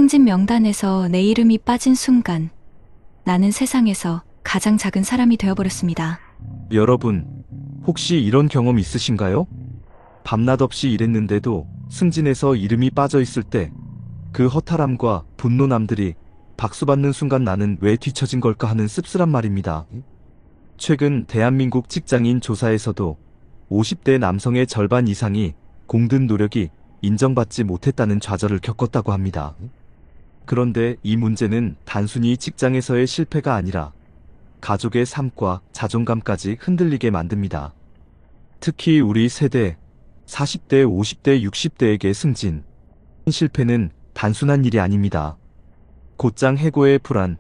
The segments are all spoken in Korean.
승진 명단에서 내 이름이 빠진 순간 나는 세상에서 가장 작은 사람이 되어버렸습니다. 여러분, 혹시 이런 경험 있으신가요? 밤낮 없이 일했는데도 승진해서 이름이 빠져 있을 때 그 허탈함과 분노, 남들이 박수받는 순간 나는 왜 뒤처진 걸까 하는 씁쓸한 말입니다. 최근 대한민국 직장인 조사에서도 50대 남성의 절반 이상이 공든 노력이 인정받지 못했다는 좌절을 겪었다고 합니다. 그런데 이 문제는 단순히 직장에서의 실패가 아니라 가족의 삶과 자존감까지 흔들리게 만듭니다. 특히 우리 세대 40대, 50대, 60대에게 승진, 실패는 단순한 일이 아닙니다. 곧장 해고의 불안,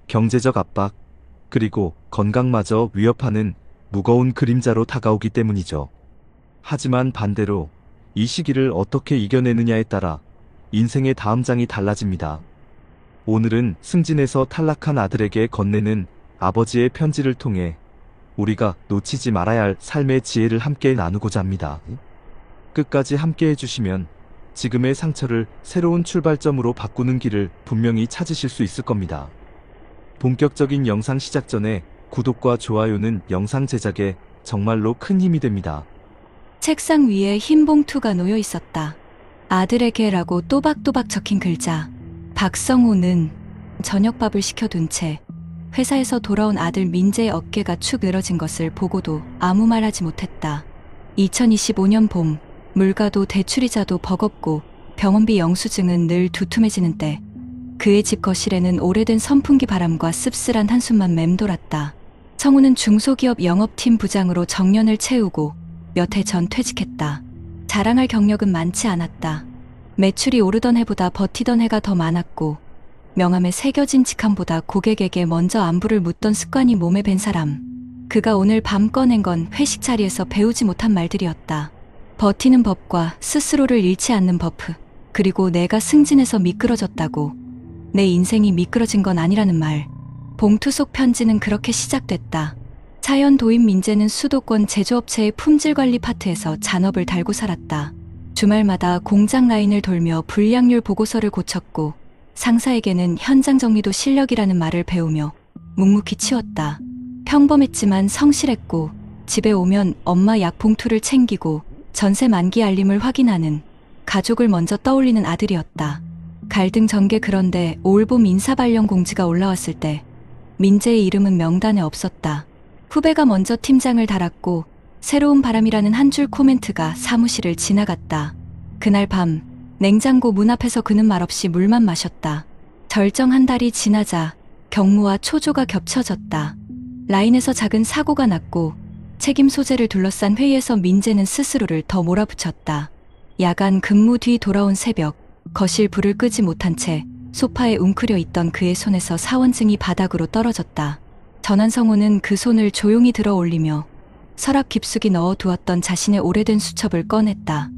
경제적 압박, 그리고 건강마저 위협하는 무거운 그림자로 다가오기 때문이죠. 하지만 반대로 이 시기를 어떻게 이겨내느냐에 따라 인생의 다음 장이 달라집니다. 오늘은 승진에서 탈락한 아들에게 건네는 아버지의 편지를 통해 우리가 놓치지 말아야 할 삶의 지혜를 함께 나누고자 합니다. 끝까지 함께 해주시면 지금의 상처를 새로운 출발점으로 바꾸는 길을 분명히 찾으실 수 있을 겁니다. 본격적인 영상 시작 전에 구독과 좋아요는 영상 제작에 정말로 큰 힘이 됩니다. 책상 위에 흰 봉투가 놓여 있었다. 아들에게라고 또박또박 적힌 글자. 박성호는 저녁밥을 시켜둔 채 회사에서 돌아온 아들 민재의 어깨가 축 늘어진 것을 보고도 아무 말 하지 못했다. 2025년 봄, 물가도 대출이자도 버겁고 병원비 영수증은 늘 두툼해지는 때 그의 집 거실에는 오래된 선풍기 바람과 씁쓸한 한숨만 맴돌았다. 성우는 중소기업 영업팀 부장으로 정년을 채우고 몇 해 전 퇴직했다. 자랑할 경력은 많지 않았다. 매출이 오르던 해보다 버티던 해가 더 많았고 명함에 새겨진 직함보다 고객에게 먼저 안부를 묻던 습관이 몸에 밴 사람. 그가 오늘 밤 꺼낸 건 회식 자리에서 배우지 못한 말들이었다. 버티는 법과 스스로를 잃지 않는 버프, 그리고 내가 승진해서 미끄러졌다고. 내 인생이 미끄러진 건 아니라는 말. 봉투 속 편지는 그렇게 시작됐다. 사연 도입 민재는 수도권 제조업체의 품질관리 파트에서 잔업을 달고 살았다. 주말마다 공장 라인을 돌며 불량률 보고서를 고쳤고 상사에게는 현장 정리도 실력이라는 말을 배우며 묵묵히 치웠다. 평범했지만 성실했고 집에 오면 엄마 약 봉투를 챙기고 전세 만기 알림을 확인하는, 가족을 먼저 떠올리는 아들이었다. 갈등 전개. 그런데 올봄 인사 발령 공지가 올라왔을 때 민재의 이름은 명단에 없었다. 후배가 먼저 팀장을 달았고 새로운 바람이라는 한 줄 코멘트가 사무실을 지나갔다. 그날 밤 냉장고 문 앞에서 그는 말없이 물만 마셨다. 절정 한 달이 지나자 경무와 초조가 겹쳐졌다. 라인에서 작은 사고가 났고 책임 소재를 둘러싼 회의에서 민재는 스스로를 더 몰아붙였다. 야간 근무 뒤 돌아온 새벽, 거실 불을 끄지 못한 채 소파에 웅크려 있던 그의 손에서 사원증이 바닥으로 떨어졌다. 전한성호는 그 손을 조용히 들어 올리며 서랍 깊숙이 넣어두었던 자신의 오래된 수첩을 꺼냈다.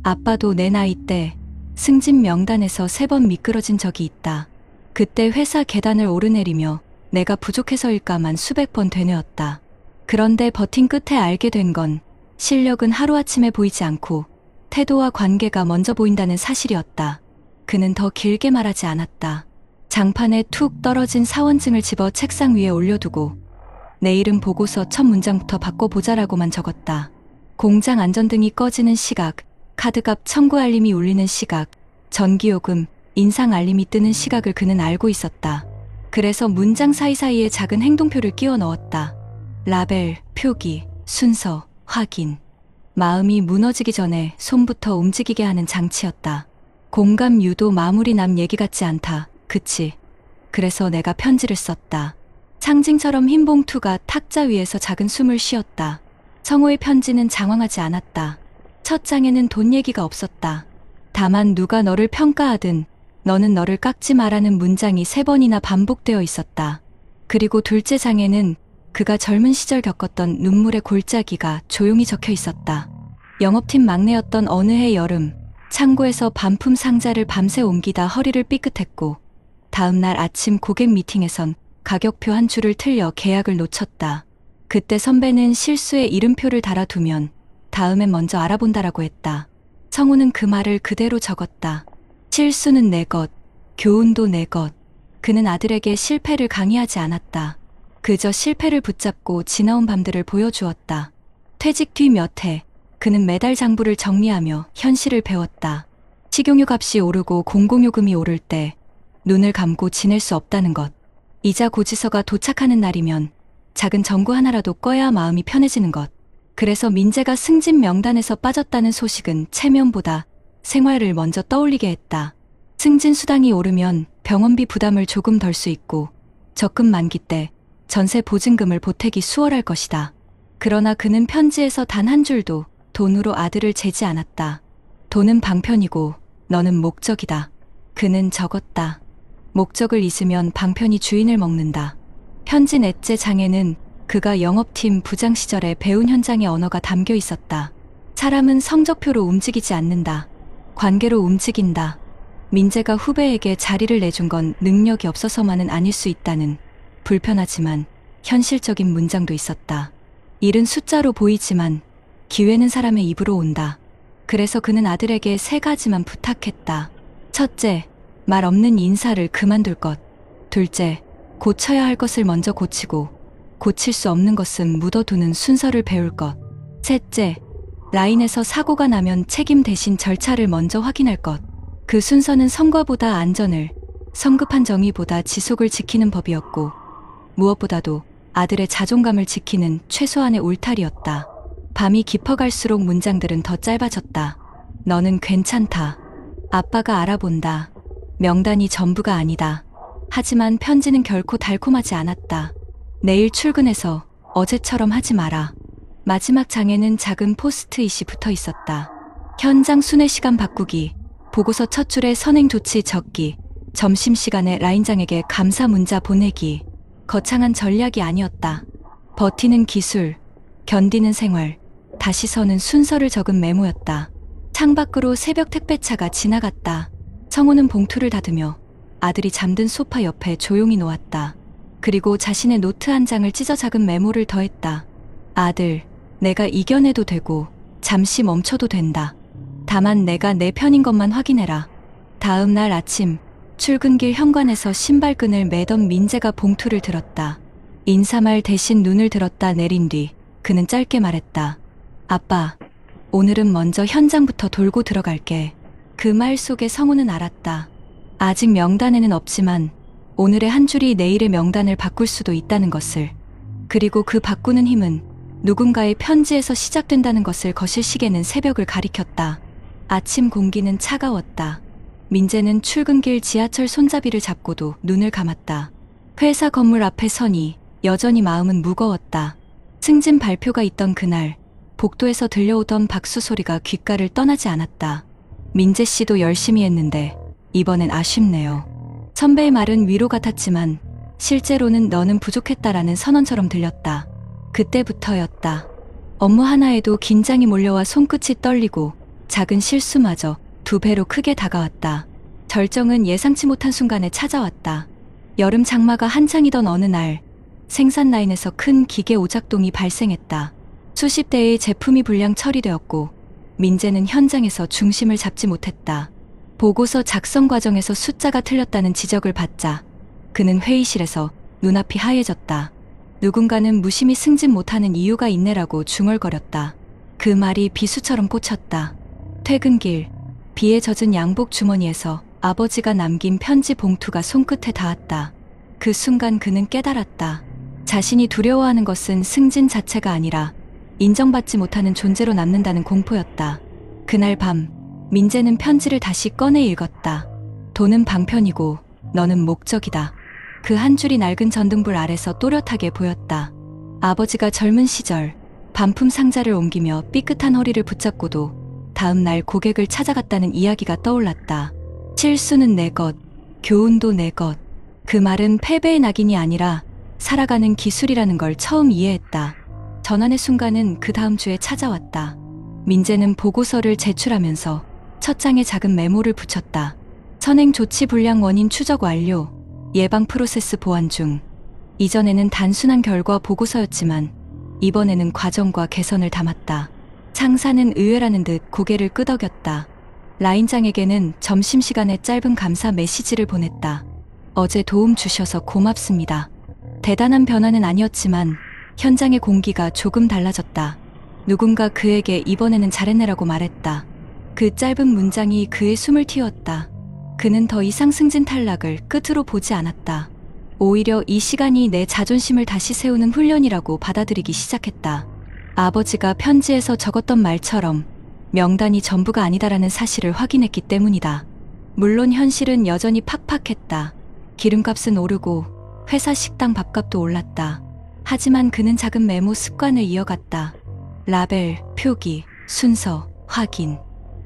아빠도 내 나이 때 승진 명단에서 3번 미끄러진 적이 있다. 그때 회사 계단을 오르내리며 내가 부족해서일까만 수백 번 되뇌었다. 그런데 버틴 끝에 알게 된 건 실력은 하루아침에 보이지 않고 태도와 관계가 먼저 보인다는 사실이었다. 그는 더 길게 말하지 않았다. 장판에 툭 떨어진 사원증을 집어 책상 위에 올려두고 내일은 보고서 첫 문장부터 바꿔보자라고만 적었다. 공장 안전등이 꺼지는 시각, 카드값 청구 알림이 울리는 시각, 전기요금, 인상 알림이 뜨는 시각을 그는 알고 있었다. 그래서 문장 사이사이에 작은 행동표를 끼워 넣었다. 라벨, 표기, 순서, 확인. 마음이 무너지기 전에 손부터 움직이게 하는 장치였다. 공감 유도. 마무리. 남 얘기 같지 않다. 그치? 그래서 내가 편지를 썼다. 상징처럼 흰 봉투가 탁자 위에서 작은 숨을 쉬었다. 성호의 편지는 장황하지 않았다. 첫 장에는 돈 얘기가 없었다. 다만 누가 너를 평가하든 너는 너를 깎지 마라는 문장이 3번이나 반복되어 있었다. 그리고 둘째 장에는 그가 젊은 시절 겪었던 눈물의 골짜기가 조용히 적혀 있었다. 영업팀 막내였던 어느 해 여름, 창고에서 반품 상자를 밤새 옮기다 허리를 삐끗했고 다음 날 아침 고객 미팅에선 가격표 한 줄을 틀려 계약을 놓쳤다. 그때 선배는 실수에 이름표를 달아두면 다음엔 먼저 알아본다라고 했다. 성우는 그 말을 그대로 적었다. 실수는 내 것, 교훈도 내 것. 그는 아들에게 실패를 강요하지 않았다. 그저 실패를 붙잡고 지나온 밤들을 보여주었다. 퇴직 뒤 몇 해, 그는 매달 장부를 정리하며 현실을 배웠다. 식용유 값이 오르고 공공요금이 오를 때 눈을 감고 지낼 수 없다는 것. 이자 고지서가 도착하는 날이면 작은 정구 하나라도 꺼야 마음이 편해지는 것. 그래서 민재가 승진 명단에서 빠졌다는 소식은 체면보다 생활을 먼저 떠올리게 했다. 승진 수당이 오르면 병원비 부담을 조금 덜 수 있고 적금 만기 때 전세 보증금을 보태기 수월할 것이다. 그러나 그는 편지에서 단 한 줄도 돈으로 아들을 재지 않았다. 돈은 방편이고 너는 목적이다. 그는 적었다. 목적을 잊으면 방편이 주인을 먹는다. 편지 넷째 장에는 그가 영업팀 부장 시절에 배운 현장의 언어가 담겨 있었다. 사람은 성적표로 움직이지 않는다. 관계로 움직인다. 민재가 후배에게 자리를 내준 건 능력이 없어서만은 아닐 수 있다는 불편하지만 현실적인 문장도 있었다. 일은 숫자로 보이지만 기회는 사람의 입으로 온다. 그래서 그는 아들에게 3가지만 부탁했다. 첫째, 말 없는 인사를 그만둘 것. 둘째, 고쳐야 할 것을 먼저 고치고 고칠 수 없는 것은 묻어두는 순서를 배울 것. 셋째, 라인에서 사고가 나면 책임 대신 절차를 먼저 확인할 것. 그 순서는 성과보다 안전을, 성급한 정의보다 지속을 지키는 법이었고 무엇보다도 아들의 자존감을 지키는 최소한의 울타리였다. 밤이 깊어갈수록 문장들은 더 짧아졌다. 너는 괜찮다. 아빠가 알아본다. 명단이 전부가 아니다. 하지만 편지는 결코 달콤하지 않았다. 내일 출근해서 어제처럼 하지 마라. 마지막 장에는 작은 포스트잇이 붙어 있었다. 현장 순회 시간 바꾸기, 보고서 첫 줄에 선행 조치 적기, 점심시간에 라인장에게 감사 문자 보내기. 거창한 전략이 아니었다. 버티는 기술, 견디는 생활, 다시 서는 순서를 적은 메모였다. 창밖으로 새벽 택배차가 지나갔다. 성우는 봉투를 닫으며 아들이 잠든 소파 옆에 조용히 놓았다. 그리고 자신의 노트 한 장을 찢어 작은 메모를 더했다. 아들, 내가 이겨내도 되고 잠시 멈춰도 된다. 다만 내가 내 편인 것만 확인해라. 다음 날 아침 출근길 현관에서 신발끈을 매던 민재가 봉투를 들었다. 인사말 대신 눈을 들었다 내린 뒤 그는 짧게 말했다. 아빠, 오늘은 먼저 현장부터 돌고 들어갈게. 그 말 속에 성우는 알았다. 아직 명단에는 없지만 오늘의 한 줄이 내일의 명단을 바꿀 수도 있다는 것을. 그리고 그 바꾸는 힘은 누군가의 편지에서 시작된다는 것을 거실 시계는 새벽을 가리켰다. 아침 공기는 차가웠다. 민재는 출근길 지하철 손잡이를 잡고도 눈을 감았다. 회사 건물 앞에 서니 여전히 마음은 무거웠다. 승진 발표가 있던 그날 복도에서 들려오던 박수 소리가 귓가를 떠나지 않았다. 민재 씨도 열심히 했는데 이번엔 아쉽네요. 선배의 말은 위로 같았지만 실제로는 너는 부족했다라는 선언처럼 들렸다. 그때부터였다. 업무 하나에도 긴장이 몰려와 손끝이 떨리고 작은 실수마저 2배로 크게 다가왔다. 절정은 예상치 못한 순간에 찾아왔다. 여름 장마가 한창이던 어느 날 생산 라인에서 큰 기계 오작동이 발생했다. 수십 대의 제품이 불량 처리되었고 민재는 현장에서 중심을 잡지 못했다. 보고서 작성 과정에서 숫자가 틀렸다는 지적을 받자 그는 회의실에서 눈앞이 하얘졌다. 누군가는 무심히 승진 못하는 이유가 있네라고 중얼거렸다. 그 말이 비수처럼 꽂혔다. 퇴근길 비에 젖은 양복 주머니에서 아버지가 남긴 편지 봉투가 손끝에 닿았다. 그 순간 그는 깨달았다. 자신이 두려워하는 것은 승진 자체가 아니라 인정받지 못하는 존재로 남는다는 공포였다. 그날 밤 민재는 편지를 다시 꺼내 읽었다. 돈은 방편이고 너는 목적이다. 그 한 줄이 낡은 전등불 아래서 또렷하게 보였다. 아버지가 젊은 시절 반품 상자를 옮기며 삐끗한 허리를 붙잡고도 다음 날 고객을 찾아갔다는 이야기가 떠올랐다. 실수는 내 것, 교훈도 내 것. 그 말은 패배의 낙인이 아니라 살아가는 기술이라는 걸 처음 이해했다. 전환의 순간은 그 다음 주에 찾아왔다. 민재는 보고서를 제출하면서 첫 장에 작은 메모를 붙였다. 선행 조치 불량 원인 추적 완료, 예방 프로세스 보완 중. 이전에는 단순한 결과 보고서였지만 이번에는 과정과 개선을 담았다. 상사는 의외라는 듯 고개를 끄덕였다. 라인장에게는 점심시간에 짧은 감사 메시지를 보냈다. 어제 도움 주셔서 고맙습니다. 대단한 변화는 아니었지만 현장의 공기가 조금 달라졌다. 누군가 그에게 이번에는 잘했네라고 말했다. 그 짧은 문장이 그의 숨을 틔웠다. 그는 더 이상 승진 탈락을 끝으로 보지 않았다. 오히려 이 시간이 내 자존심을 다시 세우는 훈련이라고 받아들이기 시작했다. 아버지가 편지에서 적었던 말처럼 명단이 전부가 아니다라는 사실을 확인했기 때문이다. 물론 현실은 여전히 팍팍했다. 기름값은 오르고 회사 식당 밥값도 올랐다. 하지만 그는 작은 메모 습관을 이어갔다. 라벨, 표기, 순서, 확인.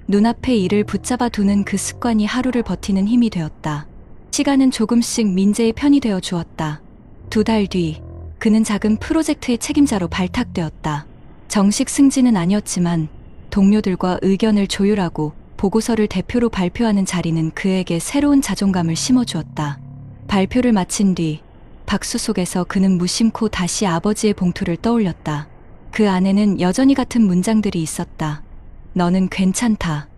눈앞에 일을 붙잡아 두는 그 습관이 하루를 버티는 힘이 되었다. 시간은 조금씩 민재의 편이 되어 주었다. 2달 뒤, 그는 작은 프로젝트의 책임자로 발탁되었다. 정식 승진은 아니었지만 동료들과 의견을 조율하고 보고서를 대표로 발표하는 자리는 그에게 새로운 자존감을 심어주었다. 발표를 마친 뒤 박수 속에서 그는 무심코 다시 아버지의 봉투를 떠올렸다. 그 안에는 여전히 같은 문장들이 있었다. 너는 괜찮다.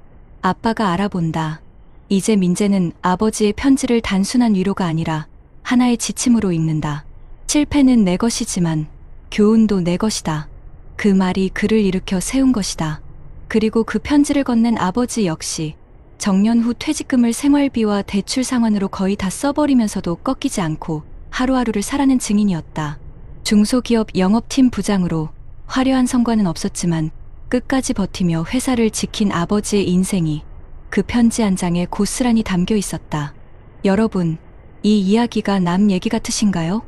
아빠가 알아본다. 이제 민재는 아버지의 편지를 단순한 위로가 아니라 하나의 지침으로 읽는다. 실패는 내 것이지만 교훈도 내 것이다. 그 말이 그를 일으켜 세운 것이다. 그리고 그 편지를 건넨 아버지 역시 정년 후 퇴직금을 생활비와 대출 상환으로 거의 다 써버리면서도 꺾이지 않고 하루하루를 살아낸 증인이었다. 중소기업 영업팀 부장으로 화려한 성과는 없었지만 끝까지 버티며 회사를 지킨 아버지의 인생이 그 편지 한 장에 고스란히 담겨 있었다. 여러분, 이 이야기가 남 얘기 같으신가요?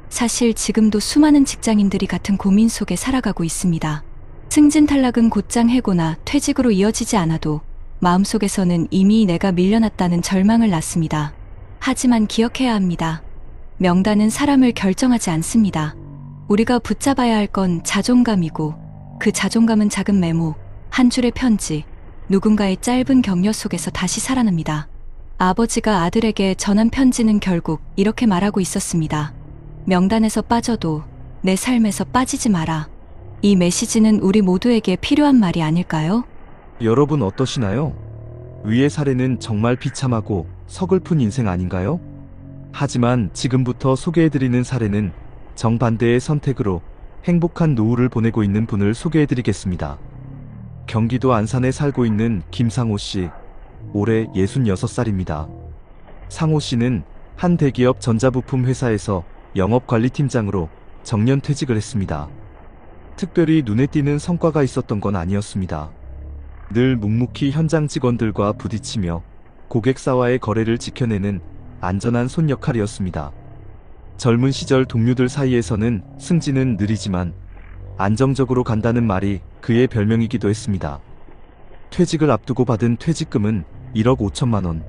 사실 지금도 수많은 직장인들이 같은 고민 속에 살아가고 있습니다. 승진 탈락은 곧장 해고나 퇴직으로 이어지지 않아도 마음속에서는 이미 내가 밀려났다는 절망을 낳습니다. 하지만 기억해야 합니다. 명단은 사람을 결정하지 않습니다. 우리가 붙잡아야 할 건 자존감이고 그 자존감은 작은 메모, 한 줄의 편지, 누군가의 짧은 격려 속에서 다시 살아납니다. 아버지가 아들에게 전한 편지는 결국 이렇게 말하고 있었습니다. 명단에서 빠져도 내 삶에서 빠지지 마라. 이 메시지는 우리 모두에게 필요한 말이 아닐까요? 여러분 어떠시나요? 위의 사례는 정말 비참하고 서글픈 인생 아닌가요? 하지만 지금부터 소개해드리는 사례는 정반대의 선택으로 행복한 노후를 보내고 있는 분을 소개해드리겠습니다. 경기도 안산에 살고 있는 김상호 씨, 올해 66살입니다. 상호 씨는 한 대기업 전자부품 회사에서 영업관리팀장으로 정년 퇴직을 했습니다. 특별히 눈에 띄는 성과가 있었던 건 아니었습니다. 늘 묵묵히 현장 직원들과 부딪히며 고객사와의 거래를 지켜내는 안전한 손 역할이었습니다. 젊은 시절 동료들 사이에서는 승진은 느리지만 안정적으로 간다는 말이 그의 별명이기도 했습니다. 퇴직을 앞두고 받은 퇴직금은 1억 5천만 원.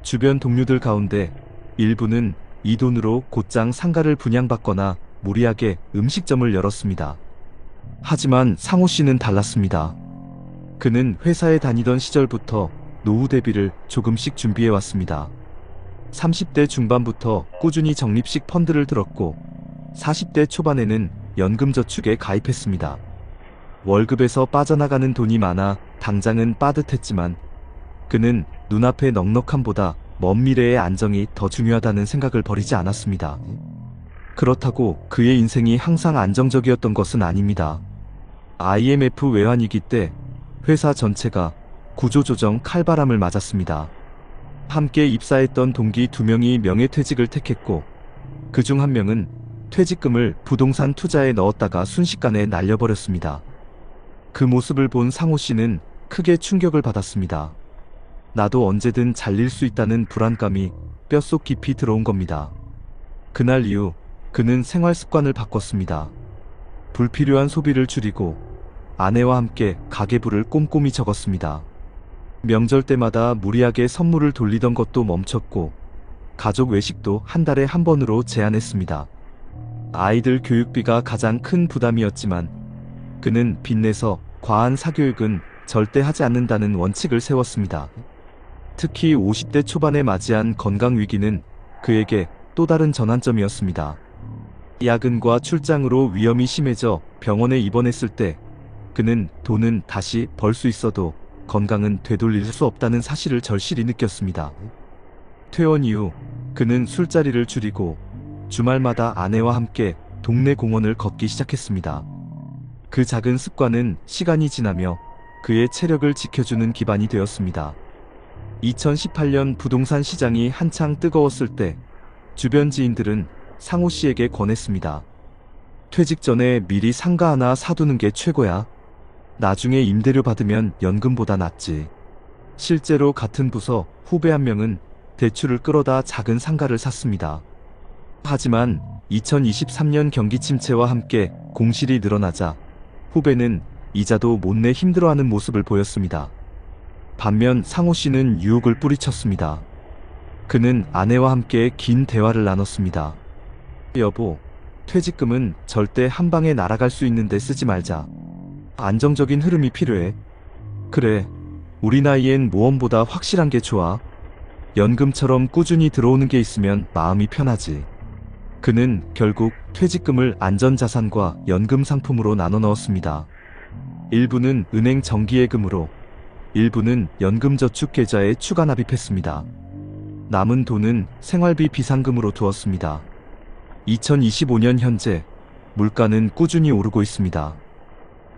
주변 동료들 가운데 일부는 이 돈으로 곧장 상가를 분양받거나 무리하게 음식점을 열었습니다. 하지만 상호 씨는 달랐습니다. 그는 회사에 다니던 시절부터 노후 대비를 조금씩 준비해왔습니다. 30대 중반부터 꾸준히 적립식 펀드를 들었고 40대 초반에는 연금저축에 가입했습니다. 월급에서 빠져나가는 돈이 많아 당장은 빠듯했지만 그는 눈앞의 넉넉함보다 먼 미래의 안정이 더 중요하다는 생각을 버리지 않았습니다. 그렇다고 그의 인생이 항상 안정적이었던 것은 아닙니다. IMF 외환위기 때 회사 전체가 구조조정 칼바람을 맞았습니다. 함께 입사했던 동기 2명이 명예퇴직을 택했고 그중 한 명은 퇴직금을 부동산 투자에 넣었다가 순식간에 날려버렸습니다. 그 모습을 본 상호 씨는 크게 충격을 받았습니다. 나도 언제든 잘릴 수 있다는 불안감이 뼛속 깊이 들어온 겁니다. 그날 이후 그는 생활 습관을 바꿨습니다. 불필요한 소비를 줄이고 아내와 함께 가계부를 꼼꼼히 적었습니다. 명절 때마다 무리하게 선물을 돌리던 것도 멈췄고 가족 외식도 한 달에 한 번으로 제한했습니다. 아이들 교육비가 가장 큰 부담이었지만 그는 빚내서 과한 사교육은 절대 하지 않는다는 원칙을 세웠습니다. 특히 50대 초반에 맞이한 건강위기는 그에게 또 다른 전환점이었습니다. 야근과 출장으로 위험이 심해져 병원에 입원했을 때 그는 돈은 다시 벌 수 있어도 건강은 되돌릴 수 없다는 사실을 절실히 느꼈습니다. 퇴원 이후 그는 술자리를 줄이고 주말마다 아내와 함께 동네 공원을 걷기 시작했습니다. 그 작은 습관은 시간이 지나며 그의 체력을 지켜주는 기반이 되었습니다. 2018년 부동산 시장이 한창 뜨거웠을 때 주변 지인들은 상호 씨에게 권했습니다. 퇴직 전에 미리 상가 하나 사두는 게 최고야. 나중에 임대료 받으면 연금보다 낫지. 실제로 같은 부서 후배 한 명은 대출을 끌어다 작은 상가를 샀습니다. 하지만 2023년 경기 침체와 함께 공실이 늘어나자 후배는 이자도 못 내 힘들어하는 모습을 보였습니다. 반면 상호 씨는 유혹을 뿌리쳤습니다. 그는 아내와 함께 긴 대화를 나눴습니다. 여보, 퇴직금은 절대 한 방에 날아갈 수 있는데 쓰지 말자. 안정적인 흐름이 필요해. 그래, 우리 나이엔 모험보다 확실한 게 좋아. 연금처럼 꾸준히 들어오는 게 있으면 마음이 편하지. 그는 결국 퇴직금을 안전자산과 연금 상품으로 나눠 넣었습니다. 일부는 은행 정기예금으로, 일부는 연금저축계좌에 추가 납입했습니다. 남은 돈은 생활비 비상금으로 두었습니다. 2025년 현재 물가는 꾸준히 오르고 있습니다.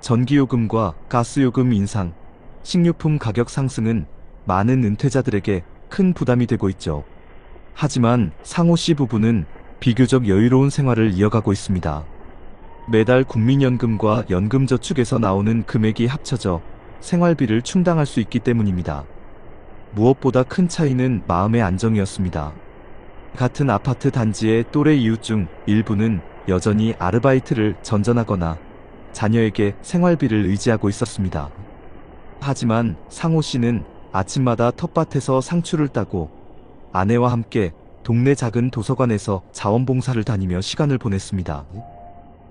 전기요금과 가스요금 인상, 식료품 가격 상승은 많은 은퇴자들에게 큰 부담이 되고 있죠. 하지만 상호 씨 부부는 비교적 여유로운 생활을 이어가고 있습니다. 매달 국민연금과 연금저축에서 나오는 금액이 합쳐져 생활비를 충당할 수 있기 때문입니다. 무엇보다 큰 차이는 마음의 안정이었습니다. 같은 아파트 단지의 또래 이웃 중 일부는 여전히 아르바이트를 전전하거나 자녀에게 생활비를 의지하고 있었습니다. 하지만 상호 씨는 아침마다 텃밭에서 상추를 따고 아내와 함께 동네 작은 도서관에서 자원봉사를 다니며 시간을 보냈습니다.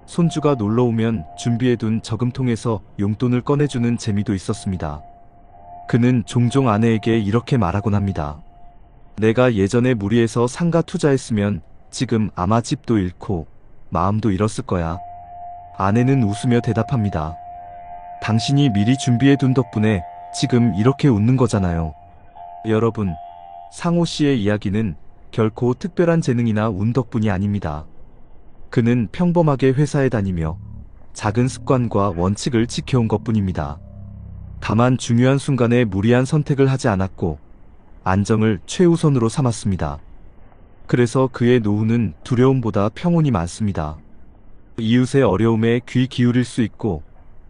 손주가 놀러오면 준비해둔 저금통에서 용돈을 꺼내주는 재미도 있었습니다. 그는 종종 아내에게 이렇게 말하곤 합니다. 내가 예전에 무리해서 상가 투자했으면 지금 아마 집도 잃고 마음도 잃었을 거야. 아내는 웃으며 대답합니다. 당신이 미리 준비해둔 덕분에 지금 이렇게 웃는 거잖아요. 여러분, 상호 씨의 이야기는 결코 특별한 재능이나 운 덕분이 아닙니다. 그는 평범하게 회사에 다니며 작은 습관과 원칙을 지켜온 것뿐입니다. 다만 중요한 순간에 무리한 선택을 하지 않았고 안정을 최우선으로 삼았습니다. 그래서 그의 노후는 두려움보다 평온이 많습니다. 이웃의 어려움에 귀 기울일 수 있고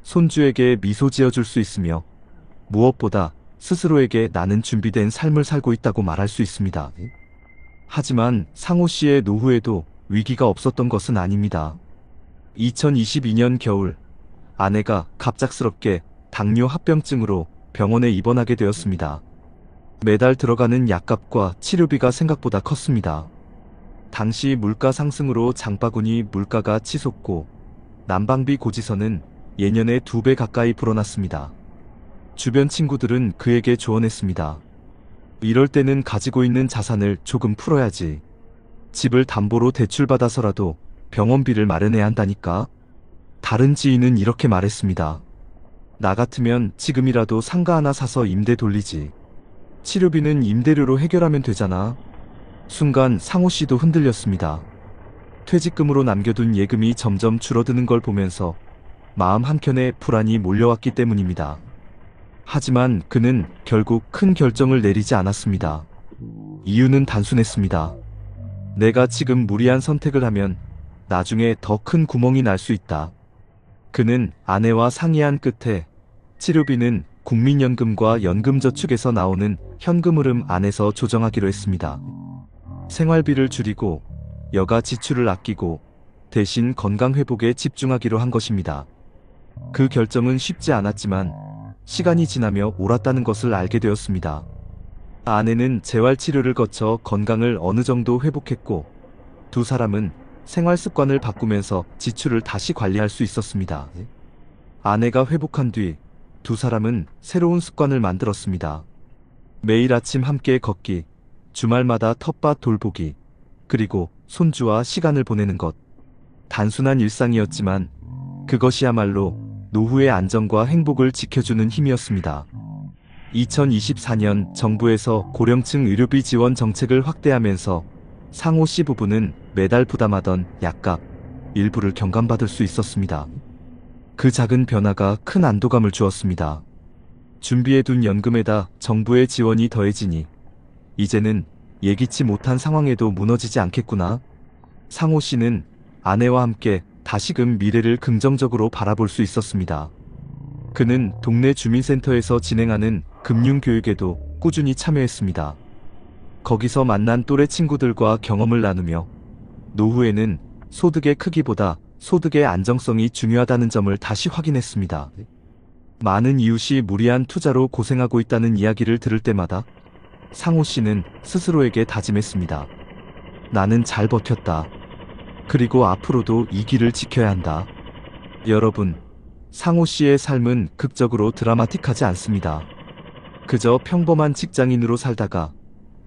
손주에게 미소 지어줄 수 있으며 무엇보다 스스로에게 나는 준비된 삶을 살고 있다고 말할 수 있습니다. 하지만 상호 씨의 노후에도 위기가 없었던 것은 아닙니다. 2022년 겨울 아내가 갑작스럽게 당뇨 합병증으로 병원에 입원하게 되었습니다. 매달 들어가는 약값과 치료비가 생각보다 컸습니다. 당시 물가 상승으로 장바구니 물가가 치솟고 난방비 고지서는 예년에 2배 가까이 불어났습니다. 주변 친구들은 그에게 조언했습니다. 이럴 때는 가지고 있는 자산을 조금 풀어야지. 집을 담보로 대출받아서라도 병원비를 마련해야 한다니까. 다른 지인은 이렇게 말했습니다. 나 같으면 지금이라도 상가 하나 사서 임대 돌리지. 치료비는 임대료로 해결하면 되잖아. 순간 상호 씨도 흔들렸습니다. 퇴직금으로 남겨둔 예금이 점점 줄어드는 걸 보면서 마음 한켠에 불안이 몰려왔기 때문입니다. 하지만 그는 결국 큰 결정을 내리지 않았습니다. 이유는 단순했습니다. 내가 지금 무리한 선택을 하면 나중에 더 큰 구멍이 날 수 있다. 그는 아내와 상의한 끝에 치료비는 국민연금과 연금저축에서 나오는 현금 흐름 안에서 조정하기로 했습니다. 생활비를 줄이고 여가 지출을 아끼고 대신 건강 회복에 집중하기로 한 것입니다. 그 결정은 쉽지 않았지만 시간이 지나며 옳았다는 것을 알게 되었습니다. 아내는 재활치료를 거쳐 건강을 어느 정도 회복했고 두 사람은 생활 습관을 바꾸면서 지출을 다시 관리할 수 있었습니다. 아내가 회복한 뒤 두 사람은 새로운 습관을 만들었습니다. 매일 아침 함께 걷기, 주말마다 텃밭 돌보기, 그리고 손주와 시간을 보내는 것. 단순한 일상이었지만 그것이야말로 노후의 안정과 행복을 지켜주는 힘이었습니다. 2024년 정부에서 고령층 의료비 지원 정책을 확대하면서 상호 씨 부부는 매달 부담하던 약값 일부를 경감받을 수 있었습니다. 그 작은 변화가 큰 안도감을 주었습니다. 준비해둔 연금에다 정부의 지원이 더해지니 이제는 예기치 못한 상황에도 무너지지 않겠구나. 상호 씨는 아내와 함께 다시금 미래를 긍정적으로 바라볼 수 있었습니다. 그는 동네 주민센터에서 진행하는 금융교육에도 꾸준히 참여했습니다. 거기서 만난 또래 친구들과 경험을 나누며 노후에는 소득의 크기보다 소득의 안정성이 중요하다는 점을 다시 확인했습니다. 많은 이웃이 무리한 투자로 고생하고 있다는 이야기를 들을 때마다 상호 씨는 스스로에게 다짐했습니다. 나는 잘 버텼다. 그리고 앞으로도 이 길을 지켜야 한다. 여러분, 상호 씨의 삶은 극적으로 드라마틱하지 않습니다. 그저 평범한 직장인으로 살다가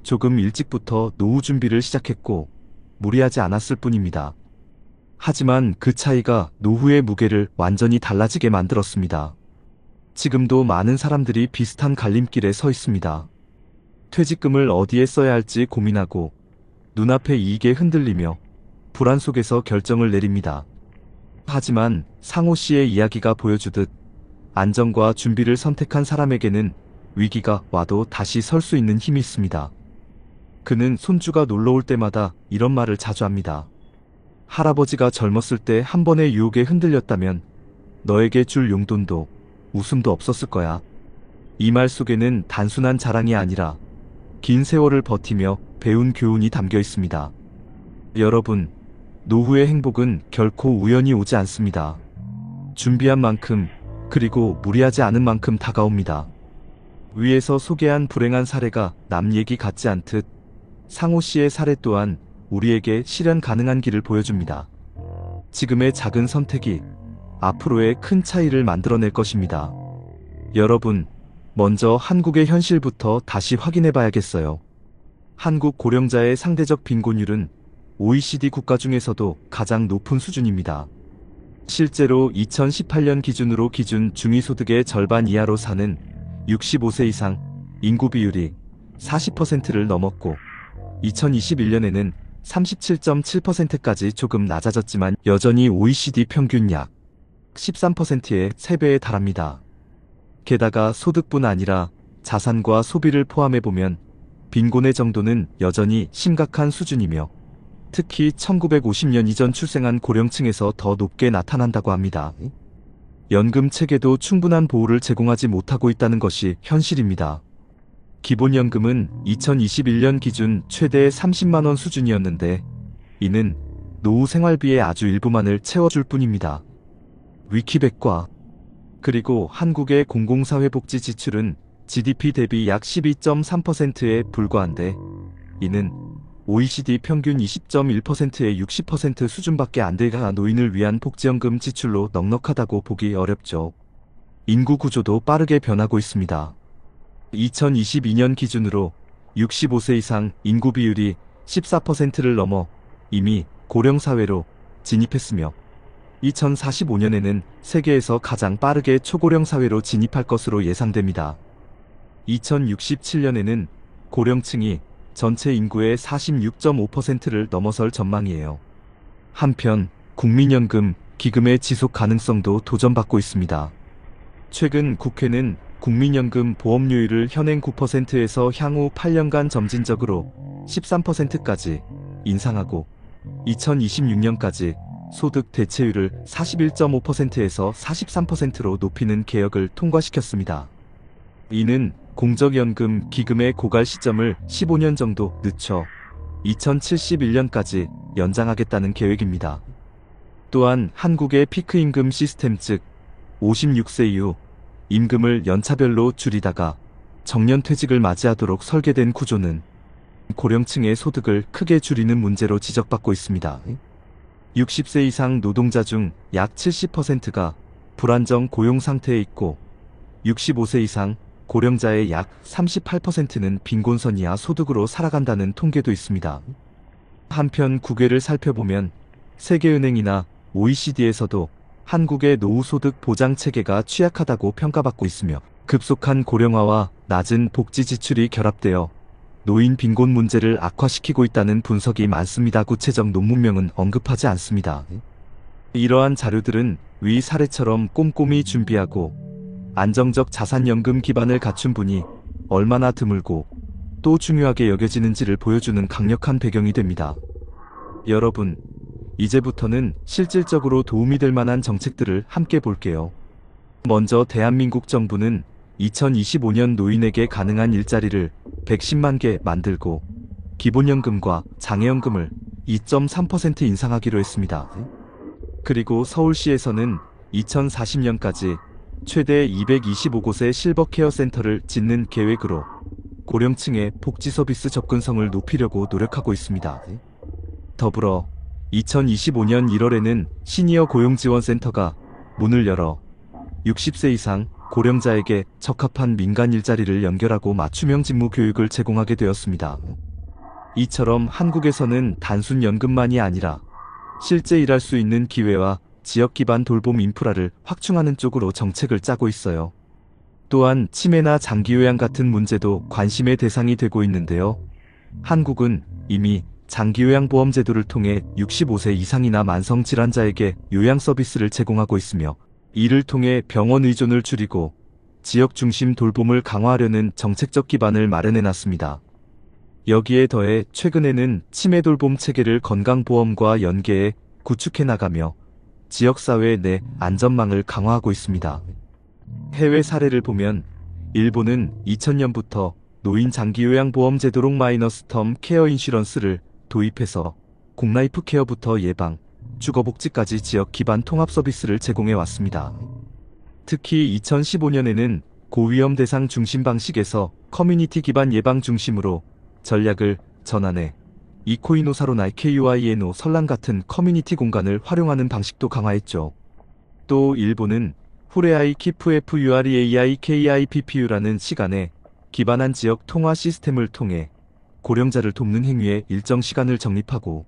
조금 일찍부터 노후 준비를 시작했고 무리하지 않았을 뿐입니다. 하지만 그 차이가 노후의 무게를 완전히 달라지게 만들었습니다. 지금도 많은 사람들이 비슷한 갈림길에 서 있습니다. 퇴직금을 어디에 써야 할지 고민하고 눈앞의 이익에 흔들리며 불안 속에서 결정을 내립니다. 하지만 상호 씨의 이야기가 보여주듯 안정과 준비를 선택한 사람에게는 위기가 와도 다시 설 수 있는 힘이 있습니다. 그는 손주가 놀러 올 때마다 이런 말을 자주 합니다. 할아버지가 젊었을 때 한 번의 유혹에 흔들렸다면 너에게 줄 용돈도 웃음도 없었을 거야. 이 말 속에는 단순한 자랑이 아니라 긴 세월을 버티며 배운 교훈이 담겨 있습니다. 여러분, 노후의 행복은 결코 우연히 오지 않습니다. 준비한 만큼 그리고 무리하지 않은 만큼 다가옵니다. 위에서 소개한 불행한 사례가 남 얘기 같지 않듯 상호 씨의 사례 또한 우리에게 실현 가능한 길을 보여줍니다. 지금의 작은 선택이 앞으로의 큰 차이를 만들어낼 것입니다. 여러분, 먼저 한국의 현실부터 다시 확인해 봐야겠어요. 한국 고령자의 상대적 빈곤율은 OECD 국가 중에서도 가장 높은 수준입니다. 실제로 2018년 기준으로 기준 중위소득의 절반 이하로 사는 65세 이상 인구 비율이 40%를 넘었고 2021년에는 37.7%까지 조금 낮아졌지만 여전히 OECD 평균 약 13%의 3배에 달합니다. 게다가 소득뿐 아니라 자산과 소비를 포함해보면 빈곤의 정도는 여전히 심각한 수준이며 특히 1950년 이전 출생한 고령층에서 더 높게 나타난다고 합니다. 연금 체계도 충분한 보호를 제공하지 못하고 있다는 것이 현실입니다. 기본연금은 2021년 기준 최대 30만원 수준이었는데 이는 노후 생활비의 아주 일부만을 채워줄 뿐입니다. 위키백과 그리고 한국의 공공사회복지 지출은 GDP 대비 약 12.3%에 불과한데 이는 OECD 평균 20.1%의 60% 수준밖에 안 되가 노인을 위한 복지연금 지출로 넉넉하다고 보기 어렵죠. 인구 구조도 빠르게 변하고 있습니다. 2022년 기준으로 65세 이상 인구 비율이 14%를 넘어 이미 고령사회로 진입했으며 2045년에는 세계에서 가장 빠르게 초고령 사회로 진입할 것으로 예상됩니다. 2067년에는 고령층이 전체 인구의 46.5%를 넘어설 전망이에요. 한편 국민연금, 기금의 지속 가능성도 도전받고 있습니다. 최근 국회는 국민연금 보험료율을 현행 9%에서 향후 8년간 점진적으로 13%까지 인상하고 2026년까지 소득 대체율을 41.5%에서 43%로 높이는 개혁을 통과시켰습니다. 이는 공적연금 기금의 고갈 시점을 15년 정도 늦춰 2071년까지 연장하겠다는 계획입니다. 또한 한국의 피크임금 시스템 즉 56세 이후 임금을 연차별로 줄이다가 정년퇴직을 맞이하도록 설계된 구조는 고령층의 소득을 크게 줄이는 문제로 지적받고 있습니다. 60세 이상 노동자 중 약 70%가 불안정 고용 상태에 있고 65세 이상 고령자의 약 38%는 빈곤선 이하 소득으로 살아간다는 통계도 있습니다. 한편 국외를 살펴보면 세계은행이나 OECD에서도 한국의 노후소득 보장 체계가 취약하다고 평가받고 있으며 급속한 고령화와 낮은 복지 지출이 결합되어 노인 빈곤 문제를 악화시키고 있다는 분석이 많습니다. 구체적 논문명은 언급하지 않습니다. 이러한 자료들은 위 사례처럼 꼼꼼히 준비하고 안정적 자산연금 기반을 갖춘 분이 얼마나 드물고 또 중요하게 여겨지는지를 보여주는 강력한 배경이 됩니다. 여러분, 이제부터는 실질적으로 도움이 될 만한 정책들을 함께 볼게요. 먼저 대한민국 정부는 2025년 노인에게 가능한 일자리를 110만 개 만들고 기본연금과 장애연금을 2.3% 인상하기로 했습니다. 그리고 서울시에서는 2040년까지 최대 225곳의 실버케어 센터를 짓는 계획으로 고령층의 복지 서비스 접근성을 높이려고 노력하고 있습니다. 더불어 2025년 1월에는 시니어 고용지원센터가 문을 열어 60세 이상 고령자에게 적합한 민간 일자리를 연결하고 맞춤형 직무 교육을 제공하게 되었습니다. 이처럼 한국에서는 단순 연금만이 아니라 실제 일할 수 있는 기회와 지역 기반 돌봄 인프라를 확충하는 쪽으로 정책을 짜고 있어요. 또한 치매나 장기요양 같은 문제도 관심의 대상이 되고 있는데요. 한국은 이미 장기요양보험 제도를 통해 65세 이상이나 만성질환자에게 요양 서비스를 제공하고 있으며 이를 통해 병원 의존을 줄이고 지역 중심 돌봄을 강화하려는 정책적 기반을 마련해놨습니다. 여기에 더해 최근에는 치매 돌봄 체계를 건강보험과 연계해 구축해 나가며 지역사회 내 안전망을 강화하고 있습니다. 해외 사례를 보면 일본은 2000년부터 노인 장기요양보험 제도록 마이너스 텀 케어 인슈런스를 도입해서 공라이프 케어부터 예방, 주거복지까지 지역 기반 통합 서비스를 제공해 왔습니다. 특히 2015년에는 고위험 대상 중심 방식에서 커뮤니티 기반 예방 중심으로 전략을 전환해 이코이노사로나 KUINO 설랑 같은 커뮤니티 공간을 활용하는 방식도 강화했죠. 또 일본은 후레아이 키프 FUREAI KIPPU라는 시간에 기반한 지역 통화 시스템을 통해 고령자를 돕는 행위에 일정 시간을 적립하고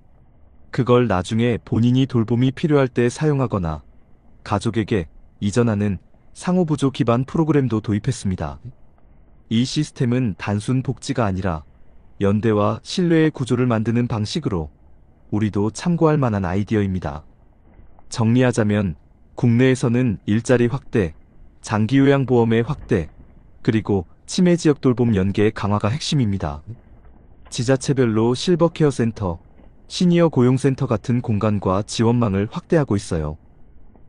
그걸 나중에 본인이 돌봄이 필요할 때 사용하거나 가족에게 이전하는 상호부조 기반 프로그램도 도입했습니다. 이 시스템은 단순 복지가 아니라 연대와 신뢰의 구조를 만드는 방식으로 우리도 참고할 만한 아이디어입니다. 정리하자면 국내에서는 일자리 확대, 장기요양보험의 확대, 그리고 치매 지역 돌봄 연계 강화가 핵심입니다. 지자체별로 실버케어 센터, 시니어 고용센터 같은 공간과 지원망을 확대하고 있어요.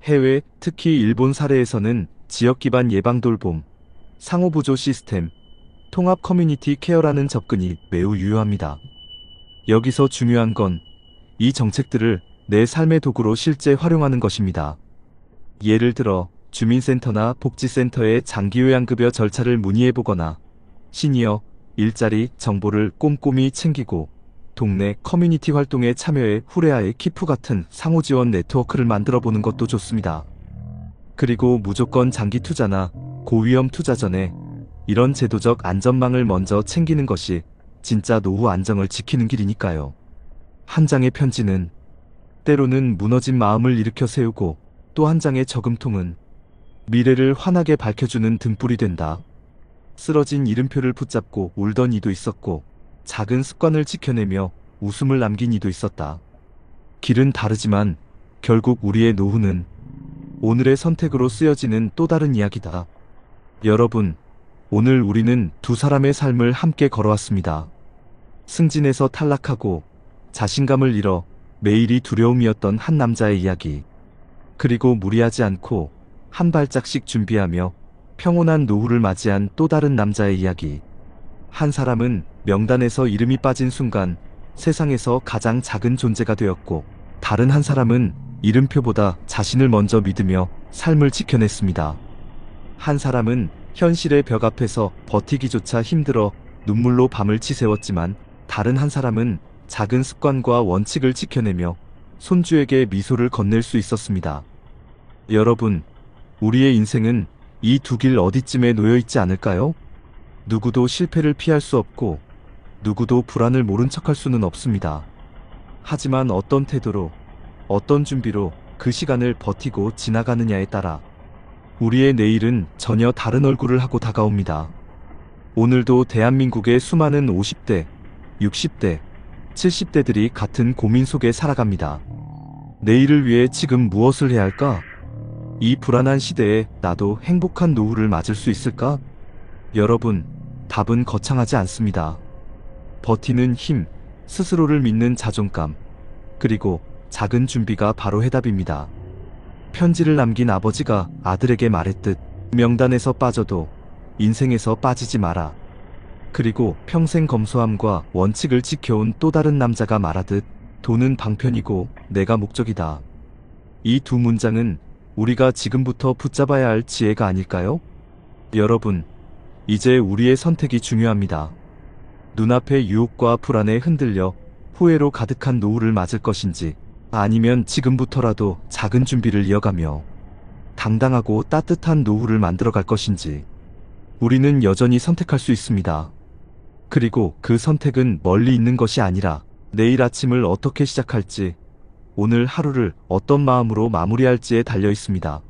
해외, 특히 일본 사례에서는 지역 기반 예방 돌봄, 상호부조 시스템, 통합 커뮤니티 케어라는 접근이 매우 유효합니다. 여기서 중요한 건 이 정책들을 내 삶의 도구로 실제 활용하는 것입니다. 예를 들어 주민센터나 복지센터의 장기요양급여 절차를 문의해보거나 시니어, 일자리 정보를 꼼꼼히 챙기고 동네 커뮤니티 활동에 참여해 후레아의 키프 같은 상호지원 네트워크를 만들어보는 것도 좋습니다. 그리고 무조건 장기 투자나 고위험 투자 전에 이런 제도적 안전망을 먼저 챙기는 것이 진짜 노후 안정을 지키는 길이니까요. 한 장의 편지는 때로는 무너진 마음을 일으켜 세우고 또 한 장의 저금통은 미래를 환하게 밝혀주는 등불이 된다. 쓰러진 이름표를 붙잡고 울던 이도 있었고 작은 습관을 지켜내며 웃음을 남긴 이도 있었다. 길은 다르지만 결국 우리의 노후는 오늘의 선택으로 쓰여지는 또 다른 이야기다. 여러분, 오늘 우리는 두 사람의 삶을 함께 걸어왔습니다. 승진에서 탈락하고 자신감을 잃어 매일이 두려움이었던 한 남자의 이야기. 그리고 무리하지 않고 한 발짝씩 준비하며 평온한 노후를 맞이한 또 다른 남자의 이야기. 한 사람은 명단에서 이름이 빠진 순간 세상에서 가장 작은 존재가 되었고 다른 한 사람은 이름표보다 자신을 먼저 믿으며 삶을 지켜냈습니다. 한 사람은 현실의 벽 앞에서 버티기조차 힘들어 눈물로 밤을 치새웠지만 다른 한 사람은 작은 습관과 원칙을 지켜내며 손주에게 미소를 건넬 수 있었습니다. 여러분, 우리의 인생은 이 두 길 어디쯤에 놓여 있지 않을까요? 누구도 실패를 피할 수 없고 누구도 불안을 모른 척할 수는 없습니다. 하지만 어떤 태도로, 어떤 준비로 그 시간을 버티고 지나가느냐에 따라 우리의 내일은 전혀 다른 얼굴을 하고 다가옵니다. 오늘도 대한민국의 수많은 50대, 60대, 70대들이 같은 고민 속에 살아갑니다. 내일을 위해 지금 무엇을 해야 할까? 이 불안한 시대에 나도 행복한 노후를 맞을 수 있을까? 여러분, 답은 거창하지 않습니다. 버티는 힘, 스스로를 믿는 자존감, 그리고 작은 준비가 바로 해답입니다. 편지를 남긴 아버지가 아들에게 말했듯 명단에서 빠져도 인생에서 빠지지 마라. 그리고 평생 검소함과 원칙을 지켜온 또 다른 남자가 말하듯 돈은 방편이고 내가 목적이다. 이 두 문장은 우리가 지금부터 붙잡아야 할 지혜가 아닐까요? 여러분, 이제 우리의 선택이 중요합니다. 눈앞의 유혹과 불안에 흔들려 후회로 가득한 노후를 맞을 것인지, 아니면 지금부터라도 작은 준비를 이어가며 당당하고 따뜻한 노후를 만들어갈 것인지, 우리는 여전히 선택할 수 있습니다. 그리고 그 선택은 멀리 있는 것이 아니라 내일 아침을 어떻게 시작할지, 오늘 하루를 어떤 마음으로 마무리할지에 달려 있습니다.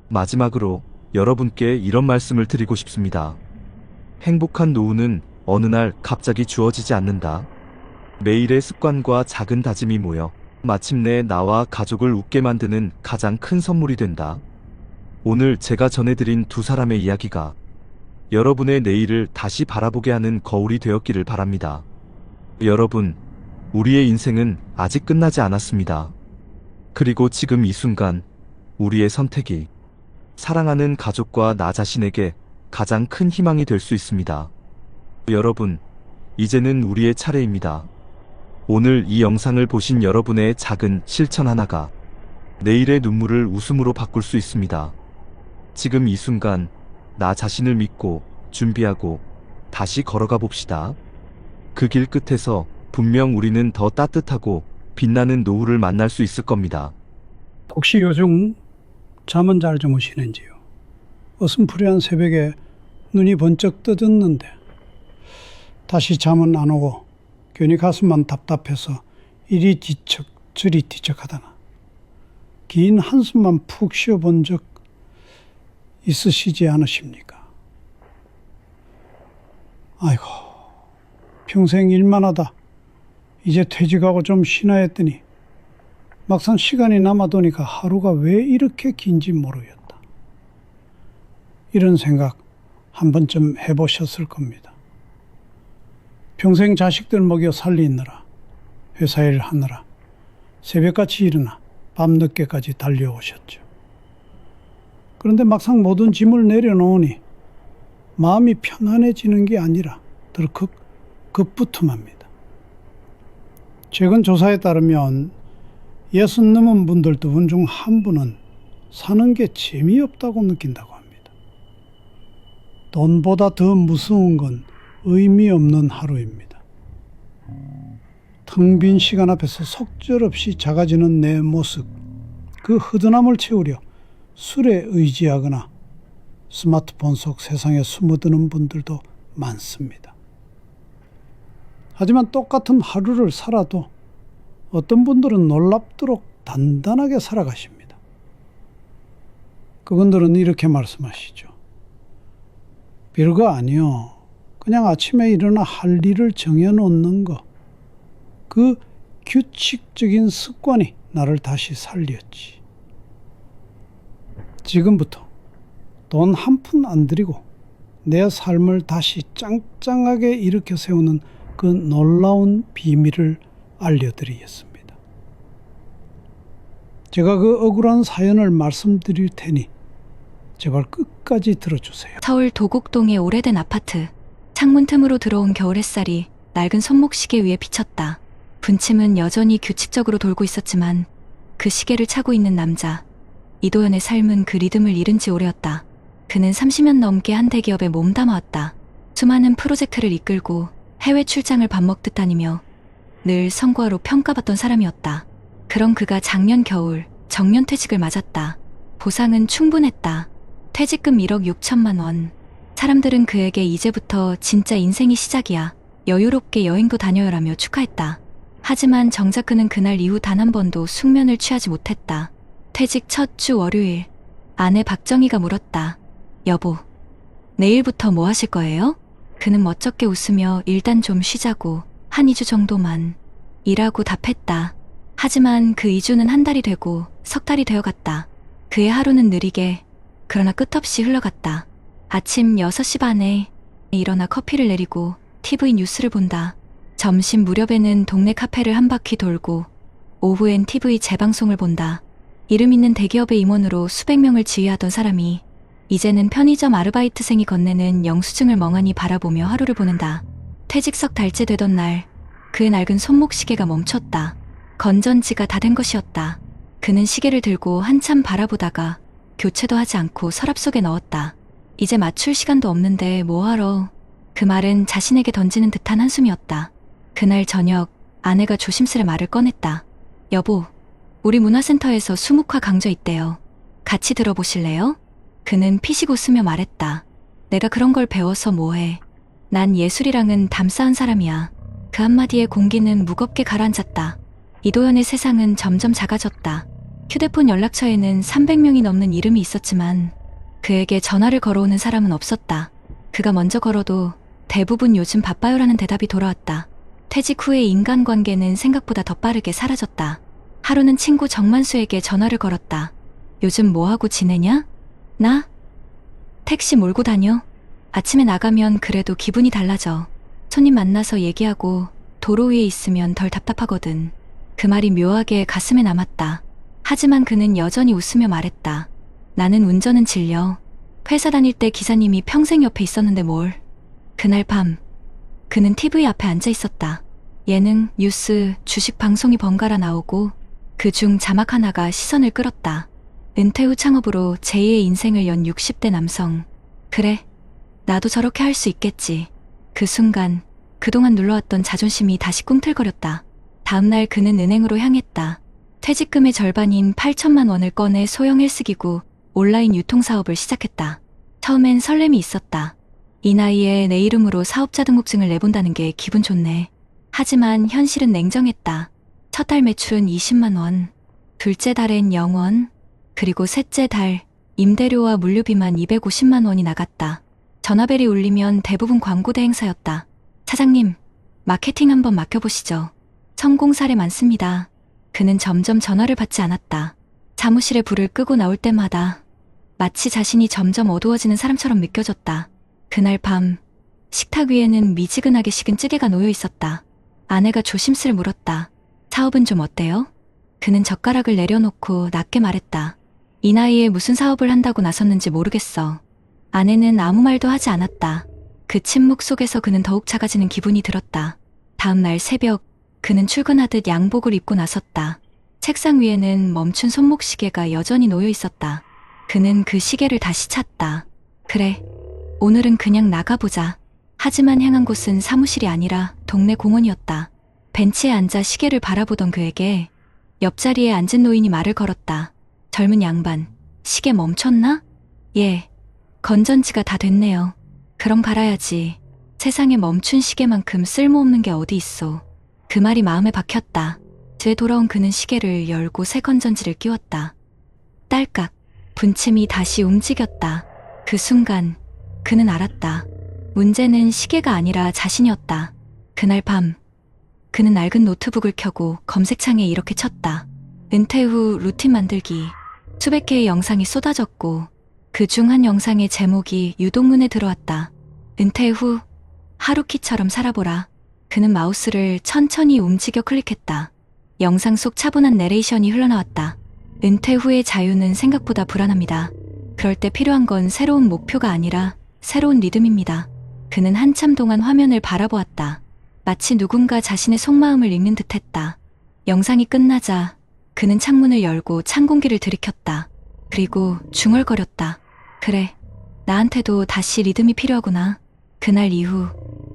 마지막으로 여러분께 이런 말씀을 드리고 싶습니다. 행복한 노후는 어느 날 갑자기 주어지지 않는다. 매일의 습관과 작은 다짐이 모여 마침내 나와 가족을 웃게 만드는 가장 큰 선물이 된다. 오늘 제가 전해드린 두 사람의 이야기가 여러분의 내일을 다시 바라보게 하는 거울이 되었기를 바랍니다. 여러분, 우리의 인생은 아직 끝나지 않았습니다. 그리고 지금 이 순간, 우리의 선택이 사랑하는 가족과 나 자신에게 가장 큰 희망이 될 수 있습니다. 여러분, 이제는 우리의 차례입니다. 오늘 이 영상을 보신 여러분의 작은 실천 하나가 내일의 눈물을 웃음으로 바꿀 수 있습니다. 지금 이 순간, 나 자신을 믿고 준비하고 다시 걸어가 봅시다. 그 길 끝에서 분명 우리는 더 따뜻하고 빛나는 노후를 만날 수 있을 겁니다. 혹시 요즘 잠은 잘 주무시는지요? 어슴푸레한 새벽에 눈이 번쩍 떠졌는데 다시 잠은 안 오고 괜히 가슴만 답답해서 이리 뒤척 저리 뒤척하다가 긴 한숨만 푹 쉬어본 적 있으시지 않으십니까? 아이고, 평생 일만 하다 이제 퇴직하고 좀 쉬나 했더니 막상 시간이 남아도니까 하루가 왜 이렇게 긴지 모르겠다. 이런 생각 한 번쯤 해보셨을 겁니다. 평생 자식들 먹여 살리느라, 회사 일 하느라 새벽같이 일어나 밤늦게까지 달려오셨죠. 그런데 막상 모든 짐을 내려놓으니 마음이 편안해지는 게 아니라 덜컥 급부tum합니다. 최근 조사에 따르면 60 넘은 분들 2분 중 1분은 사는 게 재미없다고 느낀다고 합니다. 돈보다 더 무서운 건 의미 없는 하루입니다. 텅 빈 시간 앞에서 속절없이 작아지는 내 모습, 그 허전함을 채우려 술에 의지하거나 스마트폰 속 세상에 숨어드는 분들도 많습니다. 하지만 똑같은 하루를 살아도 어떤 분들은 놀랍도록 단단하게 살아가십니다. 그분들은 이렇게 말씀하시죠. 별거 아니요. 그냥 아침에 일어나 할 일을 정해놓는 거. 그 규칙적인 습관이 나를 다시 살렸지. 지금부터 돈 한 푼 안 들이고 내 삶을 다시 짱짱하게 일으켜 세우는 그 놀라운 비밀을 알려드리겠습니다. 제가 그 억울한 사연을 말씀드릴 테니 제발 끝까지 들어주세요. 서울 도곡동의 오래된 아파트. 창문 틈으로 들어온 겨울 햇살이 낡은 손목시계 위에 비쳤다. 분침은 여전히 규칙적으로 돌고 있었지만 그 시계를 차고 있는 남자, 이도현의 삶은 그 리듬을 잃은 지 오래였다. 그는 30년 넘게 한 대기업에 몸담아왔다. 수많은 프로젝트를 이끌고 해외 출장을 밥 먹듯 다니며 늘 성과로 평가받던 사람이었다. 그런 그가 작년 겨울 정년퇴직을 맞았다. 보상은 충분했다. 퇴직금 1억 6천만 원. 사람들은 그에게 이제부터 진짜 인생이 시작이야. 여유롭게 여행도 다녀요라며 축하했다. 하지만 정작 그는 그날 이후 단 한 번도 숙면을 취하지 못했다. 퇴직 첫 주 월요일, 아내 박정희가 물었다. 여보, 내일부터 뭐 하실 거예요? 그는 멋쩍게 웃으며 일단 좀 쉬자고 한 2주 정도만 일하고 답했다. 하지만 그 2주는 한 달이 되고 석 달이 되어갔다. 그의 하루는 느리게 그러나 끝없이 흘러갔다. 아침 6시 반에 일어나 커피를 내리고 TV 뉴스를 본다. 점심 무렵에는 동네 카페를 한 바퀴 돌고 오후엔 TV 재방송을 본다. 이름 있는 대기업의 임원으로 수백 명을 지휘하던 사람이 이제는 편의점 아르바이트생이 건네는 영수증을 멍하니 바라보며 하루를 보낸다. 퇴직 석 달째 되던 날 그의 낡은 손목시계가 멈췄다. 건전지가 다 된 것이었다. 그는 시계를 들고 한참 바라보다가 교체도 하지 않고 서랍 속에 넣었다. 이제 맞출 시간도 없는데 뭐하러. 그 말은 자신에게 던지는 듯한 한숨이었다. 그날 저녁 아내가 조심스레 말을 꺼냈다. 여보, 우리 문화센터에서 수묵화 강좌 있대요. 같이 들어보실래요? 그는 피식 웃으며 말했다. 내가 그런 걸 배워서 뭐해. 난 예술이랑은 담쌓은 사람이야. 그 한마디에 공기는 무겁게 가라앉았다. 이도현의 세상은 점점 작아졌다. 휴대폰 연락처에는 300명이 넘는 이름이 있었지만 그에게 전화를 걸어오는 사람은 없었다. 그가 먼저 걸어도 대부분 요즘 바빠요라는 대답이 돌아왔다. 퇴직 후의 인간관계는 생각보다 더 빠르게 사라졌다. 하루는 친구 정만수에게 전화를 걸었다. 요즘 뭐하고 지내냐? 나? 택시 몰고 다녀. 아침에 나가면 그래도 기분이 달라져. 손님 만나서 얘기하고 도로 위에 있으면 덜 답답하거든. 그 말이 묘하게 가슴에 남았다. 하지만 그는 여전히 웃으며 말했다. 나는 운전은 질려. 회사 다닐 때 기사님이 평생 옆에 있었는데 뭘. 그날 밤 그는 TV 앞에 앉아 있었다. 예능, 뉴스, 주식 방송이 번갈아 나오고 그중 자막 하나가 시선을 끌었다. 은퇴 후 창업으로 제2의 인생을 연 60대 남성. 그래, 나도 저렇게 할 수 있겠지. 그 순간 그동안 눌러왔던 자존심이 다시 꿈틀거렸다. 다음날 그는 은행으로 향했다. 퇴직금의 절반인 8천만 원을 꺼내 소형 헬스기구 온라인 유통사업을 시작했다. 처음엔 설렘이 있었다. 이 나이에 내 이름으로 사업자 등록증을 내본다는 게 기분 좋네. 하지만 현실은 냉정했다. 첫 달 매출은 20만 원, 둘째 달엔 0원, 그리고 셋째 달 임대료와 물류비만 250만 원이 나갔다. 전화벨이 울리면 대부분 광고대 행사였다. 사장님, 마케팅 한번 맡겨보시죠. 성공 사례 많습니다. 그는 점점 전화를 받지 않았다. 사무실에 불을 끄고 나올 때마다 마치 자신이 점점 어두워지는 사람처럼 느껴졌다. 그날 밤 식탁 위에는 미지근하게 식은 찌개가 놓여 있었다. 아내가 조심스레 물었다. 사업은 좀 어때요? 그는 젓가락을 내려놓고 낮게 말했다. 이 나이에 무슨 사업을 한다고 나섰는지 모르겠어. 아내는 아무 말도 하지 않았다. 그 침묵 속에서 그는 더욱 작아지는 기분이 들었다. 다음 날 새벽 그는 출근하듯 양복을 입고 나섰다. 책상 위에는 멈춘 손목시계가 여전히 놓여 있었다. 그는 그 시계를 다시 찾다. 그래, 오늘은 그냥 나가보자. 하지만 향한 곳은 사무실이 아니라 동네 공원이었다. 벤치에 앉아 시계를 바라보던 그에게 옆자리에 앉은 노인이 말을 걸었다. 젊은 양반, 시계 멈췄나? 예, 건전지가 다 됐네요. 그럼 갈아야지. 세상에 멈춘 시계만큼 쓸모없는 게 어디 있어. 그 말이 마음에 박혔다. 집에 돌아온 그는 시계를 열고 새 건전지를 끼웠다. 딸깍, 분침이 다시 움직였다. 그 순간 그는 알았다. 문제는 시계가 아니라 자신이었다. 그날 밤 그는 낡은 노트북을 켜고 검색창에 이렇게 쳤다. 은퇴 후 루틴 만들기. 수백 개의 영상이 쏟아졌고 그 중 한 영상의 제목이 유독 눈에 들어왔다. 은퇴 후 하루키처럼 살아보라. 그는 마우스를 천천히 움직여 클릭했다. 영상 속 차분한 내레이션이 흘러나왔다. 은퇴 후의 자유는 생각보다 불안합니다. 그럴 때 필요한 건 새로운 목표가 아니라 새로운 리듬입니다. 그는 한참 동안 화면을 바라보았다. 마치 누군가 자신의 속마음을 읽는 듯했다. 영상이 끝나자 그는 창문을 열고 찬 공기를 들이켰다. 그리고 중얼거렸다. 그래, 나한테도 다시 리듬이 필요하구나. 그날 이후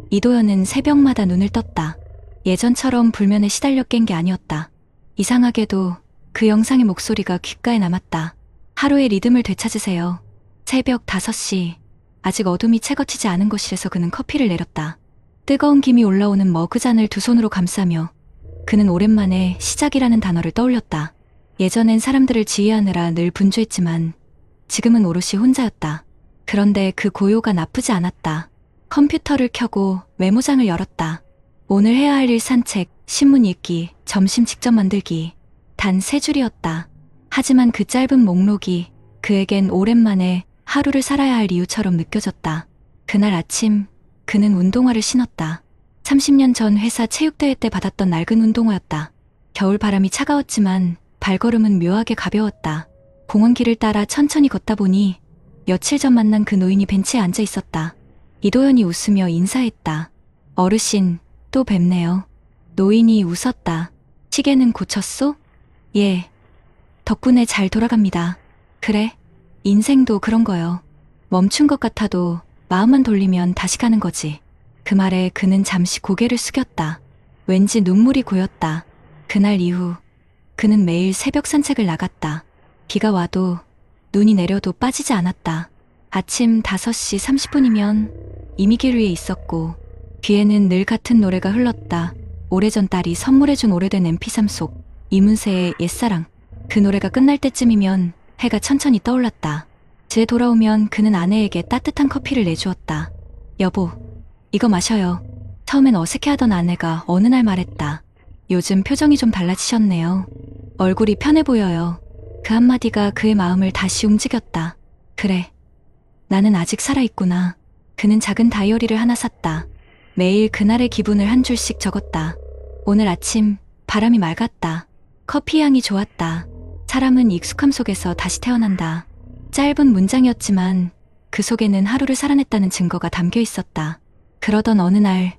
이도현은 새벽마다 눈을 떴다. 예전처럼 불면에 시달려 깬 게 아니었다. 이상하게도 그 영상의 목소리가 귓가에 남았다. 하루의 리듬을 되찾으세요. 새벽 5시. 아직 어둠이 채 거치지 않은 거실에서 그는 커피를 내렸다. 뜨거운 김이 올라오는 머그잔을 두 손으로 감싸며 그는 오랜만에 시작이라는 단어를 떠올렸다. 예전엔 사람들을 지휘하느라 늘 분주했지만 지금은 오롯이 혼자였다. 그런데 그 고요가 나쁘지 않았다. 컴퓨터를 켜고 메모장을 열었다. 오늘 해야 할 일 산책, 신문 읽기, 점심 직접 만들기. 단 3줄이었다. 하지만 그 짧은 목록이 그에겐 오랜만에 하루를 살아야 할 이유처럼 느껴졌다. 그날 아침 그는 운동화를 신었다. 30년 전 회사 체육대회 때 받았던 낡은 운동화였다. 겨울 바람이 차가웠지만 발걸음은 묘하게 가벼웠다. 공원길을 따라 천천히 걷다 보니 며칠 전 만난 그 노인이 벤치에 앉아 있었다. 이도현이 웃으며 인사했다. 어르신, 또 뵙네요. 노인이 웃었다. 시계는 고쳤소? 예. 덕분에 잘 돌아갑니다. 그래. 인생도 그런 거요. 멈춘 것 같아도 마음만 돌리면 다시 가는 거지. 그 말에 그는 잠시 고개를 숙였다. 왠지 눈물이 고였다. 그날 이후 그는 매일 새벽 산책을 나갔다. 비가 와도 눈이 내려도 빠지지 않았다. 아침 5시 30분이면 이미 길 위에 있었고 귀에는 늘 같은 노래가 흘렀다. 오래전 딸이 선물해준 오래된 mp3 속 이문세의 옛사랑. 그 노래가 끝날 때쯤이면 해가 천천히 떠올랐다. 집에 돌아오면 그는 아내에게 따뜻한 커피를 내주었다. 여보, 이거 마셔요. 처음엔 어색해하던 아내가 어느 날 말했다. 요즘 표정이 좀 달라지셨네요. 얼굴이 편해 보여요. 그 한마디가 그의 마음을 다시 움직였다. 그래, 나는 아직 살아있구나. 그는 작은 다이어리를 하나 샀다. 매일 그날의 기분을 한 줄씩 적었다. 오늘 아침 바람이 맑았다. 커피 향이 좋았다. 사람은 익숙함 속에서 다시 태어난다. 짧은 문장이었지만 그 속에는 하루를 살아냈다는 증거가 담겨 있었다. 그러던 어느 날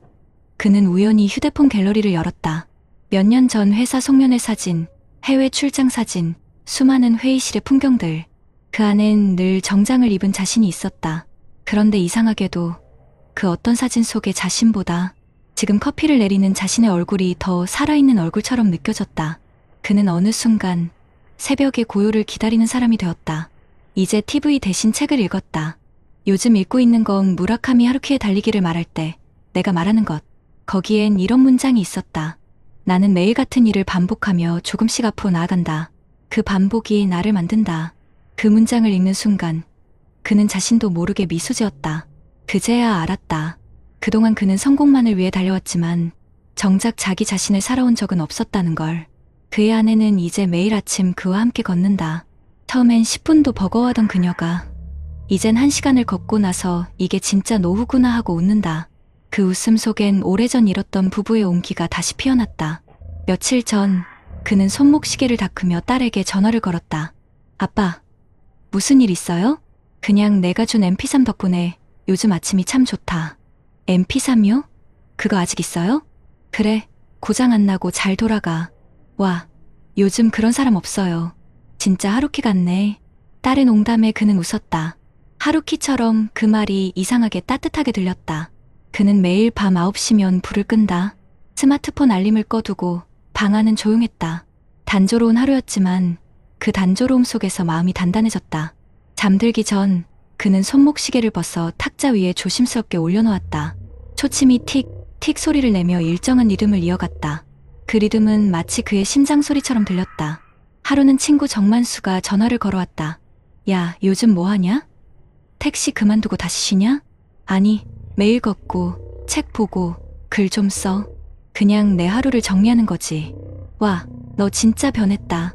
그는 우연히 휴대폰 갤러리를 열었다. 몇 년 전 회사 송년회 사진, 해외 출장 사진, 수많은 회의실의 풍경들. 그 안엔 늘 정장을 입은 자신이 있었다. 그런데 이상하게도 그 어떤 사진 속의 자신보다 지금 커피를 내리는 자신의 얼굴이 더 살아있는 얼굴처럼 느껴졌다. 그는 어느 순간 새벽의 고요를 기다리는 사람이 되었다. 이제 TV 대신 책을 읽었다. 요즘 읽고 있는 건 무라카미 하루키의 달리기를 말할 때 내가 말하는 것. 거기엔 이런 문장이 있었다. 나는 매일 같은 일을 반복하며 조금씩 앞으로 나아간다. 그 반복이 나를 만든다. 그 문장을 읽는 순간 그는 자신도 모르게 미소 지었다. 그제야 알았다. 그동안 그는 성공만을 위해 달려왔지만 정작 자기 자신을 살아온 적은 없었다는 걸. 그의 아내는 이제 매일 아침 그와 함께 걷는다. 처음엔 10분도 버거워하던 그녀가 이젠 1시간을 걷고 나서 이게 진짜 노후구나 하고 웃는다. 그 웃음 속엔 오래전 잃었던 부부의 온기가 다시 피어났다. 며칠 전 그는 손목시계를 닦으며 딸에게 전화를 걸었다. 아빠, 무슨 일 있어요? 그냥 내가 준 mp3 덕분에 요즘 아침이 참 좋다. mp3이요? 그거 아직 있어요? 그래, 고장 안 나고 잘 돌아가. 와, 요즘 그런 사람 없어요. 진짜 하루키 같네. 딸의 농담에 그는 웃었다. 하루키처럼 그 말이 이상하게 따뜻하게 들렸다. 그는 매일 밤 9시면 불을 끈다. 스마트폰 알림을 꺼두고 방 안은 조용했다. 단조로운 하루였지만 그 단조로움 속에서 마음이 단단해졌다. 잠들기 전 그는 손목시계를 벗어 탁자 위에 조심스럽게 올려놓았다. 초침이 틱, 틱 소리를 내며 일정한 리듬을 이어갔다. 그 리듬은 마치 그의 심장 소리처럼 들렸다. 하루는 친구 정만수가 전화를 걸어왔다. 야, 요즘 뭐하냐? 택시 그만두고 다시 쉬냐? 아니, 매일 걷고 책 보고 글 좀 써. 그냥 내 하루를 정리하는 거지. 와, 너 진짜 변했다.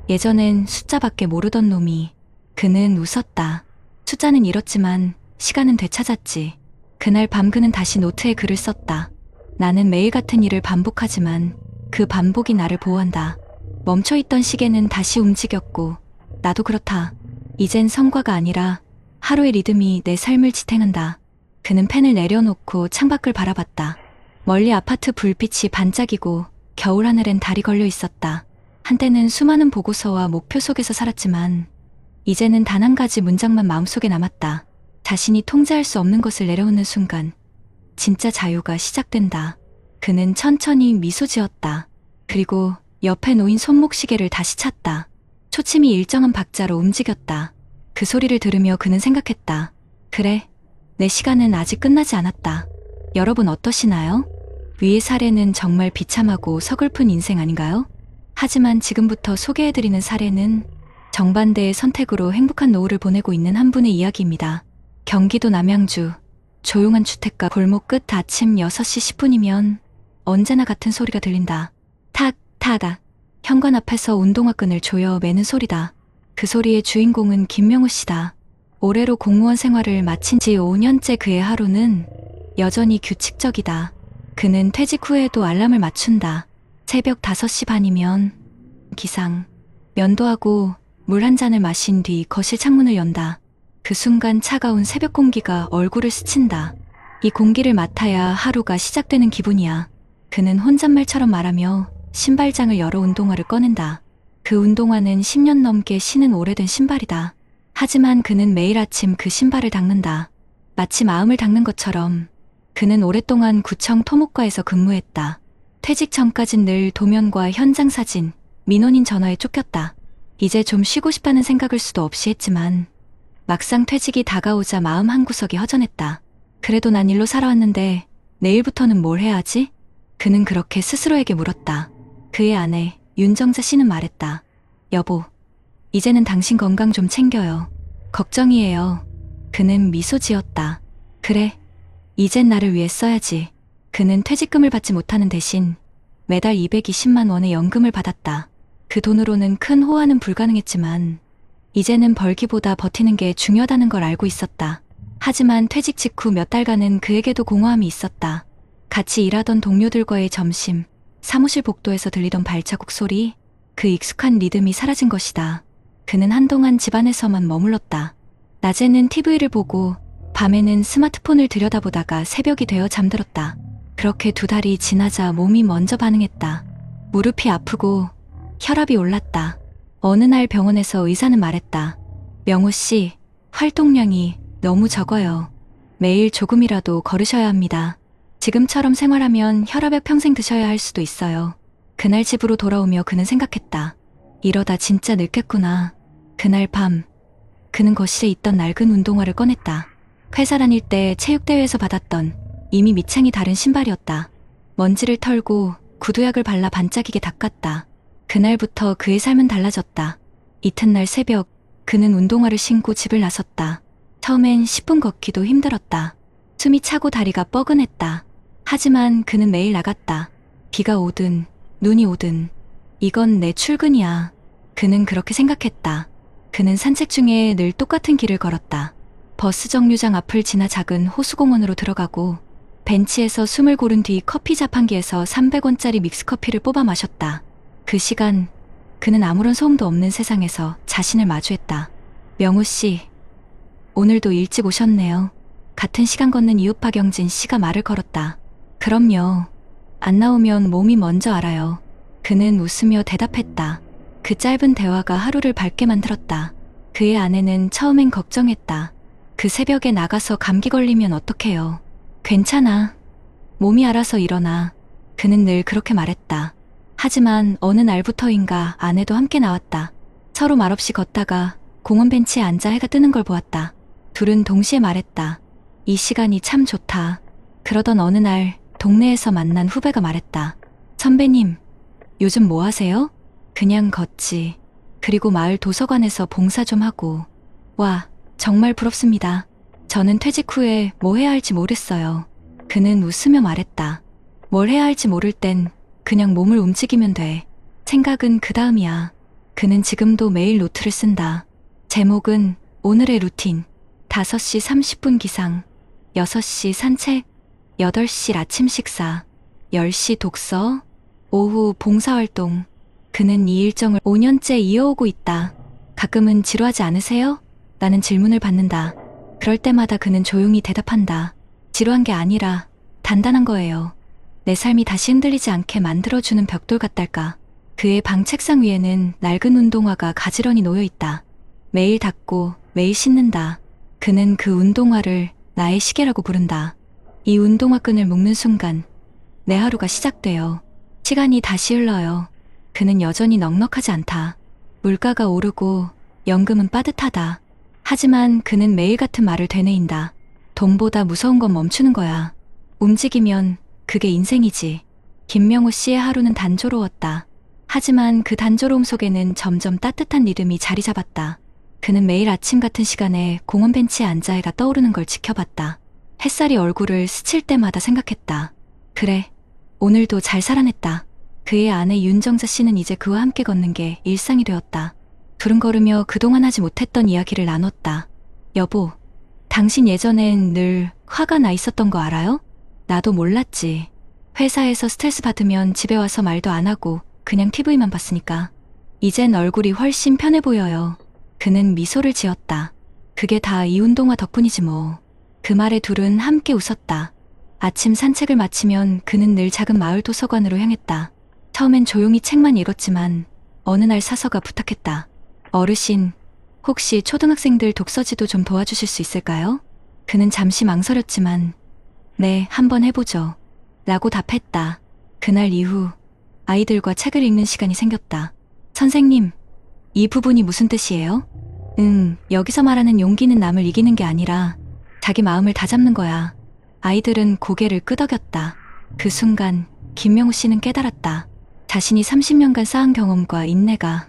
예전엔 숫자밖에 모르던 놈이. 그는 웃었다. 숫자는 잃었지만 시간은 되찾았지. 그날 밤 그는 다시 노트에 글을 썼다. 나는 매일 같은 일을 반복하지만 그 반복이 나를 보호한다. 멈춰있던 시계는 다시 움직였고 나도 그렇다. 이젠 성과가 아니라 하루의 리듬이 내 삶을 지탱한다. 그는 펜을 내려놓고 창밖을 바라봤다. 멀리 아파트 불빛이 반짝이고 겨울 하늘엔 달이 걸려 있었다. 한때는 수많은 보고서와 목표 속에서 살았지만 이제는 단 한 가지 문장만 마음속에 남았다. 자신이 통제할 수 없는 것을 내려놓는 순간 진짜 자유가 시작된다. 그는 천천히 미소 지었다. 그리고 옆에 놓인 손목시계를 다시 찾다. 초침이 일정한 박자로 움직였다. 그 소리를 들으며 그는 생각했다. 그래, 내 시간은 아직 끝나지 않았다. 여러분 어떠시나요? 위의 사례는 정말 비참하고 서글픈 인생 아닌가요? 하지만 지금부터 소개해드리는 사례는 정반대의 선택으로 행복한 노후를 보내고 있는 한 분의 이야기입니다. 경기도 남양주 조용한 주택가 골목 끝 아침 6시 10분이면 언제나 같은 소리가 들린다. 탁, 타다. 현관 앞에서 운동화 끈을 조여 매는 소리다. 그 소리의 주인공은 김명우 씨다. 올해로 공무원 생활을 마친 지 5년째 그의 하루는 여전히 규칙적이다. 그는 퇴직 후에도 알람을 맞춘다. 새벽 5시 반이면 기상. 면도하고 물 한 잔을 마신 뒤 거실 창문을 연다. 그 순간 차가운 새벽 공기가 얼굴을 스친다. 이 공기를 맡아야 하루가 시작되는 기분이야. 그는 혼잣말처럼 말하며 신발장을 열어 운동화를 꺼낸다. 그 운동화는 10년 넘게 신은 오래된 신발이다. 하지만 그는 매일 아침 그 신발을 닦는다. 마치 마음을 닦는 것처럼. 그는 오랫동안 구청 토목과에서 근무했다. 퇴직 전까진 늘 도면과 현장 사진, 민원인 전화에 쫓겼다. 이제 좀 쉬고 싶다는 생각을 수도 없이 했지만 막상 퇴직이 다가오자 마음 한구석이 허전했다. 그래도 난 일로 살아왔는데 내일부터는 뭘 해야 하지? 그는 그렇게 스스로에게 물었다. 그의 아내 윤정자 씨는 말했다. 여보, 이제는 당신 건강 좀 챙겨요. 걱정이에요. 그는 미소 지었다. 그래, 이젠 나를 위해 써야지. 그는 퇴직금을 받지 못하는 대신 매달 220만 원의 연금을 받았다. 그 돈으로는 큰 호화는 불가능했지만 이제는 벌기보다 버티는 게 중요하다는 걸 알고 있었다. 하지만 퇴직 직후 몇 달간은 그에게도 공허함이 있었다. 같이 일하던 동료들과의 점심, 사무실 복도에서 들리던 발자국 소리, 그 익숙한 리듬이 사라진 것이다. 그는 한동안 집안에서만 머물렀다. 낮에는 TV를 보고 밤에는 스마트폰을 들여다보다가 새벽이 되어 잠들었다. 그렇게 2달이 지나자 몸이 먼저 반응했다. 무릎이 아프고 혈압이 올랐다. 어느 날 병원에서 의사는 말했다. 명호 씨, 활동량이 너무 적어요. 매일 조금이라도 걸으셔야 합니다. 지금처럼 생활하면 혈압약 평생 드셔야 할 수도 있어요. 그날 집으로 돌아오며 그는 생각했다. 이러다 진짜 늙겠구나. 그날 밤, 그는 거실에 있던 낡은 운동화를 꺼냈다. 회사 다닐 때 체육대회에서 받았던 이미 밑창이 다른 신발이었다. 먼지를 털고 구두약을 발라 반짝이게 닦았다. 그날부터 그의 삶은 달라졌다. 이튿날 새벽, 그는 운동화를 신고 집을 나섰다. 처음엔 10분 걷기도 힘들었다. 숨이 차고 다리가 뻐근했다. 하지만 그는 매일 나갔다. 비가 오든 눈이 오든 이건 내 출근이야. 그는 그렇게 생각했다. 그는 산책 중에 늘 똑같은 길을 걸었다. 버스 정류장 앞을 지나 작은 호수공원으로 들어가고 벤치에서 숨을 고른 뒤 커피 자판기에서 300원짜리 믹스커피를 뽑아 마셨다. 그 시간 그는 아무런 소음도 없는 세상에서 자신을 마주했다. 명호 씨, 오늘도 일찍 오셨네요. 같은 시간 걷는 이웃 박영진 씨가 말을 걸었다. 그럼요. 안 나오면 몸이 먼저 알아요. 그는 웃으며 대답했다. 그 짧은 대화가 하루를 밝게 만들었다. 그의 아내는 처음엔 걱정했다. 그 새벽에 나가서 감기 걸리면 어떡해요. 괜찮아. 몸이 알아서 일어나. 그는 늘 그렇게 말했다. 하지만 어느 날부터인가 아내도 함께 나왔다. 서로 말없이 걷다가 공원 벤치에 앉아 해가 뜨는 걸 보았다. 둘은 동시에 말했다. 이 시간이 참 좋다. 그러던 어느 날 동네에서 만난 후배가 말했다. 선배님, 요즘 뭐 하세요? 그냥 걷지. 그리고 마을 도서관에서 봉사 좀 하고. 와, 정말 부럽습니다. 저는 퇴직 후에 뭐 해야 할지 모르겠어요. 그는 웃으며 말했다. 뭘 해야 할지 모를 땐 그냥 몸을 움직이면 돼. 생각은 그 다음이야. 그는 지금도 매일 노트를 쓴다. 제목은 오늘의 루틴. 5시 30분 기상, 6시 산책, 8시 아침 식사, 10시 독서, 오후 봉사활동. 그는 이 일정을 5년째 이어오고 있다. 가끔은 지루하지 않으세요? 라는 질문을 받는다. 그럴 때마다 그는 조용히 대답한다. 지루한 게 아니라 단단한 거예요. 내 삶이 다시 흔들리지 않게 만들어주는 벽돌 같달까. 그의 방 책상 위에는 낡은 운동화가 가지런히 놓여 있다. 매일 닦고 매일 신는다. 그는 그 운동화를 나의 시계라고 부른다. 이 운동화 끈을 묶는 순간 내 하루가 시작돼요. 시간이 다시 흘러요. 그는 여전히 넉넉하지 않다. 물가가 오르고 연금은 빠듯하다. 하지만 그는 매일 같은 말을 되뇌인다. 돈보다 무서운 건 멈추는 거야. 움직이면 그게 인생이지. 김명호 씨의 하루는 단조로웠다. 하지만 그 단조로움 속에는 점점 따뜻한 리듬이 자리 잡았다. 그는 매일 아침 같은 시간에 공원 벤치에 앉아 해가 떠오르는 걸 지켜봤다. 햇살이 얼굴을 스칠 때마다 생각했다. 그래, 오늘도 잘 살아냈다. 그의 아내 윤정자 씨는 이제 그와 함께 걷는 게 일상이 되었다. 둘은 걸으며 그동안 하지 못했던 이야기를 나눴다. 여보, 당신 예전엔 늘 화가 나 있었던 거 알아요? 나도 몰랐지. 회사에서 스트레스 받으면 집에 와서 말도 안 하고 그냥 TV만 봤으니까. 이젠 얼굴이 훨씬 편해 보여요. 그는 미소를 지었다. 그게 다 이 운동화 덕분이지 뭐. 그 말에 둘은 함께 웃었다. 아침 산책을 마치면 그는 늘 작은 마을 도서관으로 향했다. 처음엔 조용히 책만 읽었지만 어느 날 사서가 부탁했다. 어르신, 혹시 초등학생들 독서지도 좀 도와주실 수 있을까요? 그는 잠시 망설였지만 네, 한번 해보죠. 라고 답했다. 그날 이후 아이들과 책을 읽는 시간이 생겼다. 선생님, 이 부분이 무슨 뜻이에요? 여기서 말하는 용기는 남을 이기는 게 아니라 자기 마음을 다잡는 거야. 아이들은 고개를 끄덕였다. 그 순간 김명우 씨는 깨달았다. 자신이 30년간 쌓은 경험과 인내가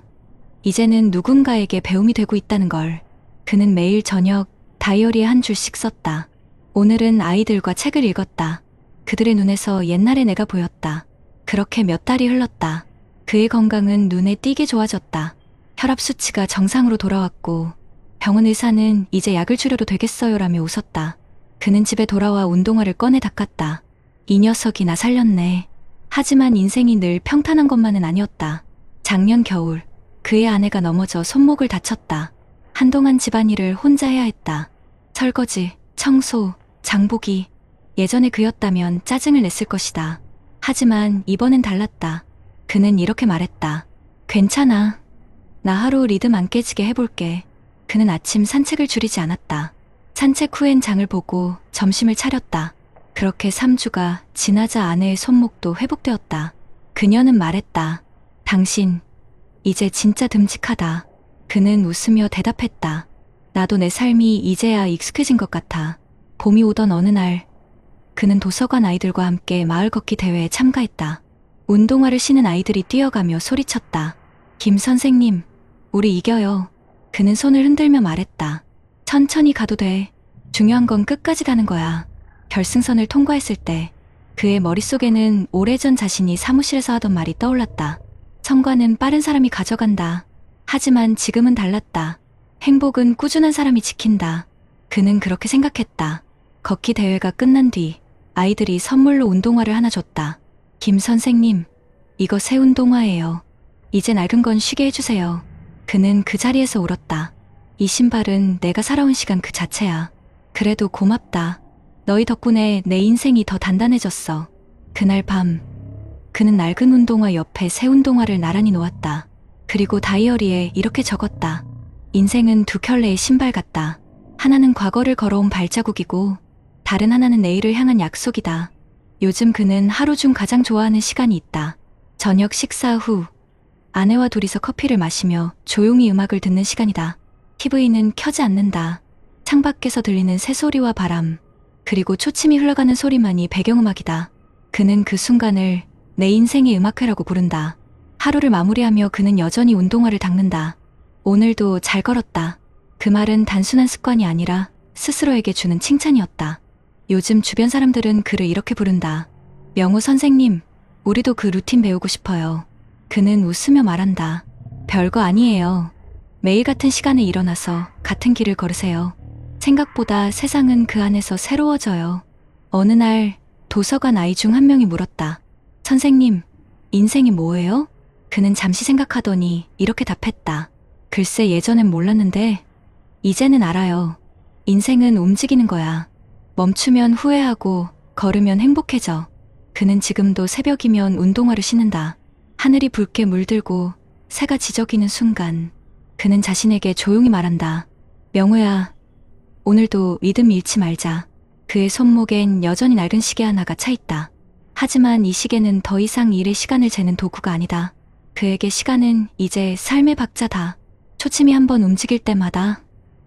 이제는 누군가에게 배움이 되고 있다는 걸. 그는 매일 저녁 다이어리에 한 줄씩 썼다. 오늘은 아이들과 책을 읽었다. 그들의 눈에서 옛날의 내가 보였다. 그렇게 몇 달이 흘렀다. 그의 건강은 눈에 띄게 좋아졌다. 혈압 수치가 정상으로 돌아왔고 병원 의사는 이제 약을 줄여도 되겠어요라며 웃었다. 그는 집에 돌아와 운동화를 꺼내 닦았다. 이 녀석이 나 살렸네. 하지만 인생이 늘 평탄한 것만은 아니었다. 작년 겨울 그의 아내가 넘어져 손목을 다쳤다. 한동안 집안일을 혼자 해야 했다. 설거지, 청소, 장보기. 예전에 그였다면 짜증을 냈을 것이다. 하지만 이번엔 달랐다. 그는 이렇게 말했다. 괜찮아. 나 하루 리듬 안 깨지게 해볼게. 그는 아침 산책을 줄이지 않았다. 산책 후엔 장을 보고 점심을 차렸다. 그렇게 3주가 지나자 아내의 손목도 회복되었다. 그녀는 말했다. 당신, 이제 진짜 듬직하다. 그는 웃으며 대답했다. 나도 내 삶이 이제야 익숙해진 것 같아. 봄이 오던 어느 날, 그는 도서관 아이들과 함께 마을 걷기 대회에 참가했다. 운동화를 신은 아이들이 뛰어가며 소리쳤다. 김 선생님, 우리 이겨요. 그는 손을 흔들며 말했다. 천천히 가도 돼. 중요한 건 끝까지 가는 거야. 결승선을 통과했을 때 그의 머릿속에는 오래전 자신이 사무실에서 하던 말이 떠올랐다. 성과는 빠른 사람이 가져간다. 하지만 지금은 달랐다. 행복은 꾸준한 사람이 지킨다. 그는 그렇게 생각했다. 걷기 대회가 끝난 뒤 아이들이 선물로 운동화를 하나 줬다. 김 선생님, 이거 새 운동화예요. 이제 낡은 건 쉬게 해주세요. 그는 그 자리에서 울었다. 이 신발은 내가 살아온 시간 그 자체야. 그래도 고맙다. 너희 덕분에 내 인생이 더 단단해졌어. 그날 밤, 그는 낡은 운동화 옆에 새 운동화를 나란히 놓았다. 그리고 다이어리에 이렇게 적었다. 인생은 두 켤레의 신발 같다. 하나는 과거를 걸어온 발자국이고 다른 하나는 내일을 향한 약속이다. 요즘 그는 하루 중 가장 좋아하는 시간이 있다. 저녁 식사 후 아내와 둘이서 커피를 마시며 조용히 음악을 듣는 시간이다. TV는 켜지 않는다. 창밖에서 들리는 새소리와 바람, 그리고 초침이 흘러가는 소리만이 배경음악이다. 그는 그 순간을 내 인생의 음악회라고 부른다. 하루를 마무리하며 그는 여전히 운동화를 닦는다. 오늘도 잘 걸었다. 그 말은 단순한 습관이 아니라 스스로에게 주는 칭찬이었다. 요즘 주변 사람들은 그를 이렇게 부른다. 명우 선생님, 우리도 그 루틴 배우고 싶어요. 그는 웃으며 말한다. 별거 아니에요. 매일 같은 시간에 일어나서 같은 길을 걸으세요. 생각보다 세상은 그 안에서 새로워져요. 어느 날 도서관 아이 중 한 명이 물었다. 선생님, 인생이 뭐예요? 그는 잠시 생각하더니 이렇게 답했다. 글쎄 예전엔 몰랐는데 이제는 알아요. 인생은 움직이는 거야. 멈추면 후회하고 걸으면 행복해져. 그는 지금도 새벽이면 운동화를 신는다. 하늘이 붉게 물들고 새가 지저귀는 순간 그는 자신에게 조용히 말한다. 명우야, 오늘도 리듬 잃지 말자. 그의 손목엔 여전히 낡은 시계 하나가 차있다. 하지만 이 시계는 더 이상 일의 시간을 재는 도구가 아니다. 그에게 시간은 이제 삶의 박자다. 초침이 한번 움직일 때마다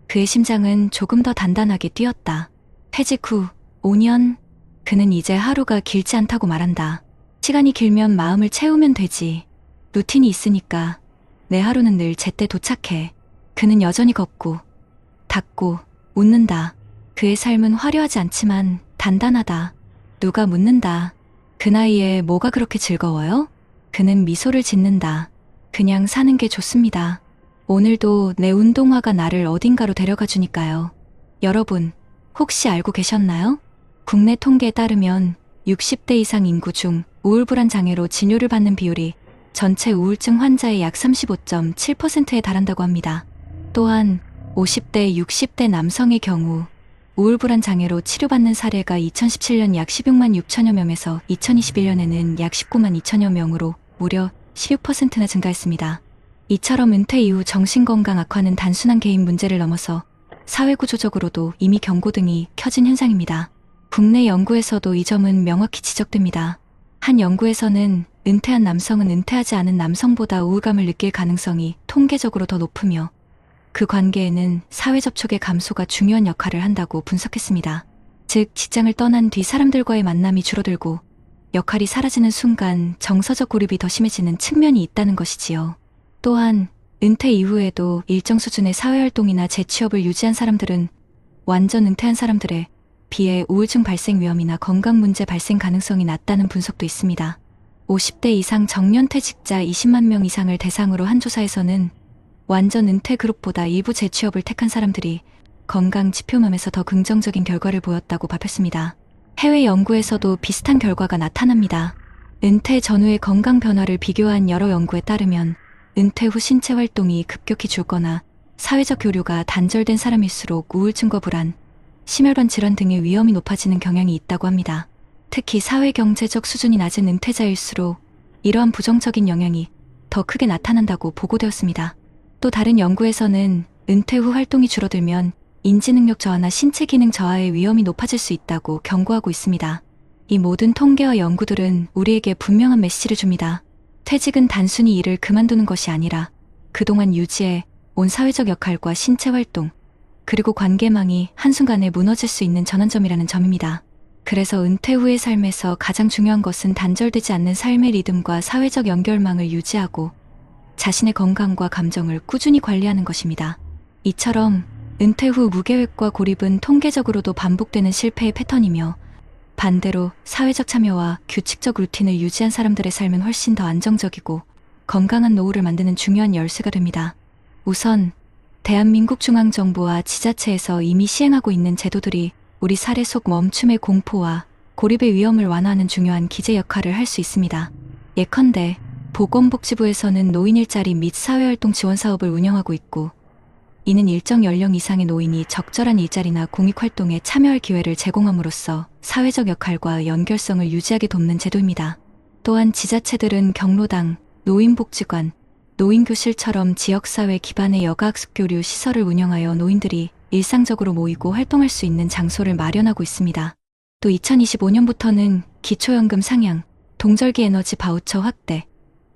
그의 심장은 조금 더 단단하게 뛰었다. 퇴직 후 5년, 그는 이제 하루가 길지 않다고 말한다. 시간이 길면 마음을 채우면 되지. 루틴이 있으니까 내 하루는 늘 제때 도착해. 그는 여전히 걷고, 닫고, 웃는다. 그의 삶은 화려하지 않지만 단단하다. 누가 묻는다. 그 나이에 뭐가 그렇게 즐거워요? 그는 미소를 짓는다. 그냥 사는 게 좋습니다. 오늘도 내 운동화가 나를 어딘가로 데려가 주니까요. 여러분, 혹시 알고 계셨나요? 국내 통계에 따르면 60대 이상 인구 중 우울불안 장애로 진료를 받는 비율이 전체 우울증 환자의 약 35.7%에 달한다고 합니다. 또한 50대, 60대 남성의 경우 우울불안 장애로 치료받는 사례가 2017년 약 16만 6천여 명에서 2021년에는 약 19만 2천여 명으로 무려 16%나 증가했습니다. 이처럼 은퇴 이후 정신건강 악화는 단순한 개인 문제를 넘어서 사회구조적으로도 이미 경고등이 켜진 현상입니다. 국내 연구에서도 이 점은 명확히 지적됩니다. 한 연구에서는 은퇴한 남성은 은퇴하지 않은 남성보다 우울감을 느낄 가능성이 통계적으로 더 높으며 그 관계에는 사회 접촉의 감소가 중요한 역할을 한다고 분석했습니다. 즉, 직장을 떠난 뒤 사람들과의 만남이 줄어들고 역할이 사라지는 순간 정서적 고립이 더 심해지는 측면이 있다는 것이지요. 또한 은퇴 이후에도 일정 수준의 사회활동이나 재취업을 유지한 사람들은 완전 은퇴한 사람들에 비해 우울증 발생 위험이나 건강 문제 발생 가능성이 낮다는 분석도 있습니다. 50대 이상 정년퇴직자 20만 명 이상을 대상으로 한 조사에서는 완전 은퇴 그룹보다 일부 재취업을 택한 사람들이 건강 지표면에서 더 긍정적인 결과를 보였다고 밝혔습니다. 해외 연구에서도 비슷한 결과가 나타납니다. 은퇴 전후의 건강 변화를 비교한 여러 연구에 따르면 은퇴 후 신체 활동이 급격히 줄거나 사회적 교류가 단절된 사람일수록 우울증과 불안, 심혈관 질환 등의 위험이 높아지는 경향이 있다고 합니다. 특히 사회경제적 수준이 낮은 은퇴자일수록 이러한 부정적인 영향이 더 크게 나타난다고 보고되었습니다. 또 다른 연구에서는 은퇴 후 활동이 줄어들면 인지능력 저하나 신체 기능 저하의 위험이 높아질 수 있다고 경고하고 있습니다. 이 모든 통계와 연구들은 우리에게 분명한 메시지를 줍니다. 퇴직은 단순히 일을 그만두는 것이 아니라 그동안 유지해 온 사회적 역할과 신체 활동, 그리고 관계망이 한순간에 무너질 수 있는 전환점이라는 점입니다. 그래서 은퇴 후의 삶에서 가장 중요한 것은 단절되지 않는 삶의 리듬과 사회적 연결망을 유지하고 자신의 건강과 감정을 꾸준히 관리하는 것입니다. 이처럼 은퇴 후 무계획과 고립은 통계적으로도 반복되는 실패의 패턴이며 반대로 사회적 참여와 규칙적 루틴을 유지한 사람들의 삶은 훨씬 더 안정적이고 건강한 노후를 만드는 중요한 열쇠가 됩니다. 우선 대한민국 중앙정부와 지자체에서 이미 시행하고 있는 제도들이 우리 사례 속 멈춤의 공포와 고립의 위험을 완화하는 중요한 기제 역할을 할 수 있습니다. 예컨대 보건복지부에서는 노인 일자리 및 사회활동 지원 사업을 운영하고 있고 이는 일정 연령 이상의 노인이 적절한 일자리나 공익활동에 참여할 기회를 제공함으로써 사회적 역할과 연결성을 유지하게 돕는 제도입니다. 또한 지자체들은 경로당, 노인복지관, 노인교실처럼 지역사회 기반의 여가학습 교류 시설을 운영하여 노인들이 일상적으로 모이고 활동할 수 있는 장소를 마련하고 있습니다. 또 2025년부터는 기초연금 상향, 동절기 에너지 바우처 확대,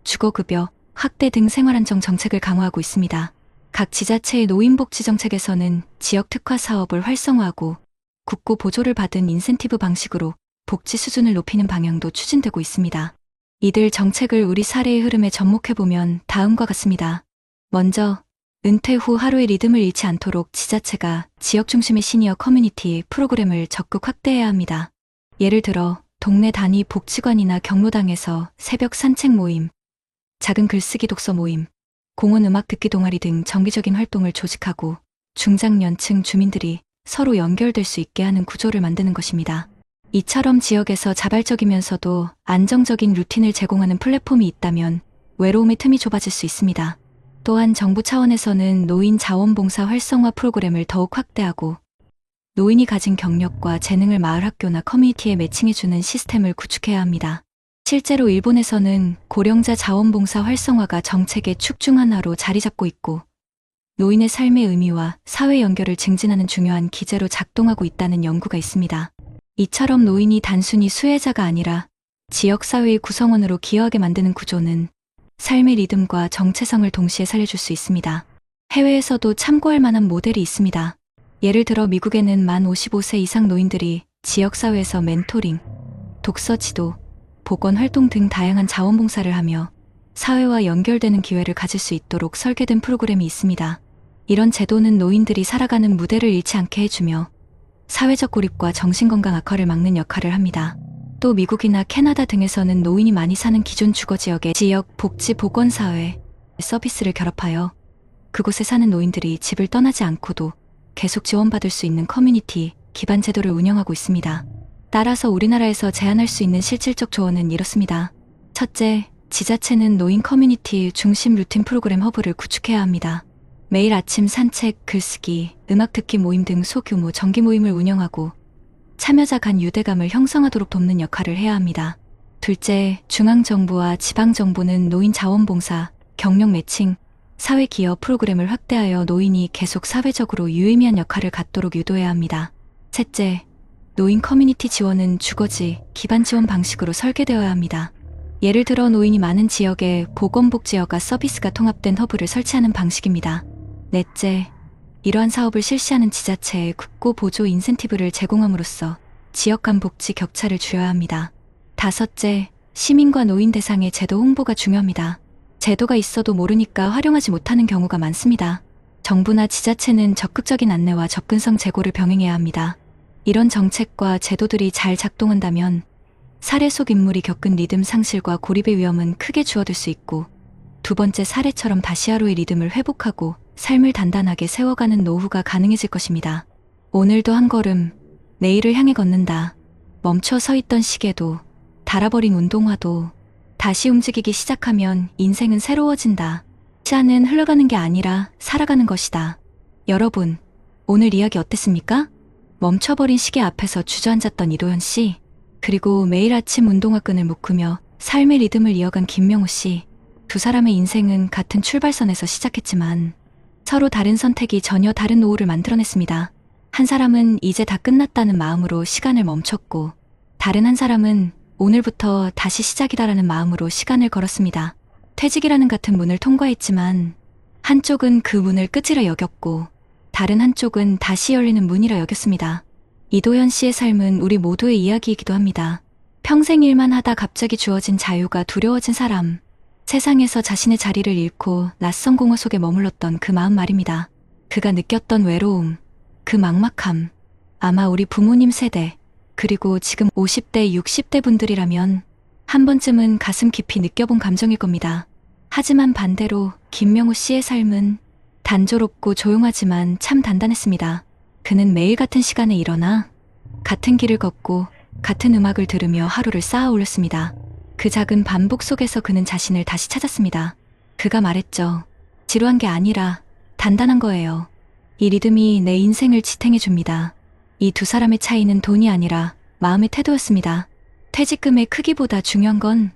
주거급여 확대 등 생활안정 정책을 강화하고 있습니다. 각 지자체의 노인복지 정책에서는 지역 특화 사업을 활성화하고 국고 보조를 받은 인센티브 방식으로 복지 수준을 높이는 방향도 추진되고 있습니다. 이들 정책을 우리 사례의 흐름에 접목해보면 다음과 같습니다. 먼저 은퇴 후 하루의 리듬을 잃지 않도록 지자체가 지역 중심의 시니어 커뮤니티 프로그램을 적극 확대해야 합니다. 예를 들어 동네 단위 복지관이나 경로당에서 새벽 산책 모임, 작은 글쓰기 독서 모임, 공원 음악 듣기 동아리 등 정기적인 활동을 조직하고 중장년층 주민들이 서로 연결될 수 있게 하는 구조를 만드는 것입니다. 이처럼 지역에서 자발적이면서도 안정적인 루틴을 제공하는 플랫폼이 있다면 외로움의 틈이 좁아질 수 있습니다. 또한 정부 차원에서는 노인 자원봉사 활성화 프로그램을 더욱 확대하고 노인이 가진 경력과 재능을 마을 학교나 커뮤니티에 매칭해주는 시스템을 구축해야 합니다. 실제로 일본에서는 고령자 자원봉사 활성화가 정책의 축 중 하나로 자리 잡고 있고 노인의 삶의 의미와 사회 연결을 증진하는 중요한 기제로 작동하고 있다는 연구가 있습니다. 이처럼 노인이 단순히 수혜자가 아니라 지역사회의 구성원으로 기여하게 만드는 구조는 삶의 리듬과 정체성을 동시에 살려줄 수 있습니다. 해외에서도 참고할 만한 모델이 있습니다. 예를 들어 미국에는 만 55세 이상 노인들이 지역사회에서 멘토링, 독서 지도, 보건활동 등 다양한 자원봉사를 하며 사회와 연결되는 기회를 가질 수 있도록 설계된 프로그램이 있습니다. 이런 제도는 노인들이 살아가는 무대를 잃지 않게 해주며 사회적 고립과 정신건강 악화를 막는 역할을 합니다. 또 미국이나 캐나다 등에서는 노인이 많이 사는 기존 주거지역의 지역 복지보건사회 서비스를 결합하여 그곳에 사는 노인들이 집을 떠나지 않고도 계속 지원받을 수 있는 커뮤니티 기반 제도를 운영하고 있습니다. 따라서 우리나라에서 제안할 수 있는 실질적 조언은 이렇습니다. 첫째, 지자체는 노인 커뮤니티 중심 루틴 프로그램 허브를 구축해야 합니다. 매일 아침 산책, 글쓰기, 음악 듣기 모임 등 소규모 정기 모임을 운영하고 참여자 간 유대감을 형성하도록 돕는 역할을 해야 합니다. 둘째, 중앙정부와 지방정부는 노인 자원봉사, 경력 매칭, 사회기여 프로그램을 확대하여 노인이 계속 사회적으로 유의미한 역할을 갖도록 유도해야 합니다. 셋째, 노인 커뮤니티 지원은 주거지 기반 지원 방식으로 설계되어야 합니다. 예를 들어 노인이 많은 지역에 보건복지여가 서비스가 통합된 허브를 설치하는 방식입니다. 넷째, 이러한 사업을 실시하는 지자체에 국고 보조 인센티브를 제공함으로써 지역 간 복지 격차를 줄여야 합니다. 다섯째, 시민과 노인 대상의 제도 홍보가 중요합니다. 제도가 있어도 모르니까 활용하지 못하는 경우가 많습니다. 정부나 지자체는 적극적인 안내와 접근성 제고를 병행해야 합니다. 이런 정책과 제도들이 잘 작동한다면 사례 속 인물이 겪은 리듬 상실과 고립의 위험은 크게 줄어들 수 있고 두 번째 사례처럼 다시 하루의 리듬을 회복하고 삶을 단단하게 세워가는 노후가 가능해질 것입니다. 오늘도 한 걸음, 내일을 향해 걷는다. 멈춰 서 있던 시계도, 닳아버린 운동화도 다시 움직이기 시작하면 인생은 새로워진다. 시간은 흘러가는 게 아니라 살아가는 것이다. 여러분, 오늘 이야기 어땠습니까? 멈춰버린 시계 앞에서 주저앉았던 이도현 씨, 그리고 매일 아침 운동화 끈을 묶으며 삶의 리듬을 이어간 김명우 씨. 두 사람의 인생은 같은 출발선에서 시작했지만 서로 다른 선택이 전혀 다른 노후를 만들어냈습니다. 한 사람은 이제 다 끝났다는 마음으로 시간을 멈췄고 다른 한 사람은 오늘부터 다시 시작이다라는 마음으로 시간을 걸었습니다. 퇴직이라는 같은 문을 통과했지만 한쪽은 그 문을 끝이라 여겼고 다른 한쪽은 다시 열리는 문이라 여겼습니다. 이도현 씨의 삶은 우리 모두의 이야기이기도 합니다. 평생 일만 하다 갑자기 주어진 자유가 두려워진 사람, 세상에서 자신의 자리를 잃고 낯선 공허 속에 머물렀던 그 마음 말입니다. 그가 느꼈던 외로움, 그 막막함, 아마 우리 부모님 세대, 그리고 지금 50대, 60대 분들이라면 한 번쯤은 가슴 깊이 느껴본 감정일 겁니다. 하지만 반대로 김명우 씨의 삶은 단조롭고 조용하지만 참 단단했습니다. 그는 매일 같은 시간에 일어나 같은 길을 걷고 같은 음악을 들으며 하루를 쌓아 올렸습니다. 그 작은 반복 속에서 그는 자신을 다시 찾았습니다. 그가 말했죠. 지루한 게 아니라 단단한 거예요. 이 리듬이 내 인생을 지탱해줍니다. 이 두 사람의 차이는 돈이 아니라 마음의 태도였습니다. 퇴직금의 크기보다 중요한 건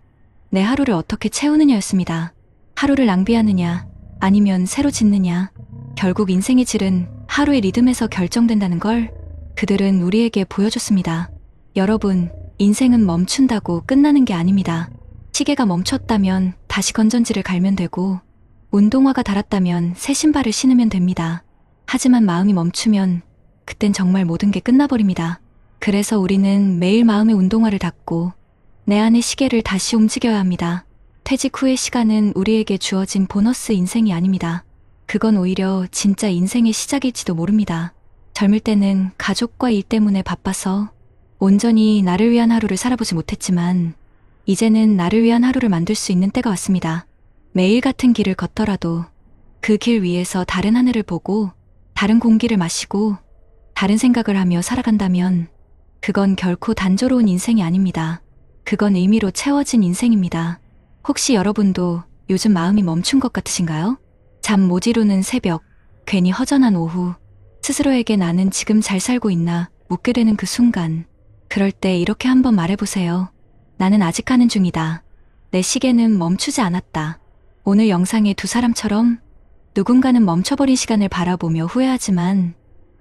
내 하루를 어떻게 채우느냐였습니다. 하루를 낭비하느냐 아니면 새로 짓느냐. 결국 인생의 질은 하루의 리듬에서 결정된다는 걸 그들은 우리에게 보여줬습니다. 여러분, 인생은 멈춘다고 끝나는 게 아닙니다. 시계가 멈췄다면 다시 건전지를 갈면 되고 운동화가 닳았다면 새 신발을 신으면 됩니다. 하지만 마음이 멈추면 그땐 정말 모든 게 끝나버립니다. 그래서 우리는 매일 마음의 운동화를 닫고 내 안의 시계를 다시 움직여야 합니다. 퇴직 후의 시간은 우리에게 주어진 보너스 인생이 아닙니다. 그건 오히려 진짜 인생의 시작일지도 모릅니다. 젊을 때는 가족과 일 때문에 바빠서 온전히 나를 위한 하루를 살아보지 못했지만 이제는 나를 위한 하루를 만들 수 있는 때가 왔습니다. 매일 같은 길을 걷더라도 그 길 위에서 다른 하늘을 보고 다른 공기를 마시고 다른 생각을 하며 살아간다면 그건 결코 단조로운 인생이 아닙니다. 그건 의미로 채워진 인생입니다. 혹시 여러분도 요즘 마음이 멈춘 것 같으신가요? 잠 못 이루는 새벽, 괜히 허전한 오후, 스스로에게 나는 지금 잘 살고 있나 묻게 되는 그 순간, 그럴 때 이렇게 한번 말해보세요. 나는 아직 하는 중이다. 내 시계는 멈추지 않았다. 오늘 영상의 두 사람처럼 누군가는 멈춰버린 시간을 바라보며 후회하지만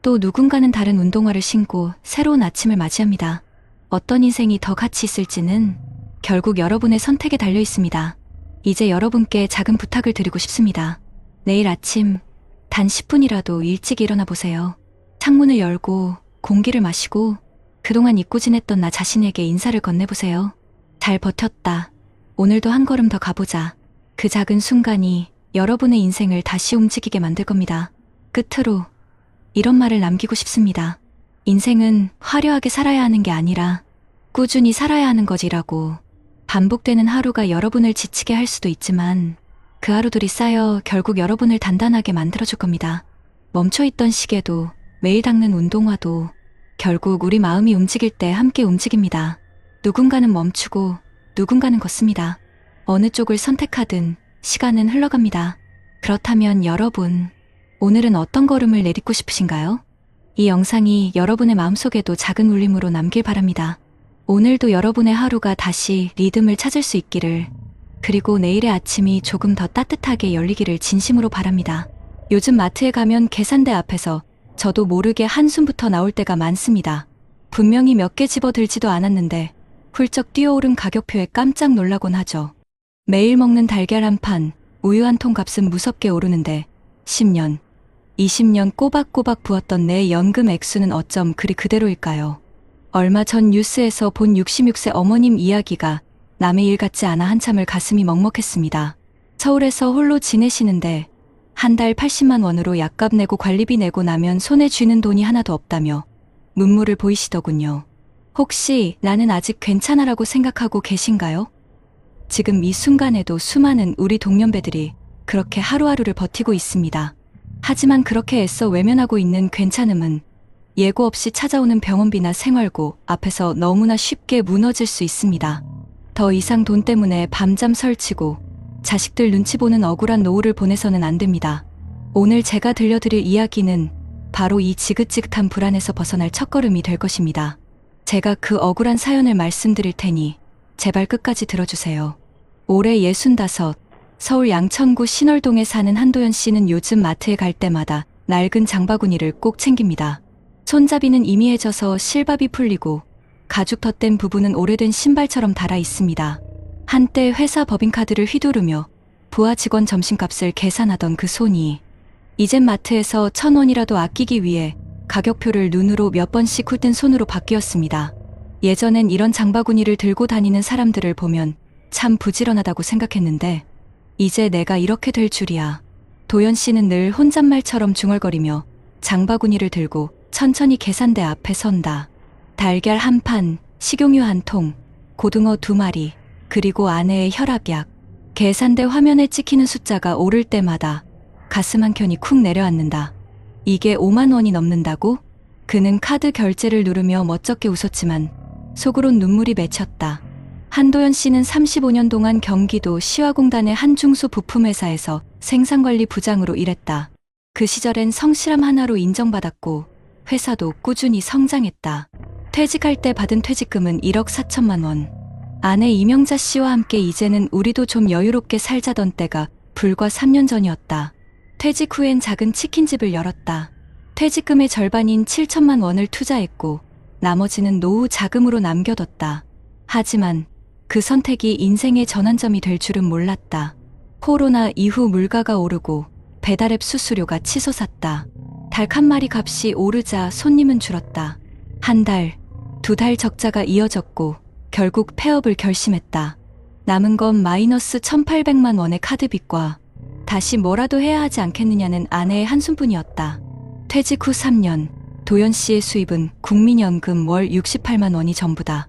또 누군가는 다른 운동화를 신고 새로운 아침을 맞이합니다. 어떤 인생이 더 가치 있을지는 결국 여러분의 선택에 달려 있습니다. 이제 여러분께 작은 부탁을 드리고 싶습니다. 내일 아침 단 10분이라도 일찍 일어나 보세요. 창문을 열고 공기를 마시고 그동안 잊고 지냈던 나 자신에게 인사를 건네보세요. 잘 버텼다. 오늘도 한 걸음 더 가보자. 그 작은 순간이 여러분의 인생을 다시 움직이게 만들 겁니다. 끝으로 이런 말을 남기고 싶습니다. 인생은 화려하게 살아야 하는 게 아니라 꾸준히 살아야 하는 것이라고. 반복되는 하루가 여러분을 지치게 할 수도 있지만 그 하루들이 쌓여 결국 여러분을 단단하게 만들어줄 겁니다. 멈춰있던 시계도 매일 닦는 운동화도 결국 우리 마음이 움직일 때 함께 움직입니다. 누군가는 멈추고 누군가는 걷습니다. 어느 쪽을 선택하든 시간은 흘러갑니다. 그렇다면 여러분, 오늘은 어떤 걸음을 내딛고 싶으신가요? 이 영상이 여러분의 마음속에도 작은 울림으로 남길 바랍니다. 오늘도 여러분의 하루가 다시 리듬을 찾을 수 있기를, 그리고 내일의 아침이 조금 더 따뜻하게 열리기를 진심으로 바랍니다. 요즘 마트에 가면 계산대 앞에서 저도 모르게 한숨부터 나올 때가 많습니다. 분명히 몇 개 집어들지도 않았는데 훌쩍 뛰어오른 가격표에 깜짝 놀라곤 하죠. 매일 먹는 달걀 한 판, 우유 한 통 값은 무섭게 오르는데 10년, 20년 꼬박꼬박 부었던 내 연금 액수는 어쩜 그리 그대로일까요? 얼마 전 뉴스에서 본 66세 어머님 이야기가 남의 일 같지 않아 한참을 가슴이 먹먹했습니다. 서울에서 홀로 지내시는데 한 달 80만 원으로 약값 내고 관리비 내고 나면 손에 쥐는 돈이 하나도 없다며 눈물을 보이시더군요. 혹시 나는 아직 괜찮아라고 생각하고 계신가요? 지금 이 순간에도 수많은 우리 동년배들이 그렇게 하루하루를 버티고 있습니다. 하지만 그렇게 애써 외면하고 있는 괜찮음은 예고 없이 찾아오는 병원비나 생활고 앞에서 너무나 쉽게 무너질 수 있습니다. 더 이상 돈 때문에 밤잠 설치고 자식들 눈치 보는 억울한 노후를 보내서는 안 됩니다. 오늘 제가 들려드릴 이야기는 바로 이 지긋지긋한 불안에서 벗어날 첫걸음이 될 것입니다. 제가 그 억울한 사연을 말씀드릴 테니 제발 끝까지 들어주세요. 올해 65, 서울 양천구 신월동에 사는 한도연 씨는 요즘 마트에 갈 때마다 낡은 장바구니를 꼭 챙깁니다. 손잡이는 이미해져서 실밥이 풀리고 가죽 덧댄 부분은 오래된 신발처럼 닳아 있습니다. 한때 회사 법인카드를 휘두르며 부하 직원 점심값을 계산하던 그 손이 이젠 마트에서 1,000원이라도 아끼기 위해 가격표를 눈으로 몇 번씩 훑은 손으로 바뀌었습니다. 예전엔 이런 장바구니를 들고 다니는 사람들을 보면 참 부지런하다고 생각했는데 이제 내가 이렇게 될 줄이야. 도연 씨는 늘 혼잣말처럼 중얼거리며 장바구니를 들고 천천히 계산대 앞에 선다. 달걀 한 판, 식용유 한 통, 고등어 2마리, 그리고 아내의 혈압약. 계산대 화면에 찍히는 숫자가 오를 때마다 가슴 한켠이 쿵 내려앉는다. 이게 5만 원이 넘는다고? 그는 카드 결제를 누르며 멋쩍게 웃었지만 속으론 눈물이 맺혔다. 한도연 씨는 35년 동안 경기도 시화공단의 한 중소 부품회사에서 생산관리 부장으로 일했다. 그 시절엔 성실함 하나로 인정받았고 회사도 꾸준히 성장했다. 퇴직할 때 받은 퇴직금은 1억 4천만 원. 아내 이명자 씨와 함께 이제는 우리도 좀 여유롭게 살자던 때가 불과 3년 전이었다. 퇴직 후엔 작은 치킨집을 열었다. 퇴직금의 절반인 7천만 원을 투자했고 나머지는 노후 자금으로 남겨뒀다. 하지만 그 선택이 인생의 전환점이 될 줄은 몰랐다. 코로나 이후 물가가 오르고 배달앱 수수료가 치솟았다. 닭 한 마리 값이 오르자 손님은 줄었다. 한 달, 2달 적자가 이어졌고 결국 폐업을 결심했다. 남은 건 마이너스 1,800만 원의 카드빚과 다시 뭐라도 해야 하지 않겠느냐는 아내의 한숨뿐이었다. 퇴직 후 3년, 도연 씨의 수입은 국민연금 월 68만 원이 전부다.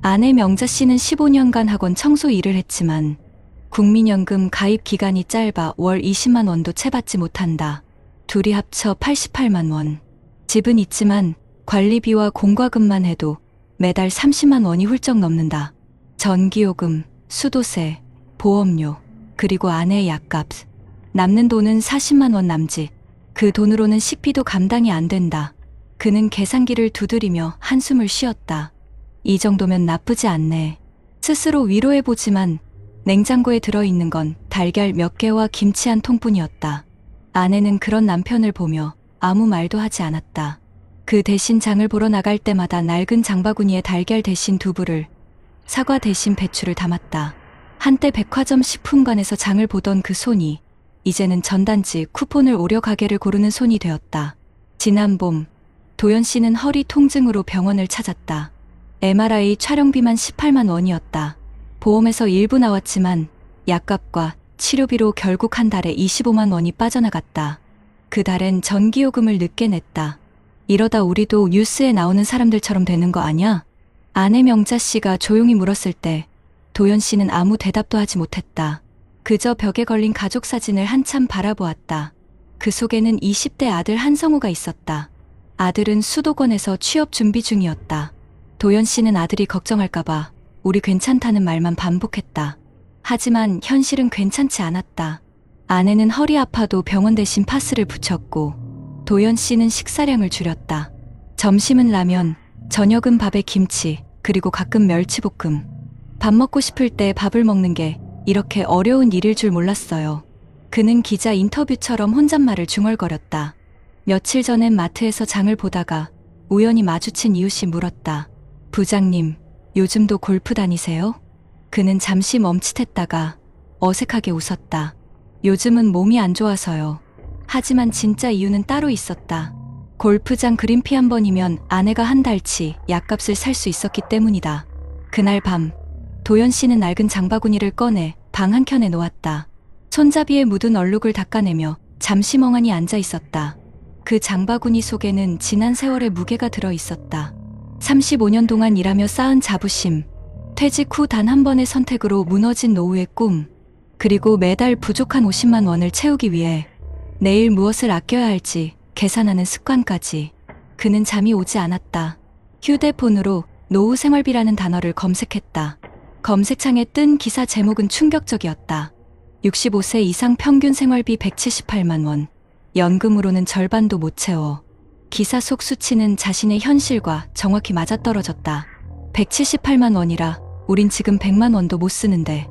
아내 명자 씨는 15년간 학원 청소 일을 했지만 국민연금 가입 기간이 짧아 월 20만 원도 채 받지 못한다. 둘이 합쳐 88만 원. 집은 있지만 관리비와 공과금만 해도 매달 30만 원이 훌쩍 넘는다. 전기요금, 수도세, 보험료, 그리고 아내의 약값. 남는 돈은 40만 원 남짓. 그 돈으로는 식비도 감당이 안 된다. 그는 계산기를 두드리며 한숨을 쉬었다. 이 정도면 나쁘지 않네. 스스로 위로해보지만 냉장고에 들어있는 건 달걀 몇 개와 김치 한 통뿐이었다. 아내는 그런 남편을 보며 아무 말도 하지 않았다. 그 대신 장을 보러 나갈 때마다 낡은 장바구니에 달걀 대신 두부를, 사과 대신 배추를 담았다. 한때 백화점 식품관에서 장을 보던 그 손이 이제는 전단지 쿠폰을 오려 가게를 고르는 손이 되었다. 지난 봄, 도연 씨는 허리 통증으로 병원을 찾았다. MRI 촬영비만 18만 원이었다. 보험에서 일부 나왔지만 약값과 치료비로 결국 한 달에 25만 원이 빠져나갔다. 그 달엔 전기요금을 늦게 냈다. 이러다 우리도 뉴스에 나오는 사람들처럼 되는 거 아냐? 아내 명자 씨가 조용히 물었을 때 도연 씨는 아무 대답도 하지 못했다. 그저 벽에 걸린 가족 사진을 한참 바라보았다. 그 속에는 20대 아들 한성우가 있었다. 아들은 수도권에서 취업 준비 중이었다. 도연 씨는 아들이 걱정할까봐 우리 괜찮다는 말만 반복했다. 하지만 현실은 괜찮지 않았다. 아내는 허리 아파도 병원 대신 파스를 붙였고 도연 씨는 식사량을 줄였다. 점심은 라면, 저녁은 밥에 김치, 그리고 가끔 멸치볶음. 밥 먹고 싶을 때 밥을 먹는 게 이렇게 어려운 일일 줄 몰랐어요. 그는 기자 인터뷰처럼 혼잣말을 중얼거렸다. 며칠 전엔 마트에서 장을 보다가 우연히 마주친 이웃이 물었다. 부장님, 요즘도 골프 다니세요? 그는 잠시 멈칫했다가 어색하게 웃었다. 요즘은 몸이 안 좋아서요. 하지만 진짜 이유는 따로 있었다. 골프장 그린피 한 번이면 아내가 한 달치 약값을 살 수 있었기 때문이다. 그날 밤, 도연 씨는 낡은 장바구니를 꺼내 방 한켠에 놓았다. 손잡이에 묻은 얼룩을 닦아내며 잠시 멍하니 앉아 있었다. 그 장바구니 속에는 지난 세월의 무게가 들어 있었다. 35년 동안 일하며 쌓은 자부심, 퇴직 후 단 한 번의 선택으로 무너진 노후의 꿈, 그리고 매달 부족한 50만 원을 채우기 위해 내일 무엇을 아껴야 할지 계산하는 습관까지. 그는 잠이 오지 않았다. 휴대폰으로 노후 생활비라는 단어를 검색했다. 검색창에 뜬 기사 제목은 충격적이었다. 65세 이상 평균 생활비 178만 원. 연금으로는 절반도 못 채워. 기사 속 수치는 자신의 현실과 정확히 맞아떨어졌다. 178만 원이라 우린 지금 100만 원도 못 쓰는데.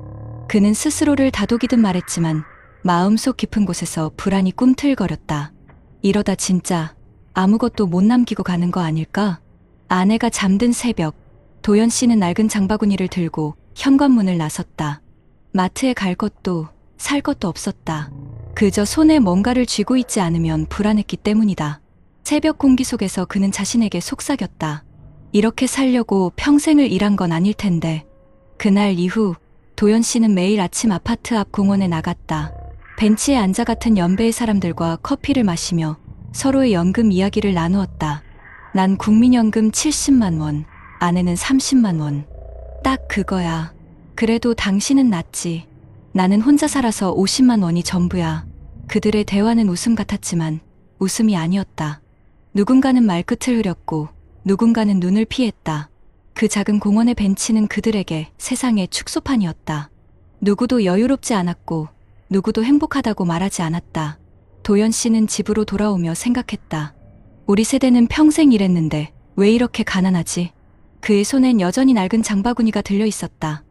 그는 스스로를 다독이듯 말했지만 마음속 깊은 곳에서 불안이 꿈틀거렸다. 이러다 진짜 아무것도 못 남기고 가는 거 아닐까? 아내가 잠든 새벽, 도연 씨는 낡은 장바구니를 들고 현관문을 나섰다. 마트에 갈 것도 살 것도 없었다. 그저 손에 뭔가를 쥐고 있지 않으면 불안했기 때문이다. 새벽 공기 속에서 그는 자신에게 속삭였다. 이렇게 살려고 평생을 일한 건 아닐 텐데. 그날 이후 도연 씨는 매일 아침 아파트 앞 공원에 나갔다. 벤치에 앉아 같은 연배의 사람들과 커피를 마시며 서로의 연금 이야기를 나누었다. 난 국민연금 70만 원, 아내는 30만 원. 딱 그거야. 그래도 당신은 낫지. 나는 혼자 살아서 50만 원이 전부야. 그들의 대화는 웃음 같았지만 웃음이 아니었다. 누군가는 말끝을 흐렸고 누군가는 눈을 피했다. 그 작은 공원의 벤치는 그들에게 세상의 축소판이었다. 누구도 여유롭지 않았고 누구도 행복하다고 말하지 않았다. 도연 씨는 집으로 돌아오며 생각했다. 우리 세대는 평생 일했는데 왜 이렇게 가난하지? 그의 손엔 여전히 낡은 장바구니가 들려 있었다.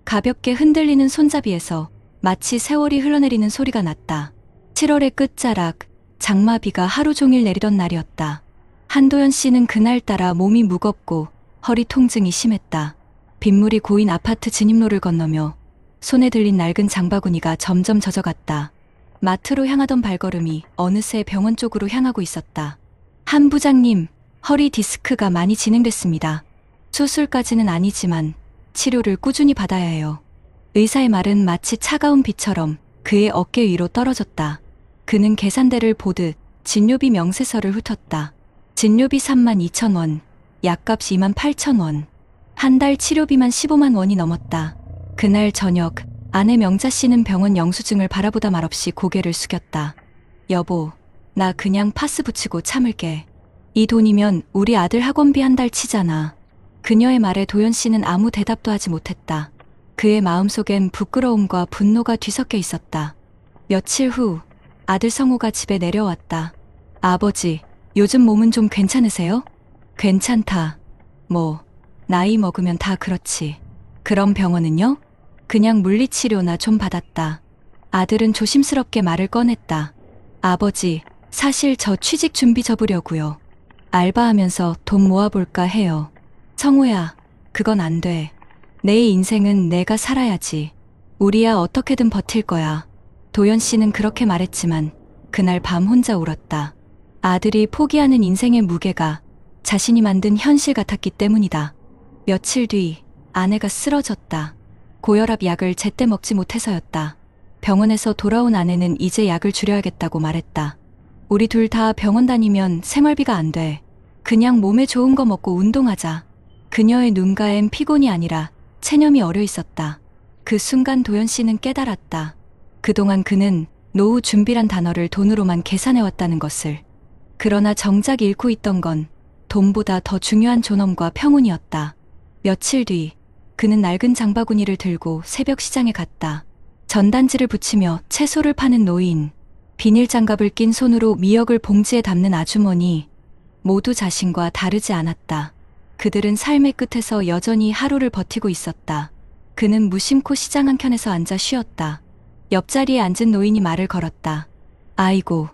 가볍게 흔들리는 손잡이에서 마치 세월이 흘러내리는 소리가 났다. 7월의 끝자락, 장마비가 하루 종일 내리던 날이었다. 한도연 씨는 그날따라 몸이 무겁고 허리 통증이 심했다. 빗물이 고인 아파트 진입로를 건너며 손에 들린 낡은 장바구니가 점점 젖어갔다. 마트로 향하던 발걸음이 어느새 병원 쪽으로 향하고 있었다. 한 부장님, 허리 디스크가 많이 진행됐습니다. 수술까지는 아니지만 치료를 꾸준히 받아야 해요. 의사의 말은 마치 차가운 비처럼 그의 어깨 위로 떨어졌다. 그는 계산대를 보듯 진료비 명세서를 훑었다. 진료비 3만 2천 원, 약값 2만 8천 원. 한 달 치료비만 15만 원이 넘었다. 그날 저녁, 아내 명자 씨는 병원 영수증을 바라보다 말없이 고개를 숙였다. 여보, 나 그냥 파스 붙이고 참을게. 이 돈이면 우리 아들 학원비 한 달 치잖아. 그녀의 말에 도연 씨는 아무 대답도 하지 못했다. 그의 마음속엔 부끄러움과 분노가 뒤섞여 있었다. 며칠 후 아들 성우가 집에 내려왔다. 아버지, 요즘 몸은 좀 괜찮으세요? 괜찮다. 뭐, 나이 먹으면 다 그렇지. 그럼 병원은요? 그냥 물리치료나 좀 받았다. 아들은 조심스럽게 말을 꺼냈다. 아버지, 사실 저 취직 준비 접으려고요. 알바하면서 돈 모아볼까 해요. 성우야, 그건 안 돼. 내 인생은 내가 살아야지. 우리야 어떻게든 버틸 거야. 도연 씨는 그렇게 말했지만 그날 밤 혼자 울었다. 아들이 포기하는 인생의 무게가 자신이 만든 현실 같았기 때문이다. 며칠 뒤 아내가 쓰러졌다. 고혈압 약을 제때 먹지 못해서였다. 병원에서 돌아온 아내는 이제 약을 줄여야겠다고 말했다. 우리 둘 다 병원 다니면 생활비가 안 돼. 그냥 몸에 좋은 거 먹고 운동하자. 그녀의 눈가엔 피곤이 아니라 체념이 어려 있었다. 그 순간 도연 씨는 깨달았다. 그동안 그는 노후 준비란 단어를 돈으로만 계산해왔다는 것을. 그러나 정작 잃고 있던 건 돈보다 더 중요한 존엄과 평온이었다. 며칠 뒤 그는 낡은 장바구니를 들고 새벽 시장에 갔다. 전단지를 붙이며 채소를 파는 노인, 비닐 장갑을 낀 손으로 미역을 봉지에 담는 아주머니, 모두 자신과 다르지 않았다. 그들은 삶의 끝에서 여전히 하루를 버티고 있었다. 그는 무심코 시장 한켠에서 앉아 쉬었다. 옆자리에 앉은 노인이 말을 걸었다. 아이고,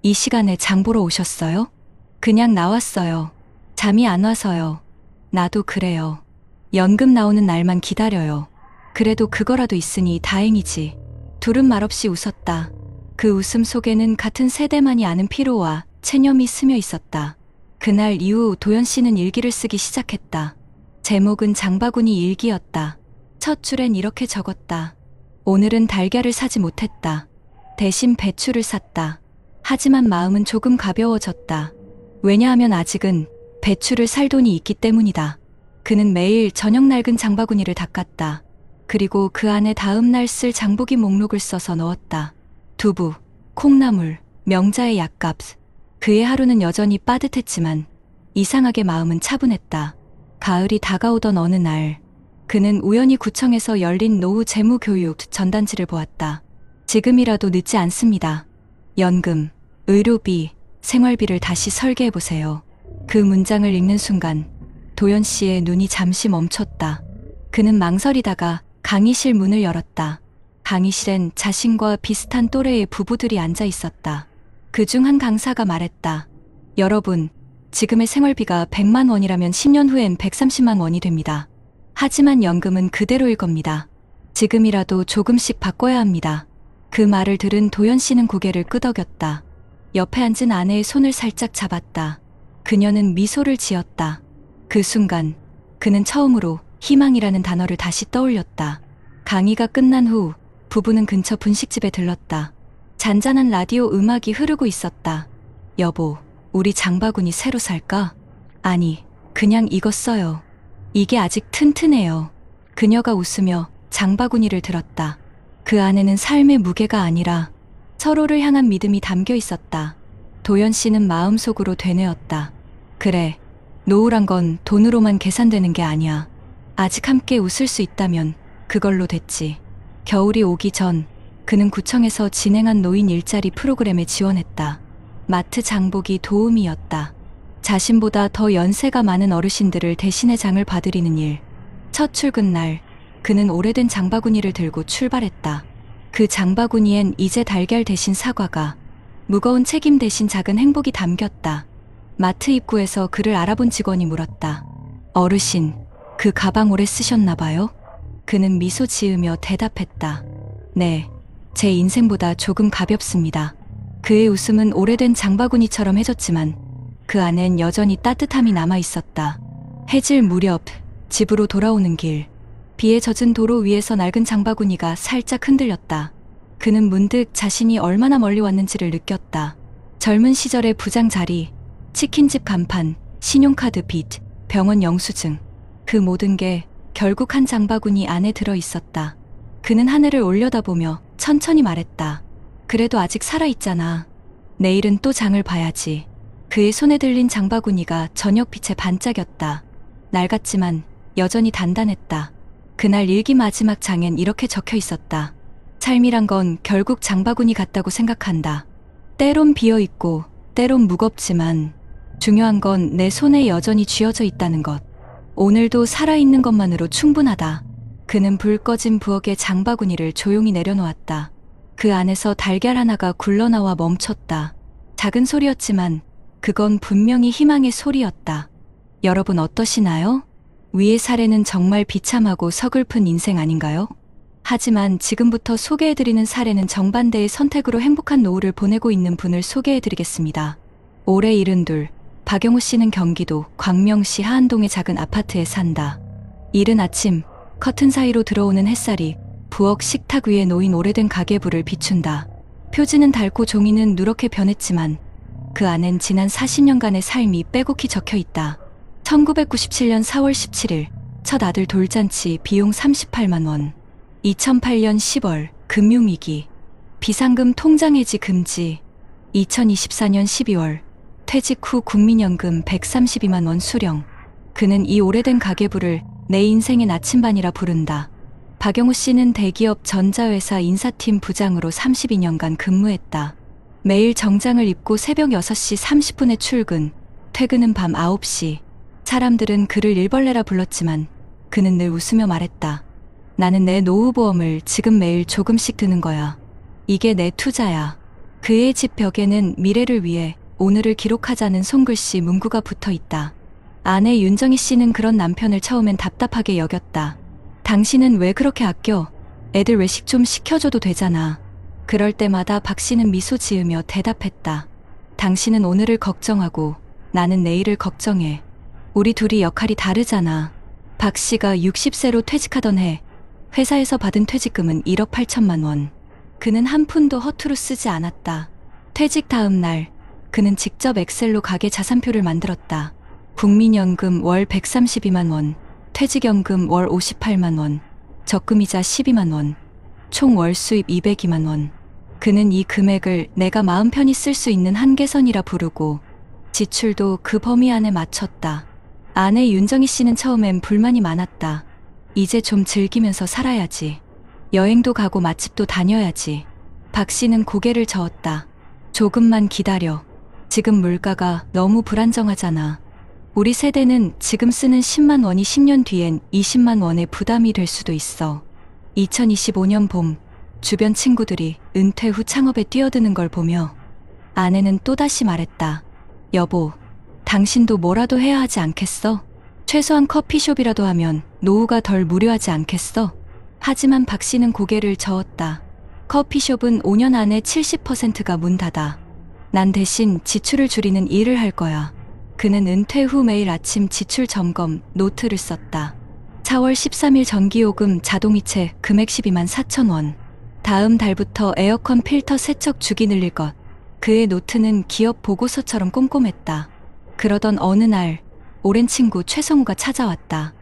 이 시간에 장 보러 오셨어요? 그냥 나왔어요. 잠이 안 와서요. 나도 그래요. 연금 나오는 날만 기다려요. 그래도 그거라도 있으니 다행이지. 둘은 말없이 웃었다. 그 웃음 속에는 같은 세대만이 아는 피로와 체념이 스며 있었다. 그날 이후 도연 씨는 일기를 쓰기 시작했다. 제목은 장바구니 일기였다. 첫 줄엔 이렇게 적었다. 오늘은 달걀을 사지 못했다. 대신 배추를 샀다. 하지만 마음은 조금 가벼워졌다. 왜냐하면 아직은 배추를 살 돈이 있기 때문이다. 그는 매일 저녁 낡은 장바구니를 닦았다. 그리고 그 안에 다음 날 쓸 장보기 목록을 써서 넣었다. 두부, 콩나물, 명자의 약값. 그의 하루는 여전히 빠듯했지만 이상하게 마음은 차분했다. 가을이 다가오던 어느 날 그는 우연히 구청에서 열린 노후 재무교육 전단지를 보았다. 지금이라도 늦지 않습니다. 연금, 의료비, 생활비를 다시 설계해보세요. 그 문장을 읽는 순간 도연 씨의 눈이 잠시 멈췄다. 그는 망설이다가 강의실 문을 열었다. 강의실엔 자신과 비슷한 또래의 부부들이 앉아 있었다. 그중 한 강사가 말했다. 여러분, 지금의 생활비가 100만 원이라면 10년 후엔 130만 원이 됩니다. 하지만 연금은 그대로일 겁니다. 지금이라도 조금씩 바꿔야 합니다. 그 말을 들은 도연 씨는 고개를 끄덕였다. 옆에 앉은 아내의 손을 살짝 잡았다. 그녀는 미소를 지었다. 그 순간 그는 처음으로 희망이라는 단어를 다시 떠올렸다. 강의가 끝난 후 부부는 근처 분식집에 들렀다. 잔잔한 라디오 음악이 흐르고 있었다. 여보, 우리 장바구니 새로 살까? 아니, 그냥 이거 써요. 이게 아직 튼튼해요. 그녀가 웃으며 장바구니를 들었다. 그 안에는 삶의 무게가 아니라 서로를 향한 믿음이 담겨 있었다. 도연 씨는 마음속으로 되뇌었다. 그래, 노후란 건 돈으로만 계산되는 게 아니야. 아직 함께 웃을 수 있다면 그걸로 됐지. 겨울이 오기 전 그는 구청에서 진행한 노인 일자리 프로그램에 지원했다. 마트 장보기 도우미였다. 자신보다 더 연세가 많은 어르신들을 대신해 장을 봐드리는 일. 첫 출근 날 그는 오래된 장바구니를 들고 출발했다. 그 장바구니엔 이제 달걀 대신 사과가, 무거운 책임 대신 작은 행복이 담겼다. 마트 입구에서 그를 알아본 직원이 물었다. 어르신, 그 가방 오래 쓰셨나 봐요? 그는 미소 지으며 대답했다. 네, 제 인생보다 조금 가볍습니다. 그의 웃음은 오래된 장바구니처럼 해졌지만 그 안엔 여전히 따뜻함이 남아 있었다. 해질 무렵 집으로 돌아오는 길, 비에 젖은 도로 위에서 낡은 장바구니가 살짝 흔들렸다. 그는 문득 자신이 얼마나 멀리 왔는지를 느꼈다. 젊은 시절의 부장 자리, 치킨집 간판, 신용카드 빚, 병원 영수증, 그 모든 게 결국 한 장바구니 안에 들어 있었다. 그는 하늘을 올려다보며 천천히 말했다. 그래도 아직 살아있잖아. 내일은 또 장을 봐야지. 그의 손에 들린 장바구니가 저녁빛에 반짝였다. 낡았지만 여전히 단단했다. 그날 일기 마지막 장엔 이렇게 적혀 있었다. 삶이란 건 결국 장바구니 같다고 생각한다. 때론 비어있고 때론 무겁지만 중요한 건 내 손에 여전히 쥐어져 있다는 것. 오늘도 살아있는 것만으로 충분하다. 그는 불 꺼진 부엌에 장바구니를 조용히 내려놓았다. 그 안에서 달걀 하나가 굴러나와 멈췄다. 작은 소리였지만 그건 분명히 희망의 소리였다. 여러분 어떠시나요? 위의 사례는 정말 비참하고 서글픈 인생 아닌가요? 하지만 지금부터 소개해드리는 사례는 정반대의 선택으로 행복한 노후를 보내고 있는 분을 소개해드리겠습니다. 올해 72, 박영우 씨는 경기도 광명시 하안동의 작은 아파트에 산다. 이른 아침 커튼 사이로 들어오는 햇살이 부엌 식탁 위에 놓인 오래된 가계부를 비춘다. 표지는 닳고 종이는 누렇게 변했지만 그 안엔 지난 40년간의 삶이 빼곡히 적혀 있다. 1997년 4월 17일 첫 아들 돌잔치 비용 38만 원. 2008년 10월 금융위기 비상금 통장 해지 금지. 2024년 12월 퇴직 후 국민연금 132만 원 수령. 그는 이 오래된 가계부를 내 인생의 나침반이라 부른다. 박영우 씨는 대기업 전자회사 인사팀 부장으로 32년간 근무했다. 매일 정장을 입고 새벽 6시 30분에 출근, 퇴근은 밤 9시. 사람들은 그를 일벌레라 불렀지만 그는 늘 웃으며 말했다. 나는 내 노후보험을 지금 매일 조금씩 드는 거야. 이게 내 투자야. 그의 집 벽에는 미래를 위해 오늘을 기록하자는 손글씨 문구가 붙어 있다. 아내 윤정희 씨는 그런 남편을 처음엔 답답하게 여겼다. 당신은 왜 그렇게 아껴? 애들 외식 좀 시켜줘도 되잖아. 그럴 때마다 박 씨는 미소 지으며 대답했다. 당신은 오늘을 걱정하고 나는 내일을 걱정해. 우리 둘이 역할이 다르잖아. 박 씨가 60세로 퇴직하던 해 회사에서 받은 퇴직금은 1억 8천만 원. 그는 한 푼도 허투루 쓰지 않았다. 퇴직 다음 날 그는 직접 엑셀로 가계 자산표를 만들었다. 국민연금 월 132만 원, 퇴직연금 월 58만 원, 적금이자 12만 원, 총 월 수입 202만 원. 그는 이 금액을 내가 마음 편히 쓸 수 있는 한계선이라 부르고 지출도 그 범위 안에 맞췄다. 아내 윤정희 씨는 처음엔 불만이 많았다. 이제 좀 즐기면서 살아야지. 여행도 가고 맛집도 다녀야지. 박 씨는 고개를 저었다. 조금만 기다려. 지금 물가가 너무 불안정하잖아. 우리 세대는 지금 쓰는 10만 원이 10년 뒤엔 20만 원의 부담이 될 수도 있어. 2025년 봄, 주변 친구들이 은퇴 후 창업에 뛰어드는 걸 보며 아내는 또다시 말했다. 여보, 당신도 뭐라도 해야 하지 않겠어? 최소한 커피숍이라도 하면 노후가 덜 무료하지 않겠어? 하지만 박 씨는 고개를 저었다. 커피숍은 5년 안에 70%가 문 닫아. 난 대신 지출을 줄이는 일을 할 거야. 그는 은퇴 후 매일 아침 지출 점검 노트를 썼다. 4월 13일 전기요금 자동이체 금액 12만 4천 원. 다음 달부터 에어컨 필터 세척 주기 늘릴 것. 그의 노트는 기업 보고서처럼 꼼꼼했다. 그러던 어느 날 오랜 친구 최성우가 찾아왔다.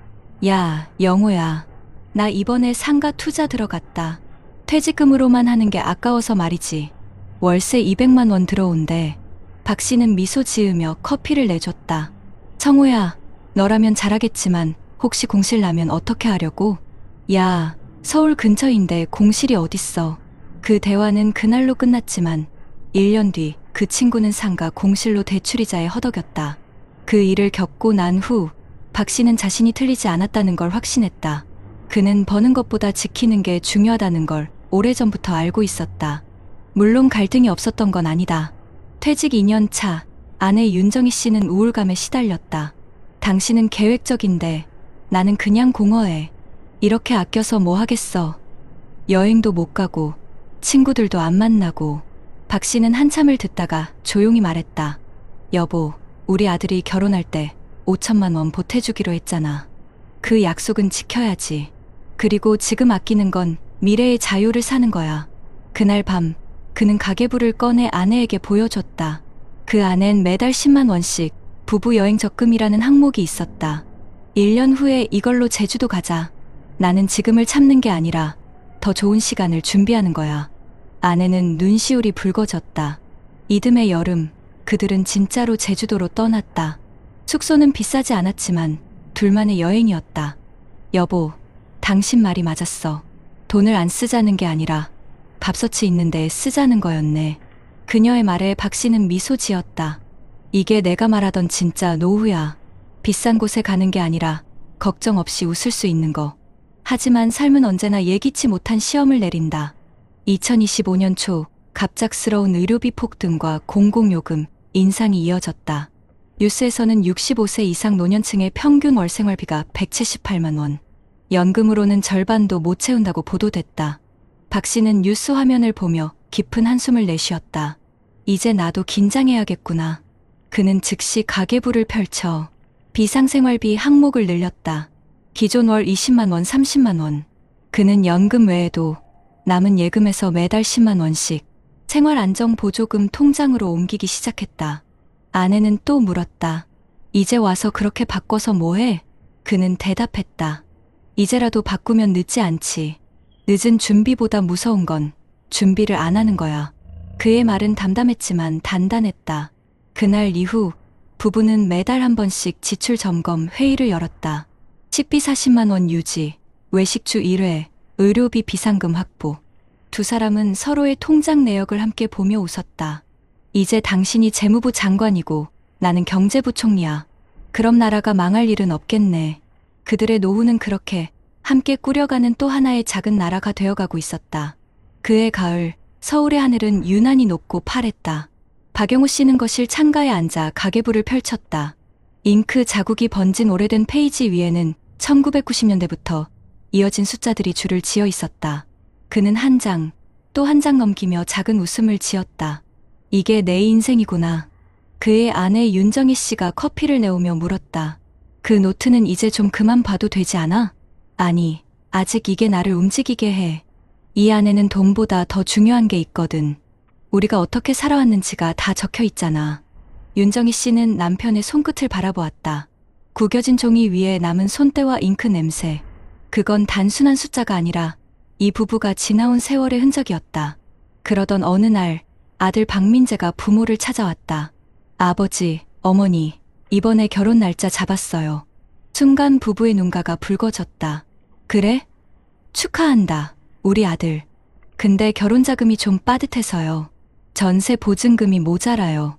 야, 영호야. 나 이번에 상가 투자 들어갔다. 퇴직금으로만 하는 게 아까워서 말이지. 월세 200만 원 들어온대. 박 씨는 미소 지으며 커피를 내줬다. 성우야, 너라면 잘하겠지만 혹시 공실 나면 어떻게 하려고? 야, 서울 근처인데 공실이 어딨어. 그 대화는 그날로 끝났지만 1년 뒤 그 친구는 상가 공실로 대출이자에 허덕였다. 그 일을 겪고 난 후 박 씨는 자신이 틀리지 않았다는 걸 확신했다. 그는 버는 것보다 지키는 게 중요하다는 걸 오래전부터 알고 있었다. 물론 갈등이 없었던 건 아니다. 퇴직 2년 차 아내 윤정희 씨는 우울감에 시달렸다. 당신은 계획적인데 나는 그냥 공허해. 이렇게 아껴서 뭐 하겠어. 여행도 못 가고 친구들도 안 만나고. 박 씨는 한참을 듣다가 조용히 말했다. 여보, 우리 아들이 결혼할 때 5천만 원 보태주기로 했잖아. 그 약속은 지켜야지. 그리고 지금 아끼는 건 미래의 자유를 사는 거야. 그날 밤 그는 가계부를 꺼내 아내에게 보여줬다. 그 안엔 매달 10만 원씩 부부 여행 적금이라는 항목이 있었다. 1년 후에 이걸로 제주도 가자. 나는 지금을 참는 게 아니라 더 좋은 시간을 준비하는 거야. 아내는 눈시울이 붉어졌다. 이듬해 여름, 그들은 진짜로 제주도로 떠났다. 숙소는 비싸지 않았지만 둘만의 여행이었다. 여보, 당신 말이 맞았어. 돈을 안 쓰자는 게 아니라 밥솥이 있는데 쓰자는 거였네. 그녀의 말에 박 씨는 미소 지었다. 이게 내가 말하던 진짜 노후야. 비싼 곳에 가는 게 아니라 걱정 없이 웃을 수 있는 거. 하지만 삶은 언제나 예기치 못한 시험을 내린다. 2025년 초 갑작스러운 의료비 폭등과 공공요금 인상이 이어졌다. 뉴스에서는 65세 이상 노년층의 평균 월 생활비가 178만 원, 연금으로는 절반도 못 채운다고 보도됐다. 박 씨는 뉴스 화면을 보며 깊은 한숨을 내쉬었다. 이제 나도 긴장해야겠구나. 그는 즉시 가계부를 펼쳐 비상생활비 항목을 늘렸다. 기존 월 20만 원, 30만 원, 그는 연금 외에도 남은 예금에서 매달 10만 원씩 생활안정보조금 통장으로 옮기기 시작했다. 아내는 또 물었다. 이제 와서 그렇게 바꿔서 뭐해? 그는 대답했다. 이제라도 바꾸면 늦지 않지. 늦은 준비보다 무서운 건 준비를 안 하는 거야. 그의 말은 담담했지만 단단했다. 그날 이후 부부는 매달 한 번씩 지출 점검 회의를 열었다. 식비 40만 원 유지, 외식주 1회, 의료비 비상금 확보. 두 사람은 서로의 통장 내역을 함께 보며 웃었다. 이제 당신이 재무부 장관이고 나는 경제부총리야. 그럼 나라가 망할 일은 없겠네. 그들의 노후는 그렇게 함께 꾸려가는 또 하나의 작은 나라가 되어가고 있었다. 그해 가을, 서울의 하늘은 유난히 높고 파랬다. 박영우 씨는 거실 창가에 앉아 가계부를 펼쳤다. 잉크 자국이 번진 오래된 페이지 위에는 1990년대부터 이어진 숫자들이 줄을 지어 있었다. 그는 한 장, 또 한 장 넘기며 작은 웃음을 지었다. 이게 내 인생이구나. 그의 아내 윤정희 씨가 커피를 내오며 물었다. 그 노트는 이제 좀 그만 봐도 되지 않아? 아니, 아직 이게 나를 움직이게 해. 이 안에는 돈보다 더 중요한 게 있거든. 우리가 어떻게 살아왔는지가 다 적혀 있잖아. 윤정희 씨는 남편의 손끝을 바라보았다. 구겨진 종이 위에 남은 손때와 잉크 냄새. 그건 단순한 숫자가 아니라 이 부부가 지나온 세월의 흔적이었다. 그러던 어느 날 아들 박민재가 부모를 찾아왔다. 아버지, 어머니, 이번에 결혼 날짜 잡았어요. 순간 부부의 눈가가 붉어졌다. 그래? 축하한다, 우리 아들. 근데 결혼 자금이 좀 빠듯해서요. 전세 보증금이 모자라요.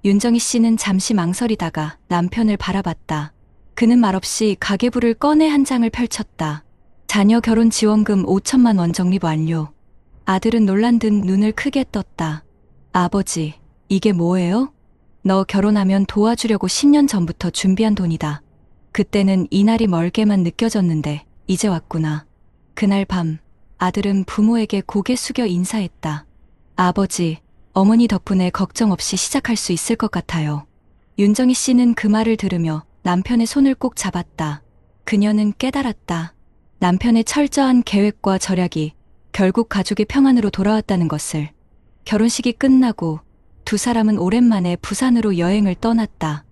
윤정희 씨는 잠시 망설이다가 남편을 바라봤다. 그는 말없이 가계부를 꺼내 한 장을 펼쳤다. 자녀 결혼 지원금 5천만 원 적립 완료. 아들은 놀란 듯 눈을 크게 떴다. 아버지, 이게 뭐예요? 너 결혼하면 도와주려고 10년 전부터 준비한 돈이다. 그때는 이날이 멀게만 느껴졌는데 이제 왔구나. 그날 밤 아들은 부모에게 고개 숙여 인사했다. 아버지, 어머니 덕분에 걱정 없이 시작할 수 있을 것 같아요. 윤정희 씨는 그 말을 들으며 남편의 손을 꼭 잡았다. 그녀는 깨달았다. 남편의 철저한 계획과 절약이 결국 가족의 평안으로 돌아왔다는 것을. 결혼식이 끝나고 두 사람은 오랜만에 부산으로 여행을 떠났다.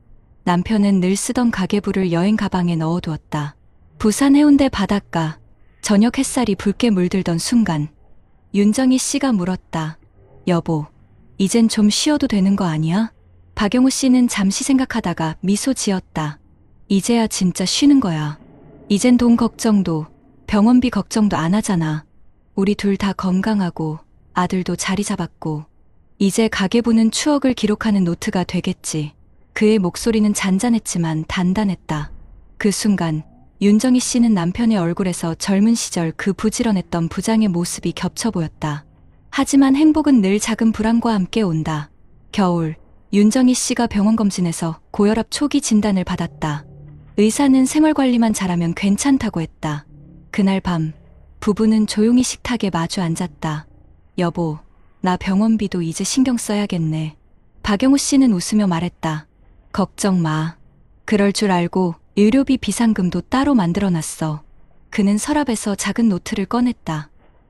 남편은 늘 쓰던 가계부를 여행 가방에 넣어두었다. 부산 해운대 바닷가, 저녁 햇살이 붉게 물들던 순간 윤정희 씨가 물었다. 여보, 이젠 좀 쉬어도 되는 거 아니야? 박영우 씨는 잠시 생각하다가 미소 지었다. 이제야 진짜 쉬는 거야. 이젠 돈 걱정도 병원비 걱정도 안 하잖아. 우리 둘 다 건강하고 아들도 자리 잡았고 이제 가계부는 추억을 기록하는 노트가 되겠지. 그의 목소리는 잔잔했지만 단단했다. 그 순간 윤정희 씨는 남편의 얼굴에서 젊은 시절 그 부지런했던 부장의 모습이 겹쳐 보였다. 하지만 행복은 늘 작은 불안과 함께 온다. 겨울, 윤정희 씨가 병원 검진에서 고혈압 초기 진단을 받았다. 의사는 생활관리만 잘하면 괜찮다고 했다. 그날 밤, 부부는 조용히 식탁에 마주 앉았다. 여보, 나 병원비도 이제 신경 써야겠네. 박영우 씨는 웃으며 말했다. 걱정 마. 그럴 줄 알고 의료비 비상금도 따로 만들어놨어. 그는 서랍에서 작은 노트를 꺼냈다.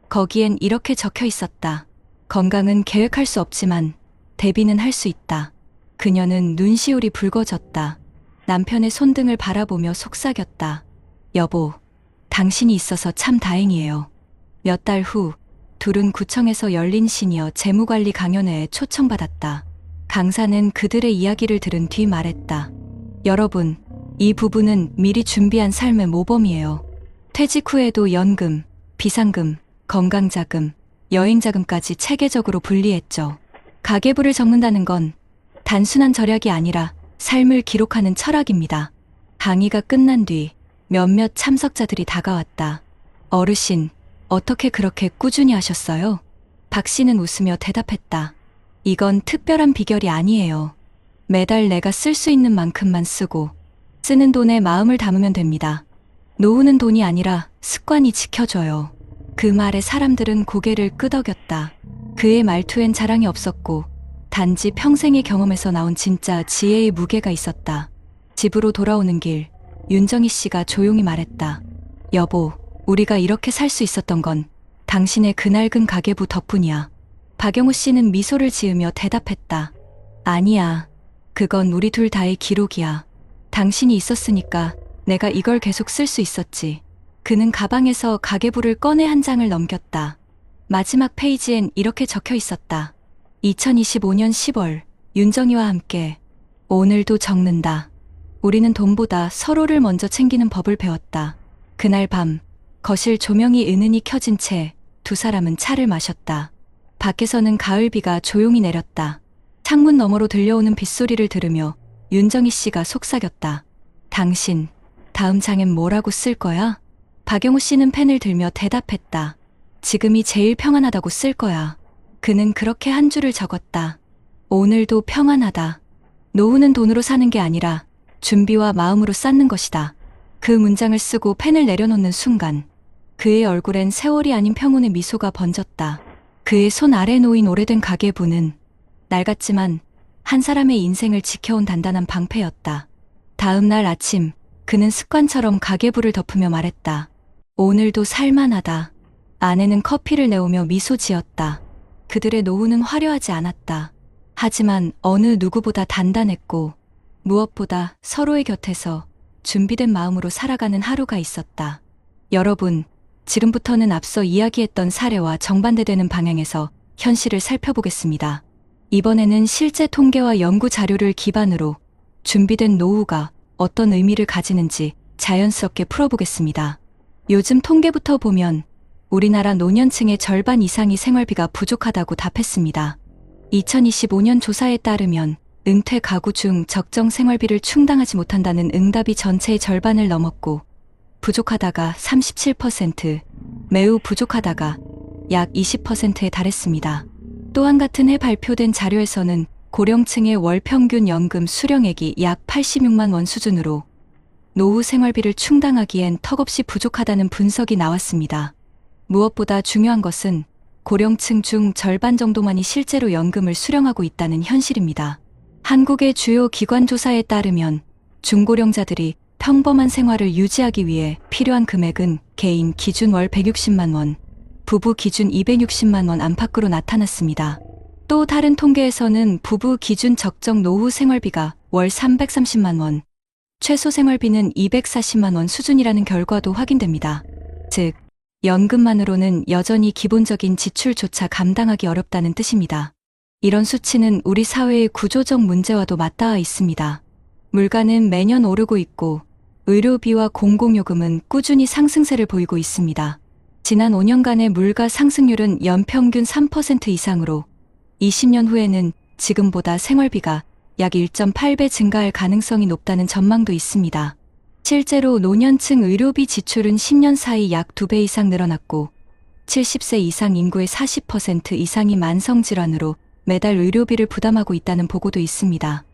거기엔 이렇게 적혀 있었다. 건강은 계획할 수 없지만 대비는 할 수 있다. 그녀는 눈시울이 붉어졌다. 남편의 손등을 바라보며 속삭였다. 여보, 당신이 있어서 참 다행이에요. 몇 달 후, 둘은 구청에서 열린 시니어 재무관리 강연회에 초청받았다. 강사는 그들의 이야기를 들은 뒤 말했다. 여러분, 이 부부는 미리 준비한 삶의 모범이에요. 퇴직 후에도 연금, 비상금, 건강자금, 여행자금까지 체계적으로 분리했죠. 가계부를 적는다는 건 단순한 절약이 아니라 삶을 기록하는 철학입니다. 강의가 끝난 뒤 몇몇 참석자들이 다가왔다. 어르신, 어떻게 그렇게 꾸준히 하셨어요? 박 씨는 웃으며 대답했다. 이건 특별한 비결이 아니에요. 매달 내가 쓸 수 있는 만큼만 쓰고 쓰는 돈에 마음을 담으면 됩니다. 노후는 돈이 아니라 습관이 지켜줘요. 그 말에 사람들은 고개를 끄덕였다. 그의 말투엔 자랑이 없었고 단지 평생의 경험에서 나온 진짜 지혜의 무게가 있었다. 집으로 돌아오는 길, 윤정희 씨가 조용히 말했다. 여보, 우리가 이렇게 살 수 있었던 건 당신의 그 낡은 가계부 덕분이야. 박영우 씨는 미소를 지으며 대답했다. 아니야. 그건 우리 둘 다의 기록이야. 당신이 있었으니까 내가 이걸 계속 쓸 수 있었지. 그는 가방에서 가계부를 꺼내 한 장을 넘겼다. 마지막 페이지엔 이렇게 적혀 있었다. 2025년 10월, 윤정이와 함께. 오늘도 적는다. 우리는 돈보다 서로를 먼저 챙기는 법을 배웠다. 그날 밤, 거실 조명이 은은히 켜진 채 두 사람은 차를 마셨다. 밖에서는 가을비가 조용히 내렸다. 창문 너머로 들려오는 빗소리를 들으며 윤정희 씨가 속삭였다. 당신, 다음 장엔 뭐라고 쓸 거야? 박영우 씨는 펜을 들며 대답했다. 지금이 제일 평안하다고 쓸 거야. 그는 그렇게 한 줄을 적었다. 오늘도 평안하다. 노후는 돈으로 사는 게 아니라 준비와 마음으로 쌓는 것이다. 그 문장을 쓰고 펜을 내려놓는 순간 그의 얼굴엔 세월이 아닌 평온의 미소가 번졌다. 그의 손 아래 놓인 오래된 가계부는 낡았지만 한 사람의 인생을 지켜온 단단한 방패였다. 다음 날 아침 그는 습관처럼 가계부를 덮으며 말했다. 오늘도 살만하다. 아내는 커피를 내오며 미소 지었다. 그들의 노후는 화려하지 않았다. 하지만 어느 누구보다 단단했고 무엇보다 서로의 곁에서 준비된 마음으로 살아가는 하루가 있었다. 여러분, 지금부터는 앞서 이야기했던 사례와 정반대되는 방향에서 현실을 살펴보겠습니다. 이번에는 실제 통계와 연구 자료를 기반으로 준비된 노후가 어떤 의미를 가지는지 자연스럽게 풀어보겠습니다. 요즘 통계부터 보면 우리나라 노년층의 절반 이상이 생활비가 부족하다고 답했습니다. 2025년 조사에 따르면 은퇴 가구 중 적정 생활비를 충당하지 못한다는 응답이 전체의 절반을 넘었고 부족하다가 37%, 매우 부족하다가 약 20%에 달했습니다. 또한 같은 해 발표된 자료에서는 고령층의 월 평균 연금 수령액이 약 86만 원 수준으로 노후 생활비를 충당하기엔 턱없이 부족하다는 분석이 나왔습니다. 무엇보다 중요한 것은 고령층 중 절반 정도만이 실제로 연금을 수령하고 있다는 현실입니다. 한국의 주요 기관 조사에 따르면 중고령자들이 평범한 생활을 유지하기 위해 필요한 금액은 개인 기준 월 160만 원, 부부 기준 260만 원 안팎으로 나타났습니다. 또 다른 통계에서는 부부 기준 적정 노후 생활비가 월 330만 원, 최소 생활비는 240만 원 수준이라는 결과도 확인됩니다. 즉, 연금만으로는 여전히 기본적인 지출조차 감당하기 어렵다는 뜻입니다. 이런 수치는 우리 사회의 구조적 문제와도 맞닿아 있습니다. 물가는 매년 오르고 있고 의료비와 공공요금은 꾸준히 상승세를 보이고 있습니다. 지난 5년간의 물가 상승률은 연평균 3% 이상으로 20년 후에는 지금보다 생활비가 약 1.8배 증가할 가능성이 높다는 전망도 있습니다. 실제로 노년층 의료비 지출은 10년 사이 약 2배 이상 늘어났고 70세 이상 인구의 40% 이상이 만성질환으로 매달 의료비를 부담하고 있다는 보고도 있습니다.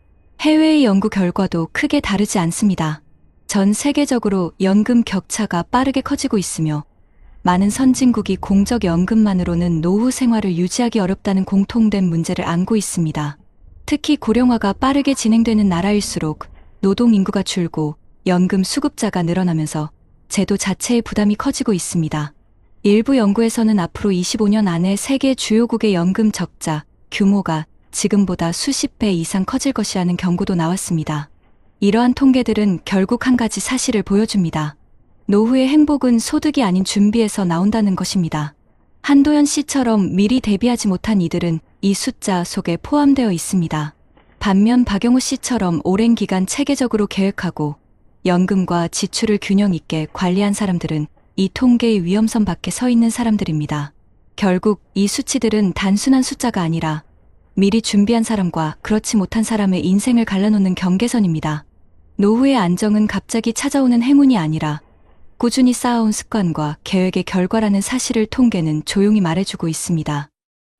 해외의 연구 결과도 크게 다르지 않습니다. 전 세계적으로 연금 격차가 빠르게 커지고 있으며 많은 선진국이 공적 연금만으로는 노후 생활을 유지하기 어렵다는 공통된 문제를 안고 있습니다. 특히 고령화가 빠르게 진행되는 나라일수록 노동 인구가 줄고 연금 수급자가 늘어나면서 제도 자체의 부담이 커지고 있습니다. 일부 연구에서는 앞으로 25년 안에 세계 주요국의 연금 적자 규모가 지금보다 수십 배 이상 커질 것이라는 경고도 나왔습니다. 이러한 통계들은 결국 한 가지 사실을 보여줍니다. 노후의 행복은 소득이 아닌 준비에서 나온다는 것입니다. 한도연 씨처럼 미리 대비하지 못한 이들은 이 숫자 속에 포함되어 있습니다. 반면 박영우 씨처럼 오랜 기간 체계적으로 계획하고 연금과 지출을 균형 있게 관리한 사람들은 이 통계의 위험선 밖에 서 있는 사람들입니다. 결국 이 수치들은 단순한 숫자가 아니라 미리 준비한 사람과 그렇지 못한 사람의 인생을 갈라놓는 경계선입니다. 노후의 안정은 갑자기 찾아오는 행운이 아니라 꾸준히 쌓아온 습관과 계획의 결과라는 사실을 통계는 조용히 말해주고 있습니다.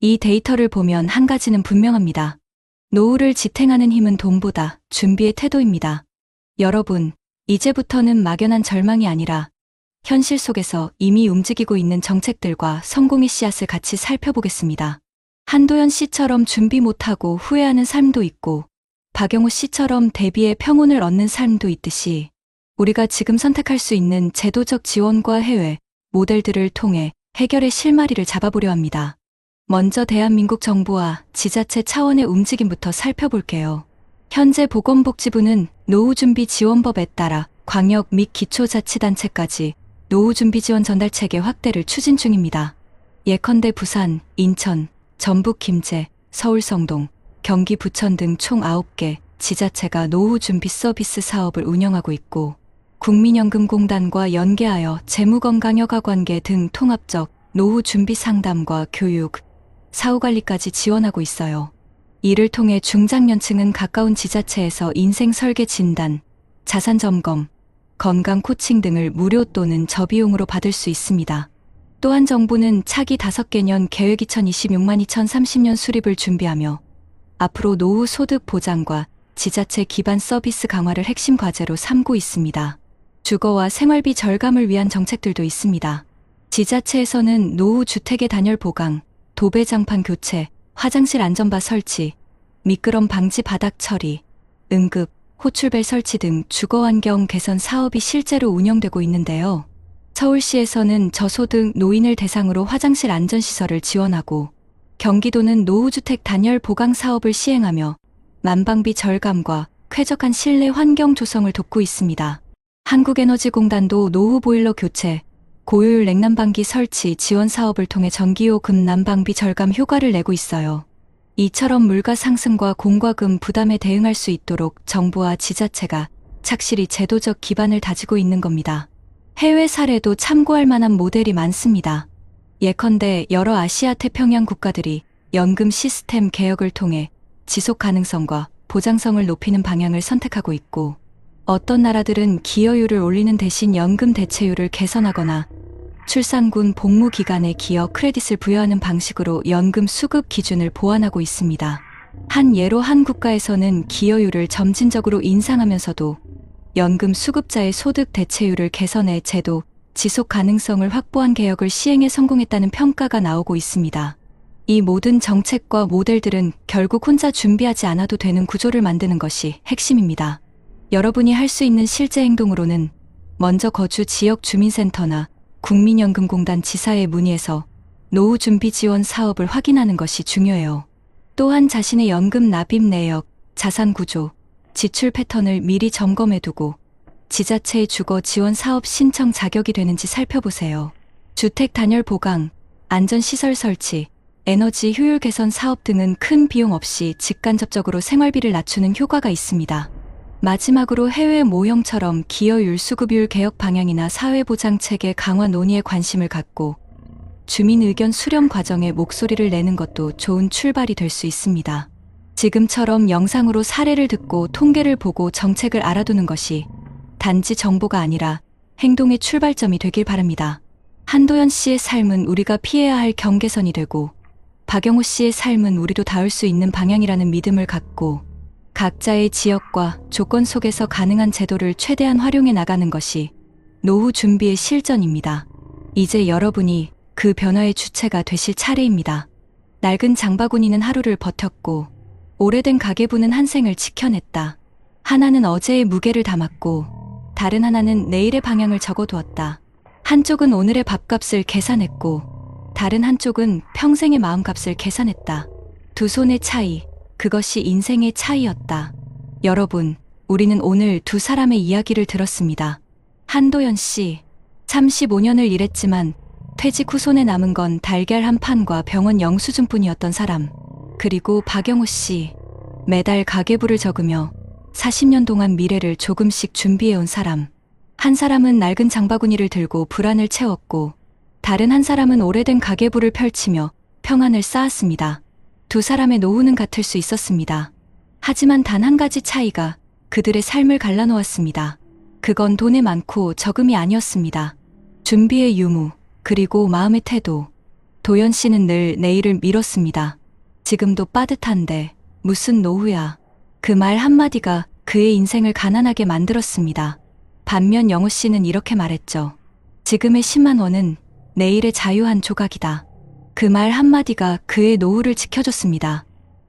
이 데이터를 보면 한 가지는 분명합니다. 노후를 지탱하는 힘은 돈보다 준비의 태도입니다. 여러분, 이제부터는 막연한 절망이 아니라 현실 속에서 이미 움직이고 있는 정책들과 성공의 씨앗을 같이 살펴보겠습니다. 한도연 씨처럼 준비 못하고 후회하는 삶도 있고 박영우 씨처럼 대비해 평온을 얻는 삶도 있듯이 우리가 지금 선택할 수 있는 제도적 지원과 해외, 모델들을 통해 해결의 실마리를 잡아보려 합니다. 먼저 대한민국 정부와 지자체 차원의 움직임부터 살펴볼게요. 현재 보건복지부는 노후준비지원법에 따라 광역 및 기초자치단체까지 노후준비지원 전달체계 확대를 추진 중입니다. 예컨대 부산, 인천, 전북 김제, 서울 성동, 경기 부천 등 총 9개 지자체가 노후준비 서비스 사업을 운영하고 있고 국민연금공단과 연계하여 재무건강여가관계 등 통합적 노후준비 상담과 교육, 사후관리까지 지원하고 있어요. 이를 통해 중장년층은 가까운 지자체에서 인생설계 진단, 자산점검, 건강 코칭 등을 무료 또는 저비용으로 받을 수 있습니다. 또한 정부는 차기 5개년 계획 2026만 2030년 수립을 준비하며 앞으로 노후 소득 보장과 지자체 기반 서비스 강화를 핵심 과제로 삼고 있습니다. 주거와 생활비 절감을 위한 정책들도 있습니다. 지자체에서는 노후 주택의 단열 보강, 도배장판 교체, 화장실 안전바 설치, 미끄럼 방지 바닥 처리, 응급, 호출벨 설치 등 주거환경 개선 사업이 실제로 운영되고 있는데요. 서울시에서는 저소득 노인을 대상으로 화장실 안전시설을 지원하고 경기도는 노후주택 단열 보강 사업을 시행하며 난방비 절감과 쾌적한 실내 환경 조성을 돕고 있습니다. 한국에너지공단도 노후 보일러 교체, 고효율 냉난방기 설치 지원 사업을 통해 전기요금 난방비 절감 효과를 내고 있어요. 이처럼 물가 상승과 공과금 부담에 대응할 수 있도록 정부와 지자체가 착실히 제도적 기반을 다지고 있는 겁니다. 해외 사례도 참고할 만한 모델이 많습니다. 예컨대 여러 아시아 태평양 국가들이 연금 시스템 개혁을 통해 지속 가능성과 보장성을 높이는 방향을 선택하고 있고 어떤 나라들은 기여율을 올리는 대신 연금 대체율을 개선하거나 출산군 복무 기간에 기여 크레딧을 부여하는 방식으로 연금 수급 기준을 보완하고 있습니다. 한 예로 한 국가에서는 기여율을 점진적으로 인상하면서도 연금 수급자의 소득 대체율을 개선해 제도 지속 가능성을 확보한 개혁을 시행에 성공했다는 평가가 나오고 있습니다. 이 모든 정책과 모델들은 결국 혼자 준비하지 않아도 되는 구조를 만드는 것이 핵심입니다. 여러분이 할 수 있는 실제 행동으로는 먼저 거주 지역 주민센터나 국민연금공단 지사에 문의해서 노후 준비 지원 사업을 확인하는 것이 중요해요. 또한 자신의 연금 납입 내역, 자산 구조, 지출 패턴을 미리 점검해두고 지자체의 주거 지원 사업 신청 자격이 되는지 살펴보세요. 주택 단열 보강, 안전시설 설치, 에너지 효율 개선 사업 등은 큰 비용 없이 직간접적으로 생활비를 낮추는 효과가 있습니다. 마지막으로 해외 모형처럼 기여율 수급율 개혁 방향이나 사회보장체계 강화 논의에 관심을 갖고 주민 의견 수렴 과정에 목소리를 내는 것도 좋은 출발이 될 수 있습니다. 지금처럼 영상으로 사례를 듣고 통계를 보고 정책을 알아두는 것이 단지 정보가 아니라 행동의 출발점이 되길 바랍니다. 한도연 씨의 삶은 우리가 피해야 할 경계선이 되고 박영호 씨의 삶은 우리도 닿을 수 있는 방향이라는 믿음을 갖고 각자의 지역과 조건 속에서 가능한 제도를 최대한 활용해 나가는 것이 노후 준비의 실전입니다. 이제 여러분이 그 변화의 주체가 되실 차례입니다. 낡은 장바구니는 하루를 버텼고 오래된 가계부는 한 생을 지켜냈다. 하나는 어제의 무게를 담았고 다른 하나는 내일의 방향을 적어두었다. 한쪽은 오늘의 밥값을 계산했고 다른 한쪽은 평생의 마음값을 계산했다. 두 손의 차이, 그것이 인생의 차이였다. 여러분, 우리는 오늘 두 사람의 이야기를 들었습니다. 한도연 씨, 35년을 일했지만 퇴직 후 손에 남은 건 달걀 한 판과 병원 영수증뿐이었던 사람. 그리고 박영호 씨, 매달 가계부를 적으며 40년 동안 미래를 조금씩 준비해온 사람. 한 사람은 낡은 장바구니를 들고 불안을 채웠고 다른 한 사람은 오래된 가계부를 펼치며 평안을 쌓았습니다. 두 사람의 노후는 같을 수 있었습니다. 하지만 단 한 가지 차이가 그들의 삶을 갈라놓았습니다. 그건 돈의 많고 적음이 아니었습니다. 준비의 유무, 그리고 마음의 태도. 도연 씨는 늘 내일을 미뤘습니다. 지금도 빠듯한데 무슨 노후야. 그 말 한마디가 그의 인생을 가난하게 만들었습니다. 반면 영호 씨는 이렇게 말했죠. 지금의 10만 원은 내일의 자유 한 조각이다. 그 말 한마디가 그의 노후를 지켜줬습니다.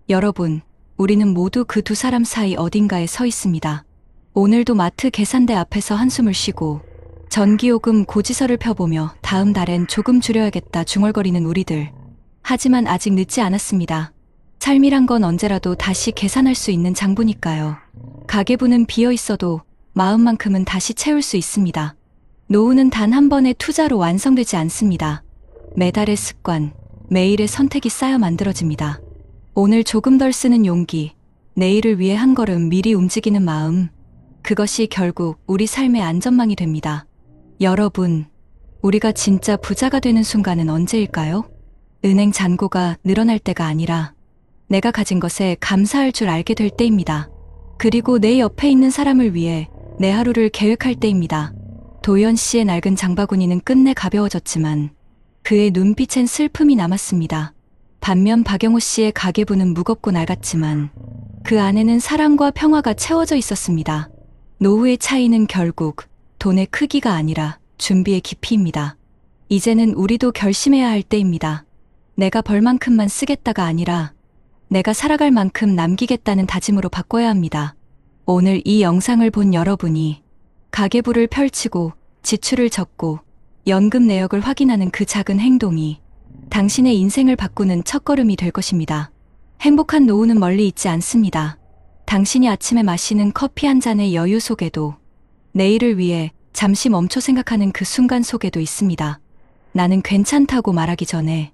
여러분, 우리는 모두 그 두 사람 사이 어딘가에 서 있습니다. 오늘도 마트 계산대 앞에서 한숨을 쉬고 전기요금 고지서를 펴보며 다음 달엔 조금 줄여야겠다 중얼거리는 우리들. 하지만 아직 늦지 않았습니다. 삶이란 건 언제라도 다시 계산할 수 있는 장부니까요. 가계부는 비어 있어도 마음만큼은 다시 채울 수 있습니다. 노후는 단 한 번의 투자로 완성되지 않습니다. 매달의 습관, 매일의 선택이 쌓여 만들어집니다. 오늘 조금 덜 쓰는 용기, 내일을 위해 한 걸음 미리 움직이는 마음, 그것이 결국 우리 삶의 안전망이 됩니다. 여러분, 우리가 진짜 부자가 되는 순간은 언제일까요? 은행 잔고가 늘어날 때가 아니라 내가 가진 것에 감사할 줄 알게 될 때입니다. 그리고 내 옆에 있는 사람을 위해 내 하루를 계획할 때입니다. 도연 씨의 낡은 장바구니는 끝내 가벼워졌지만 그의 눈빛엔 슬픔이 남았습니다. 반면 박영호 씨의 가계부는 무겁고 낡았지만 그 안에는 사랑과 평화가 채워져 있었습니다. 노후의 차이는 결국 돈의 크기가 아니라 준비의 깊이입니다. 이제는 우리도 결심해야 할 때입니다. 내가 벌 만큼만 쓰겠다가 아니라 내가 살아갈 만큼 남기겠다는 다짐으로 바꿔야 합니다. 오늘 이 영상을 본 여러분이 가계부를 펼치고 지출을 적고 연금 내역을 확인하는 그 작은 행동이 당신의 인생을 바꾸는 첫걸음이 될 것입니다. 행복한 노후는 멀리 있지 않습니다. 당신이 아침에 마시는 커피 한 잔의 여유 속에도, 내일을 위해 잠시 멈춰 생각하는 그 순간 속에도 있습니다. 나는 괜찮다고 말하기 전에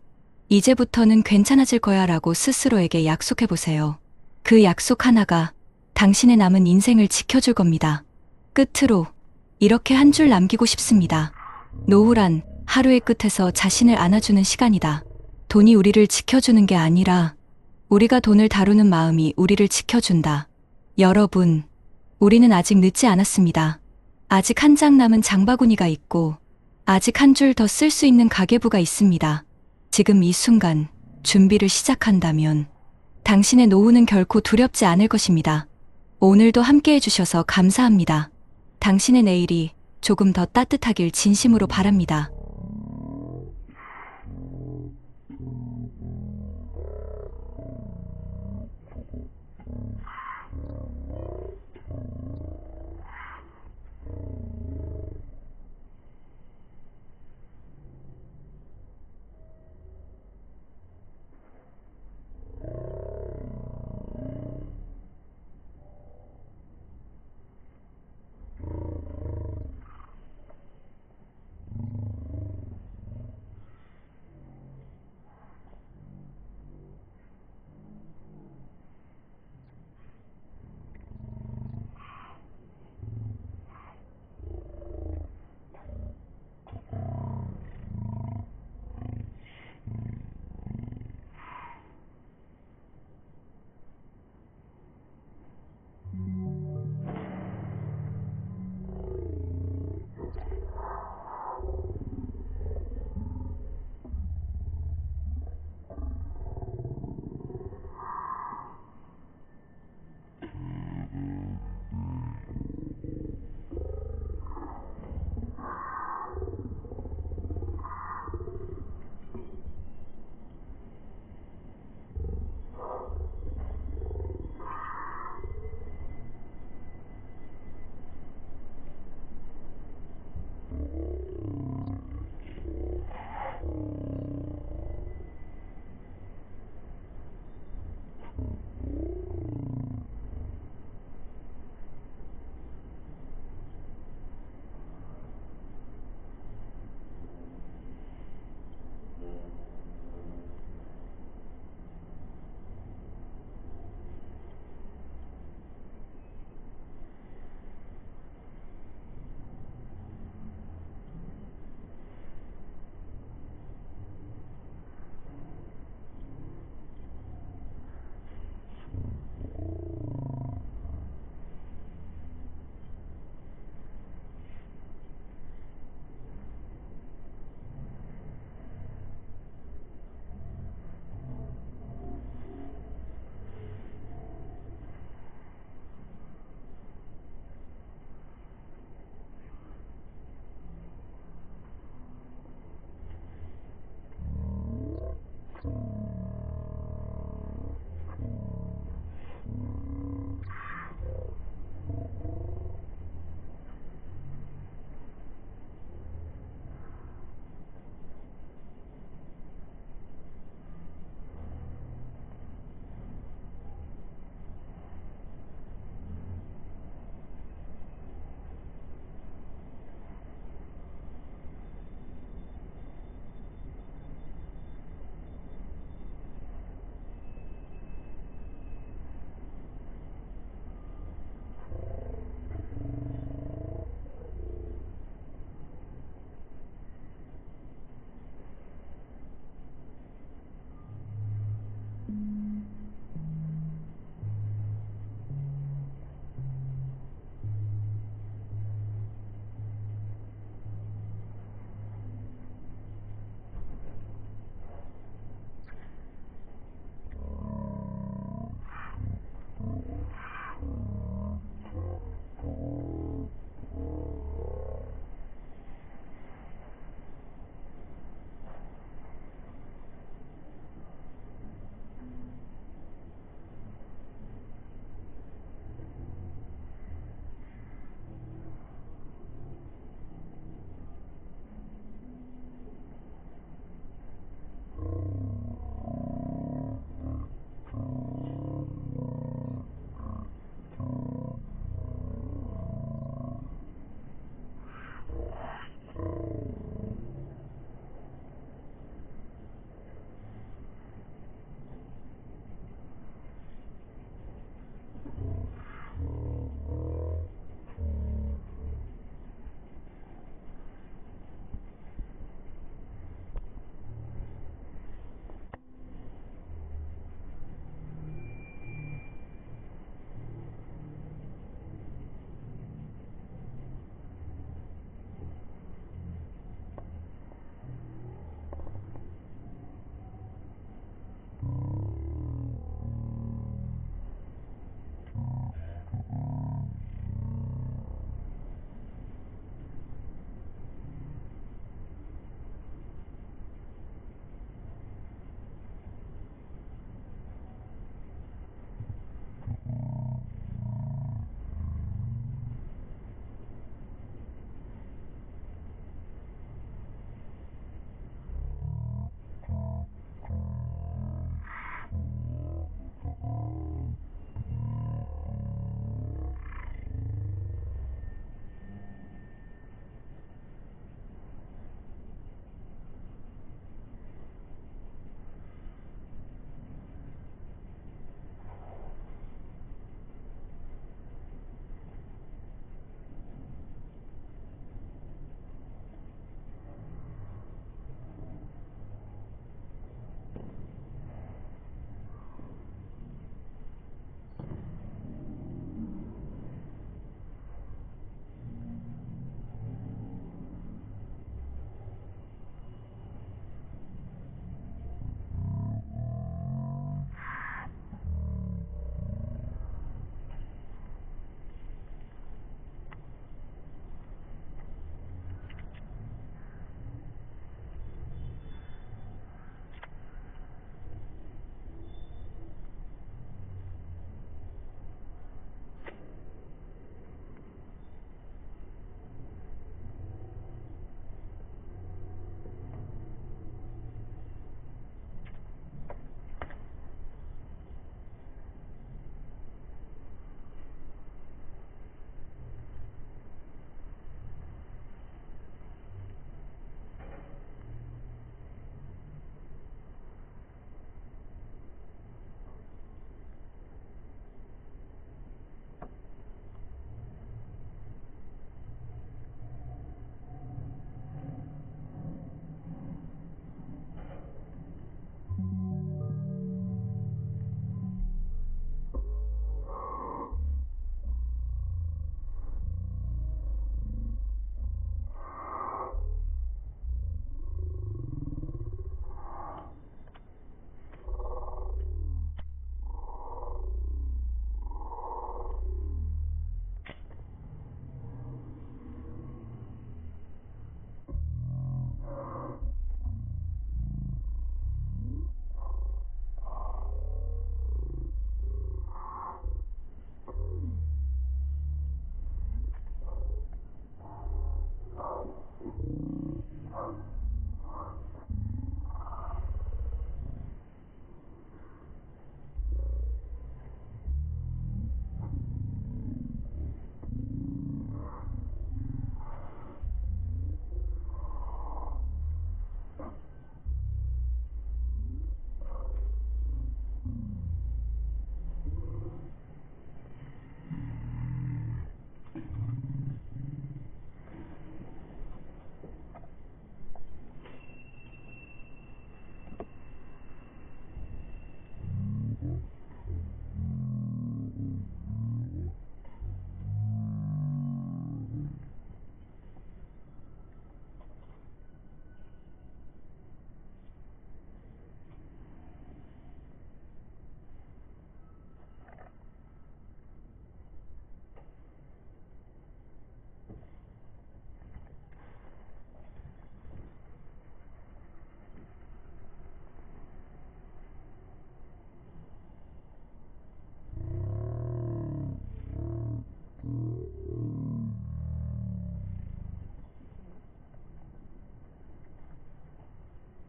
이제부터는 괜찮아질 거야 라고 스스로에게 약속해보세요. 그 약속 하나가 당신의 남은 인생을 지켜줄 겁니다. 끝으로 이렇게 한 줄 남기고 싶습니다. 노후란 하루의 끝에서 자신을 안아주는 시간이다. 돈이 우리를 지켜주는 게 아니라 우리가 돈을 다루는 마음이 우리를 지켜준다. 여러분, 우리는 아직 늦지 않았습니다. 아직 한 장 남은 장바구니가 있고 아직 한 줄 더 쓸 수 있는 가계부가 있습니다. 지금 이 순간 준비를 시작한다면 당신의 노후는 결코 두렵지 않을 것입니다. 오늘도 함께 해주셔서 감사합니다. 당신의 내일이 조금 더 따뜻하길 진심으로 바랍니다.